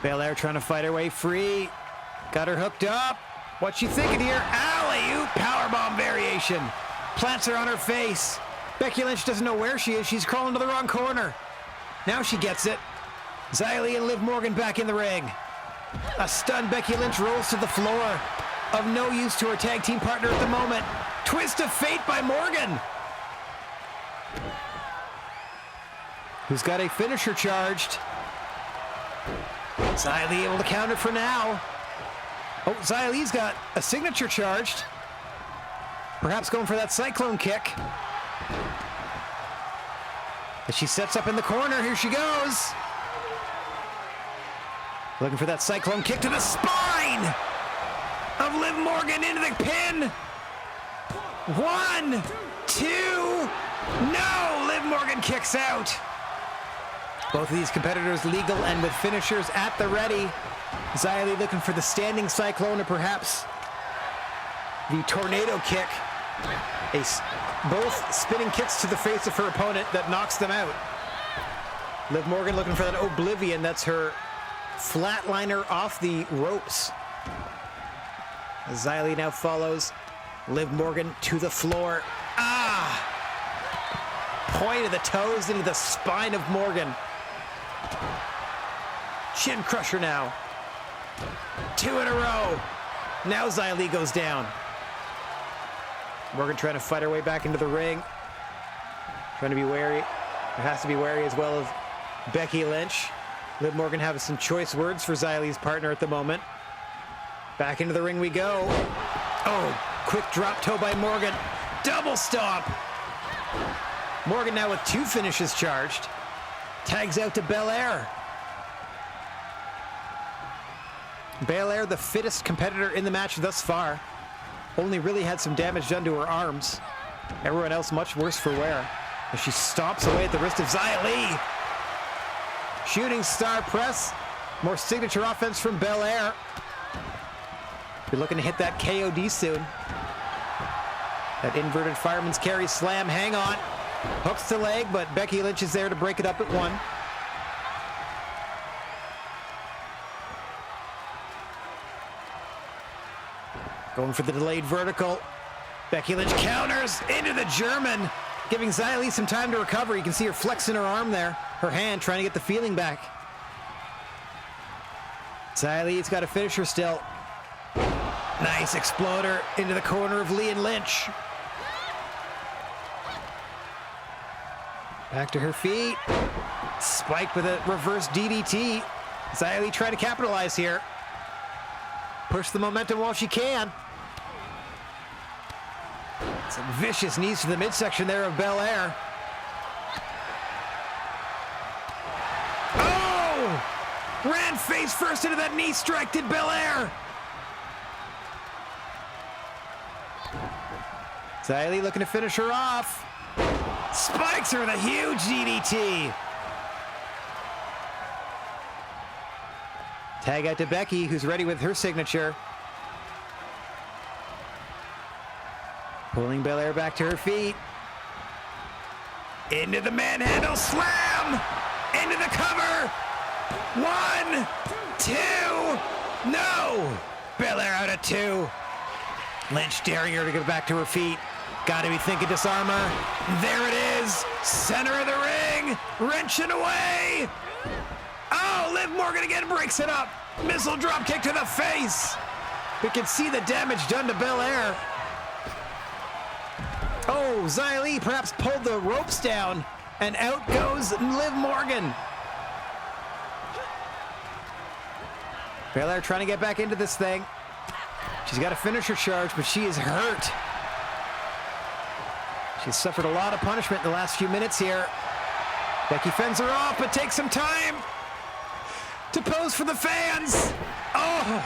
Belair trying to fight her way free. Got her hooked up. What's she thinking here? Alley-oop powerbomb variation. Plants her on her face. Becky Lynch doesn't know where she is. She's crawling to the wrong corner. Now she gets it. Xia Li and Liv Morgan back in the ring. A stunned Becky Lynch rolls to the floor. Of no use to her tag team partner at the moment. Twist of fate by Morgan, who's got a finisher charged. Xia Li able to counter for now. Oh, Xia Li's got a signature charged. Perhaps going for that cyclone kick. As she sets up in the corner, here she goes. Looking for that cyclone kick to the spine of Liv Morgan into the pin. 1, 2, no! Liv Morgan kicks out. Both of these competitors legal and with finishers at the ready. Xia Li looking for the standing cyclone or perhaps the tornado kick. Both spinning kicks to the face of her opponent that knocks them out. Liv Morgan looking for that Oblivion. That's her flatliner off the ropes. Xia Li now follows Liv Morgan to the floor. Ah! Point of the toes into the spine of Morgan. Chin crusher now. 2 in a row. Now Xia Li goes down. Morgan trying to fight her way back into the ring. Trying to be wary. There has to be wary as well as Becky Lynch. Liv Morgan having some choice words for Xia Li's partner at the moment. Back into the ring we go. Oh, quick drop toe by Morgan. Double stomp. Morgan now with 2 finishes charged. Tags out to Belair. Belair, the fittest competitor in the match thus far. Only really had some damage done to her arms. Everyone else much worse for wear. As she stomps away at the wrist of Xia Li. Shooting star press. More signature offense from Belair. Be looking to hit that KOD soon. That inverted fireman's carry slam. Hang on. Hooks the leg, but Becky Lynch is there to break it up at 1. Going for the delayed vertical. Becky Lynch counters into the German. giving Xia Li some time to recover. You can see her flexing her arm there, her hand, trying to get the feeling back. Xia Li's got a finisher still. Nice exploder into the corner of Lee and Lynch. Back to her feet. Spiked with a reverse DDT. Xia Li trying to capitalize here. Push the momentum while she can. Some vicious knees to the midsection there of Belair. Oh! Ran face first into that knee strike, did Belair. Xia Li looking to finish her off. Spikes her with a huge DDT. Tag out to Becky, who's ready with her signature. Pulling Belair back to her feet. Into the manhandle slam! Into the cover! 1, 2, no! Belair out at 2. Lynch daring her to get back to her feet. Gotta be thinking disarm her. There it is! Center of the ring! Wrenching away! Oh, Liv Morgan again breaks it up! Missile drop kick to the face! We can see the damage done to Belair. Oh, Xia Li perhaps pulled the ropes down, and out goes Liv Morgan. Belair trying to get back into this thing. She's got a finisher charge, but she is hurt. She's suffered a lot of punishment in the last few minutes here. Becky fends her off, but takes some time to pose for the fans. Oh!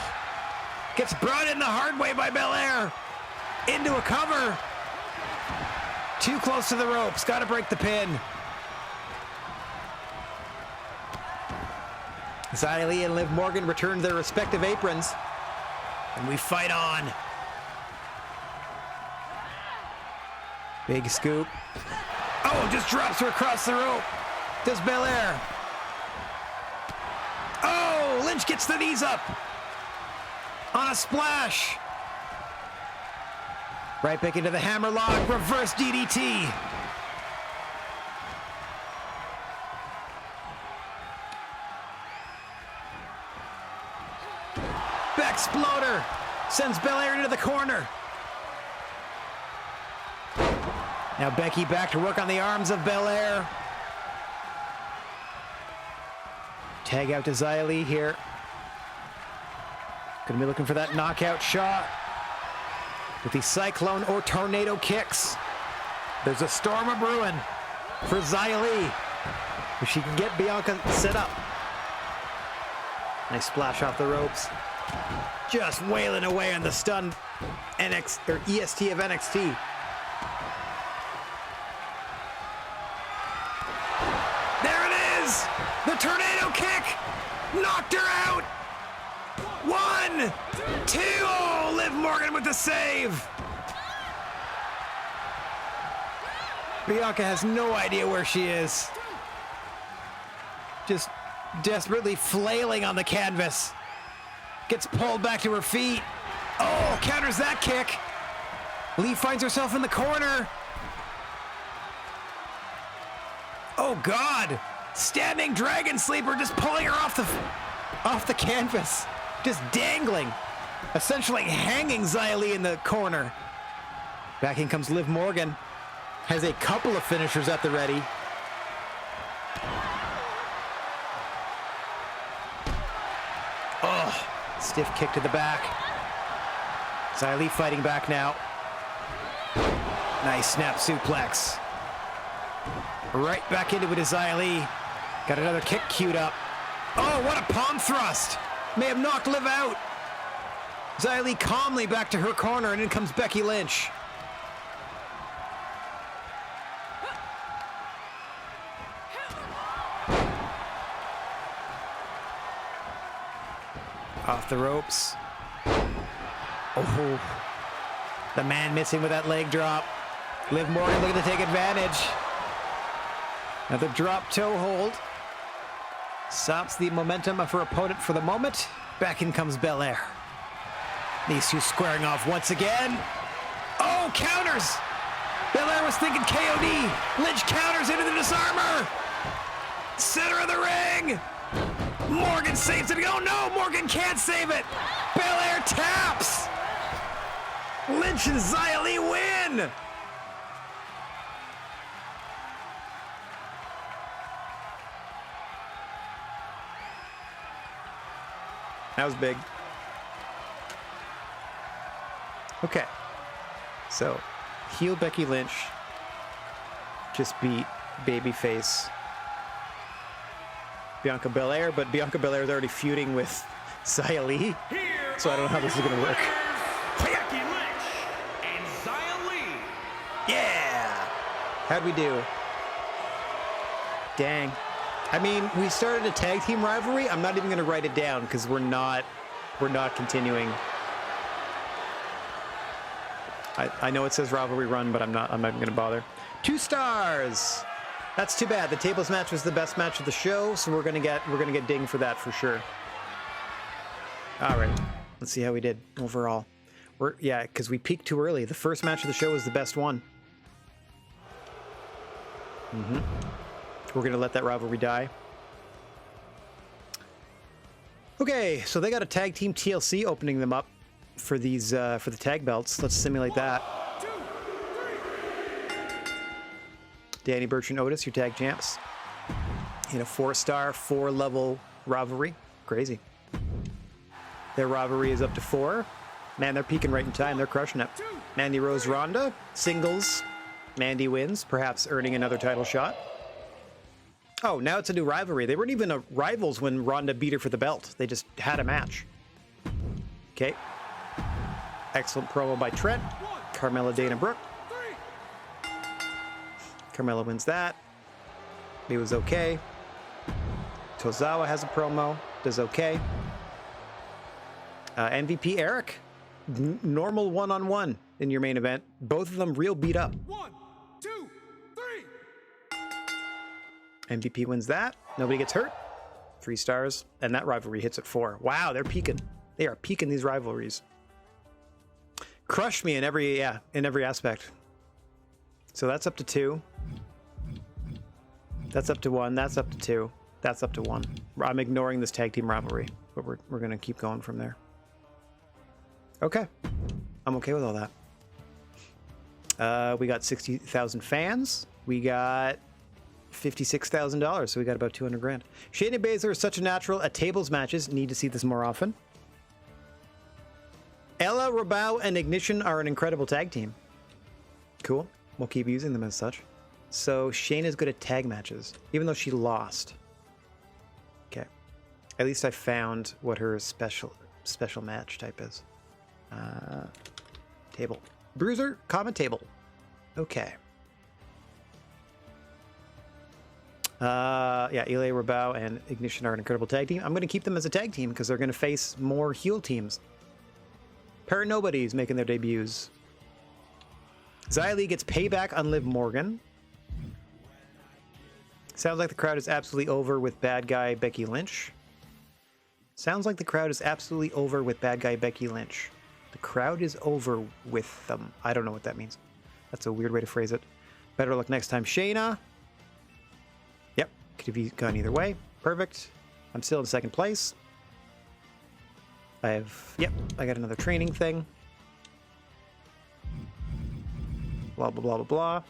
Gets brought in the hard way by Belair. Into a cover. Too close to the ropes. Got to break the pin. Xia Li and Liv Morgan return to their respective aprons. And we fight on. Big scoop. Oh, just drops her across the rope. Does Belair. Oh, Lynch gets the knees up. On a splash. Right back into the hammerlock. Reverse DDT. Exploder sends Belair into the corner. Now Becky back to work on the arms of Belair. Tag out to Xia Li here. Gonna be looking for that knockout shot with the cyclone or tornado kicks. There's a storm of brewing for Xia Li. If she can get Bianca set up. Nice splash off the ropes. Just wailing away on the stunned EST of NXT. There it is! The tornado kick! Knocked her out! 1, 2! Oh, Liv Morgan with the save! Bianca has no idea where she is. Just desperately flailing on the canvas. Gets pulled back to her feet. Oh, counters that kick. Lee finds herself in the corner. Oh, God. Standing dragon sleeper, just pulling her off the canvas. Just dangling. Essentially hanging Xia Li in the corner. Back in comes Liv Morgan. Has a couple of finishers at the ready. Oh. Stiff kick to the back. Xia Li fighting back now. Nice snap suplex. Right back into it is Xia Li. Got another kick queued up. Oh, what a palm thrust. May have knocked Liv out. Xia Li calmly back to her corner, and in comes Becky Lynch. Off the ropes. Oh, the man missing with that leg drop. Liv Morgan looking to take advantage. Another drop toe hold. Stops the momentum of her opponent for the moment. Back in comes Belair. These two squaring off once again. Oh, counters! Belair was thinking KOD. Lynch counters into the disarmer. Center of the ring. Morgan saves it. Oh no, Morgan can't save it. Belair taps. Lynch and Xia Li win. That was big. Okay. So, heel Becky Lynch just beat babyface Bianca Belair, but Bianca Belair is already feuding with Xia Li, so I don't know how this is going to work. Becky Lynch and Xia Li. Yeah! How'd we do? Dang. I mean, we started a tag team rivalry. I'm not even going to write it down because we're not continuing. I know it says rivalry run, but I'm not even going to bother. 2 stars. That's too bad. The tables match was the best match of the show, so we're gonna get dinged for that for sure. All right, let's see how we did overall. Because we peaked too early. The first match of the show was the best one. We're gonna let that rivalry die. Okay, so they got a tag team TLC opening them up for these for the tag belts. Let's simulate that. Danny Burch and Otis, your tag champs, in a 4-star, 4-level rivalry. Crazy. Their rivalry is up to 4. Man, they're peaking right in time. They're crushing it. Mandy Rose Ronda, singles. Mandy wins, perhaps earning another title shot. Oh, now it's a new rivalry. They weren't even rivals when Ronda beat her for the belt. They just had a match. Okay. Excellent promo by Trent. Carmella Dana Brooke. Carmella wins that. It was okay. Tozawa has a promo. Does okay. MVP Eric. Normal one-on-one in your main event. Both of them real beat up. 1, 2, 3. MVP wins that. Nobody gets hurt. 3 stars. And that rivalry hits at 4. Wow, they're peaking. They are peaking these rivalries. Crushed me in every aspect. So that's up to 2. That's up to 1. That's up to 2. That's up to 1. I'm ignoring this tag team rivalry, but we're gonna keep going from there. Okay, I'm okay with all that. We got 60,000 fans. We got $56,000, so we got about 200 grand. Shayna Baszler is such a natural at tables matches. Need to see this more often. Ella Rabau and Ignition are an incredible tag team. Cool. We'll keep using them as such. So Shayna's good at tag matches, even though she lost. Okay. At least I found what her special match type is. Table. Bruiser, common table. Okay. Yeah, Ella Rabau and Ignition are an incredible tag team. I'm going to keep them as a tag team because they're going to face more heel teams. Pair of Nobodies making their debuts. Xia Li gets payback on Liv Morgan. Sounds like the crowd is absolutely over with bad guy Becky Lynch. Sounds like the crowd is absolutely over with bad guy Becky Lynch. The crowd is over with them. I don't know what that means. That's a weird way to phrase it. Better luck next time, Shayna. Yep, could have gone either way. Perfect. I'm still in 2nd place. I got another training thing. Blah, blah, blah, blah, blah.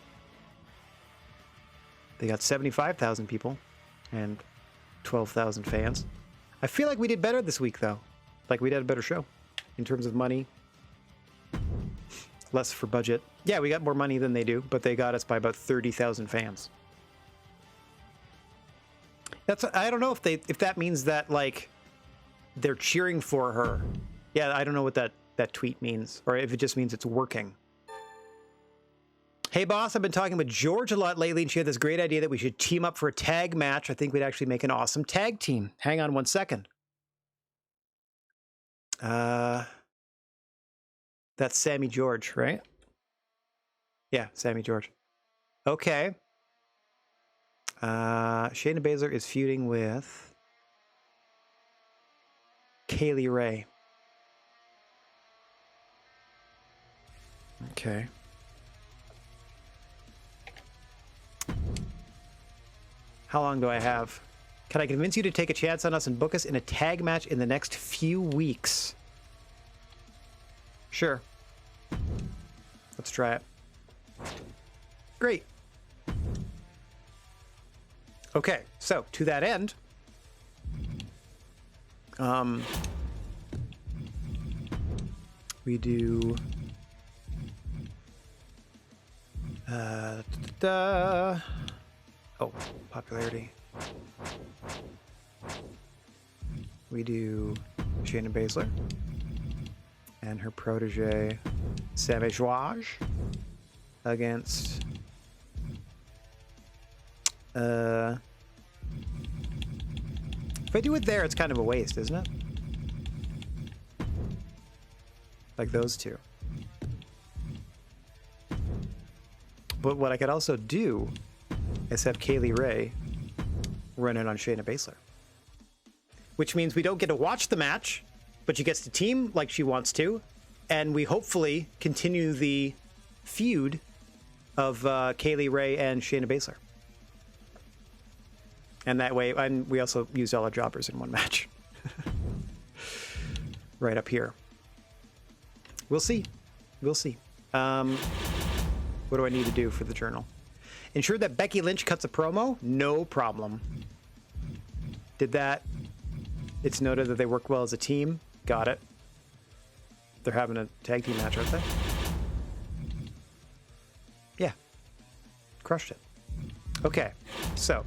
They got 75,000 people and 12,000 fans. I feel like we did better this week, though. Like, we did a better show in terms of money. Less for budget. Yeah, we got more money than they do, but they got us by about 30,000 fans. I don't know if that means that, like, they're cheering for her. Yeah, I don't know what that tweet means, or if it just means it's working. Hey boss, I've been talking with George a lot lately, and she had this great idea that we should team up for a tag match. I think we'd actually make an awesome tag team. Hang on 1 second. That's Sammy George, right? Yeah, Sammy George. Okay. Shayna Baszler is feuding with Kaylee Ray. Okay. How long do I have? Can I convince you to take a chance on us and book us in a tag match in the next few weeks? Sure. Let's try it. Great. Okay, so to that end, we do oh, popularity. We do Shayna Baszler and her protege Savage against if I do it there, it's kind of a waste, isn't it? Like those two. But what I could also do is have Kaylee Ray run in on Shayna Baszler. Which means we don't get to watch the match, but she gets to team like she wants to, and we hopefully continue the feud of Kaylee Ray and Shayna Baszler. And that way, and we also used all our jobbers in one match. Right up here. We'll see. We'll see. What do I need to do for the journal? Ensure that Becky Lynch cuts a promo? No problem. Did that. It's noted that they work well as a team. Got it. They're having a tag team match, aren't they? Yeah. Crushed it. Okay, so.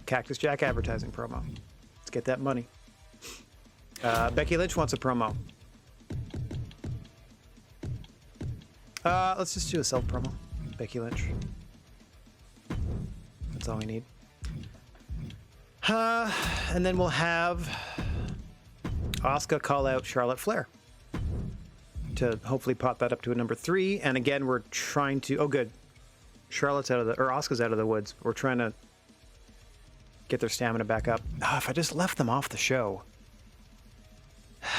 Cactus Jack advertising promo. Let's get that money. Becky Lynch wants a promo. Let's just do a self promo. Becky Lynch. That's all we need. And then we'll have Asuka call out Charlotte Flair to hopefully pop that up to a number 3. And again, we're trying to. Oh, good. Charlotte's out of the, or Asuka's out of the woods. We're trying to get their stamina back up. Oh, if I just left them off the show.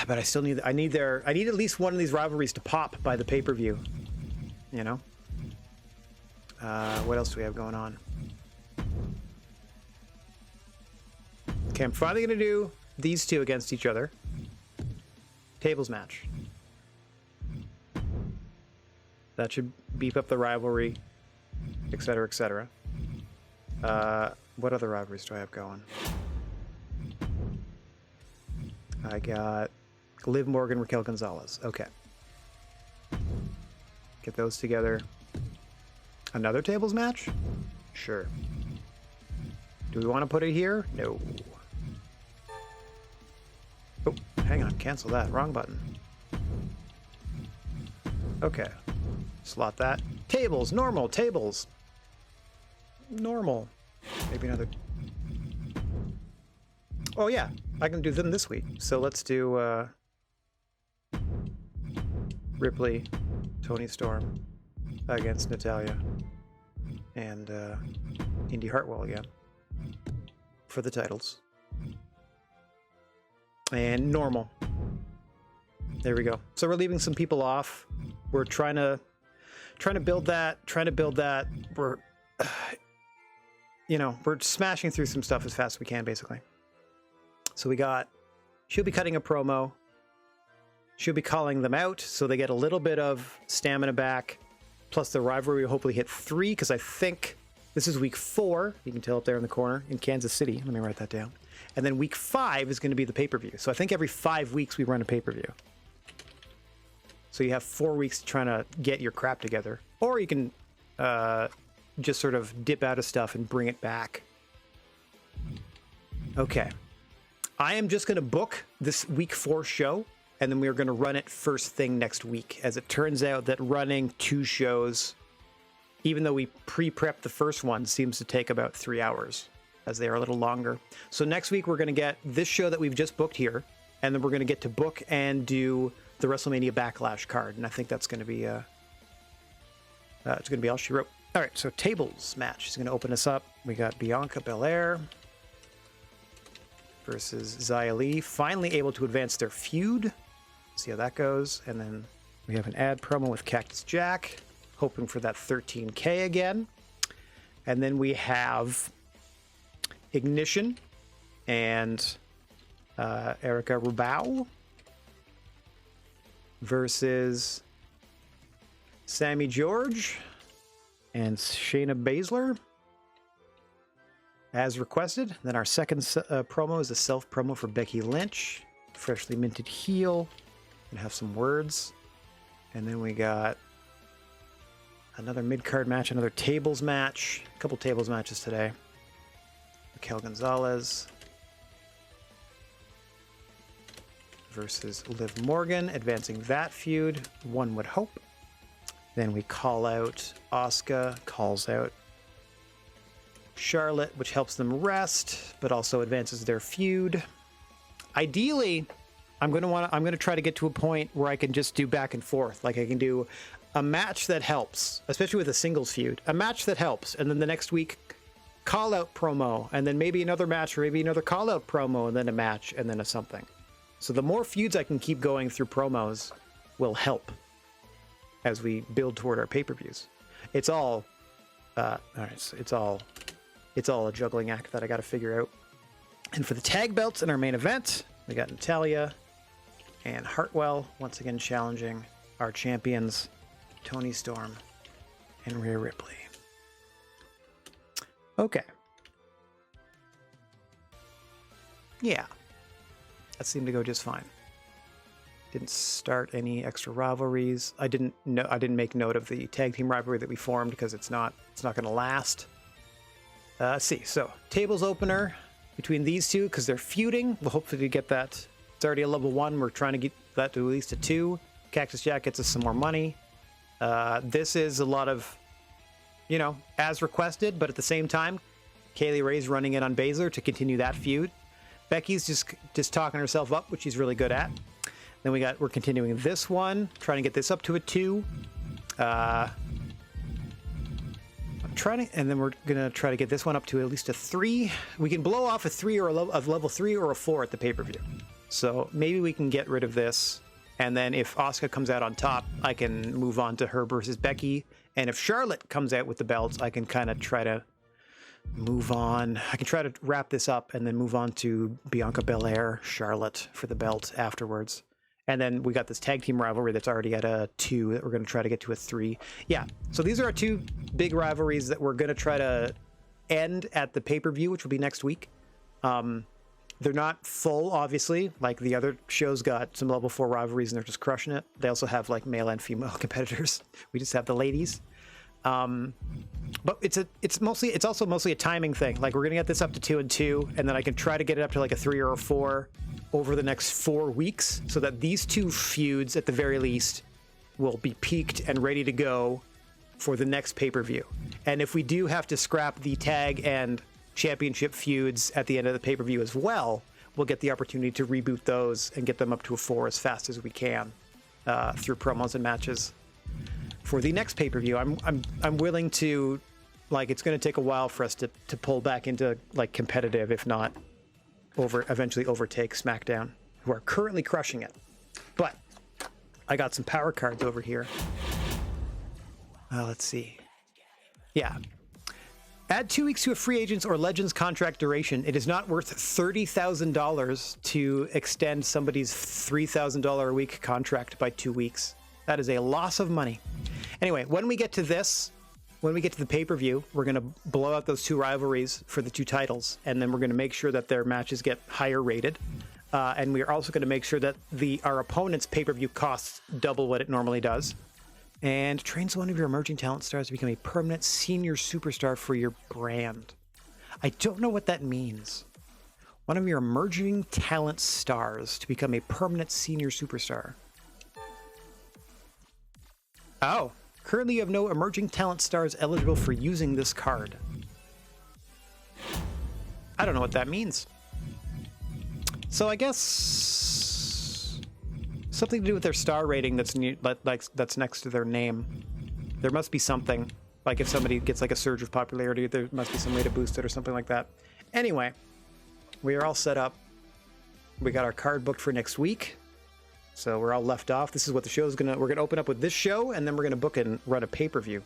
But I still need. I need at least one of these rivalries to pop by the pay-per-view. You know. What else do we have going on? Okay, I'm finally gonna do these two against each other. Tables match. That should beef up the rivalry, etc., etc. What other rivalries do I have going? I got Liv Morgan, Raquel Gonzalez. Okay. Get those together. Another tables match? Sure. Do we want to put it here? No. Oh, hang on. Cancel that. Wrong button. Okay. Slot that. Tables. Normal. Tables. Normal. Maybe another. Oh, yeah. I can do them this week. So let's do Ripley, Toni Storm against Natalya and Indy Hartwell again for the titles. And normal. There we go. So we're leaving some people off. We're trying to build that. We're you know, we're smashing through some stuff as fast as we can, basically. So we got, she'll be cutting a promo. She'll be calling them out, so they get a little bit of stamina back. Plus the rivalry will hopefully hit 3, because I think this is week 4. You can tell up there in the corner in Kansas City. Let me write that down. And then week 5 is going to be the pay-per-view. So I think every 5 weeks we run a pay-per-view. So you have 4 weeks trying to get your crap together. Or you can just sort of dip out of stuff and bring it back. Okay. I am just going to book this week 4 show, and then we're going to run it first thing next week. As it turns out that running 2 shows, even though we pre-prepped the first one, seems to take about 3 hours, as they are a little longer. So next week we're going to get this show that we've just booked here, and then we're going to get to book and do the WrestleMania Backlash card, and I think that's going to be it's going to be all she wrote. All right, so tables match is going to open us up. We got Bianca Belair versus Xia Li, finally able to advance their feud. See how that goes. And then we have an ad promo with Cactus Jack, hoping for that 13K again. And then we have Ignition and Erica Rubao versus Sammy George and Shayna Baszler, as requested. Then our second promo is a self promo for Becky Lynch, freshly minted heel, and have some words. And then we got another mid-card match, another tables match, a couple tables matches today. Raquel Gonzalez versus Liv Morgan, advancing that feud, one would hope. Then we call out Asuka, calls out Charlotte, which helps them rest, but also advances their feud. Ideally, I'm gonna try to get to a point where I can just do back and forth. Like I can do a match that helps, especially with a singles feud, a match that helps, and then the next week call out promo, and then maybe another match, or maybe another call out promo, and then a match, and then a something. So the more feuds I can keep going through promos will help as we build toward our pay-per-views. It's all, all right, it's all a juggling act that I got to figure out. And for the tag belts in our main event, we got Natalya and Hartwell once again challenging our champions, Toni Storm and Rhea Ripley. Okay. Yeah. That seemed to go just fine. Didn't start any extra rivalries. I didn't make note of the tag team rivalry that we formed because it's not going to last. Let's see. So, tables opener between these two because they're feuding. We'll hopefully get that. It's already a level 1. We're trying to get that to at least a 2. Cactus Jack gets us some more money. This is a lot of, you know, as requested, but at the same time, Kaylee Ray's running in on Baszler to continue that feud. Becky's just talking herself up, which she's really good at. Then we're continuing this one, trying to get this up to a 2. And then we're gonna try to get this one up to at least a 3. We can blow off a 3 or a level 3 or a 4 at the pay-per-view. So maybe we can get rid of this. And then if Asuka comes out on top, I can move on to her versus Becky. And if Charlotte comes out with the belts, I can kind of try to move on. I can try to wrap this up and then move on to Bianca Belair, Charlotte for the belt afterwards. And then we got this tag team rivalry that's already at a 2 that we're going to try to get to a 3. Yeah, so these are our 2 big rivalries that we're going to try to end at the pay-per-view, which will be next week. They're not full, obviously. Like the other shows got some level 4 rivalries and they're just crushing it. They also have like male and female competitors. We just have the ladies. But it's also mostly a timing thing. Like we're gonna get this up to 2 and 2, and then I can try to get it up to like a 3 or a 4 over the next 4 weeks, so that these 2 feuds at the very least will be peaked and ready to go for the next pay-per-view. And if we do have to scrap the tag and championship feuds at the end of the pay-per-view as well, we'll get the opportunity to reboot those and get them up to a 4 as fast as we can through promos and matches. For the next pay-per-view, I'm willing to, like, it's going to take a while for us to pull back into like competitive, if not eventually overtake SmackDown, who are currently crushing it. But I got some power cards over here. Let's see. Yeah. Add 2 weeks to a free agent's or legend's contract duration. It is not worth $30,000 to extend somebody's $3,000 a week contract by 2 weeks. That is a loss of money. Anyway, when we get to this, when we get to the pay-per-view, we're going to blow out those 2 rivalries for the 2 titles, and then we're going to make sure that their matches get higher rated. And we are also going to make sure that our opponent's pay-per-view costs double what it normally does. And trains one of your emerging talent stars to become a permanent senior superstar for your brand. I don't know what that means. One of your emerging talent stars to become a permanent senior superstar. Oh, currently you have no emerging talent stars eligible for using this card. I don't know what that means. So I guess something to do with their star rating that's next to their name. There must be something. Like if somebody gets like a surge of popularity, there must be some way to boost it or something like that. Anyway, we are all set up. We got our card booked for next week. So we're all left off. This is what the show is we're gonna open up with this show, and then we're gonna book and run a pay-per-view.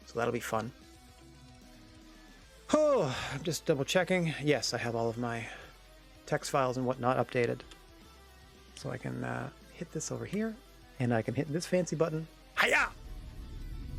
So that'll be fun. Oh, I'm just double checking. Yes, I have all of my text files and whatnot updated. So I can hit this over here, and I can hit this fancy button. Hiya!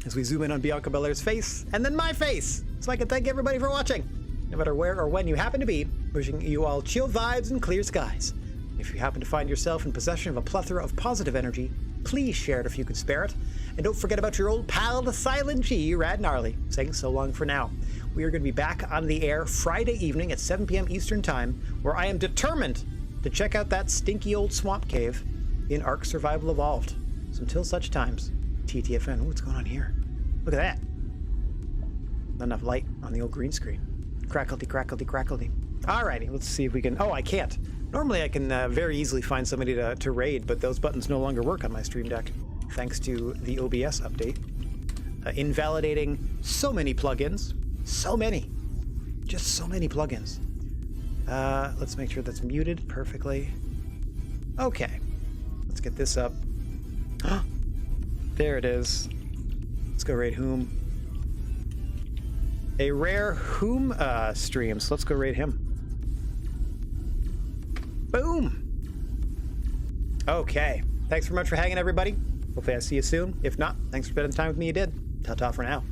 As we zoom in on Bianca Belair's face, and then my face, so I can thank everybody for watching. No matter where or when you happen to be, wishing you all chill vibes and clear skies. If you happen to find yourself in possession of a plethora of positive energy, please share it if you can spare it. And don't forget about your old pal, the Silent G, Rad Gnarly, saying so long for now. We are going to be back on the air Friday evening at 7 p.m. Eastern Time, where I am determined to check out that stinky old swamp cave in Ark Survival Evolved. So until such times, TTFN. Ooh, what's going on here? Look at that. Not enough light on the old green screen. Crackledy, crackledy, crackledy. Alrighty, let's see if we can... Oh, I can't. Normally I can very easily find somebody to raid, but those buttons no longer work on my Stream Deck, thanks to the OBS update. Invalidating so many plugins. So many. Just so many plugins. Let's make sure that's muted perfectly. Okay. Let's get this up. There it is. Let's go raid whom. A rare whom stream, so let's go raid him. Boom! Okay. Thanks very much for hanging, everybody. Hopefully I see you soon. If not, thanks for spending the time with me you did. Ta-ta for now.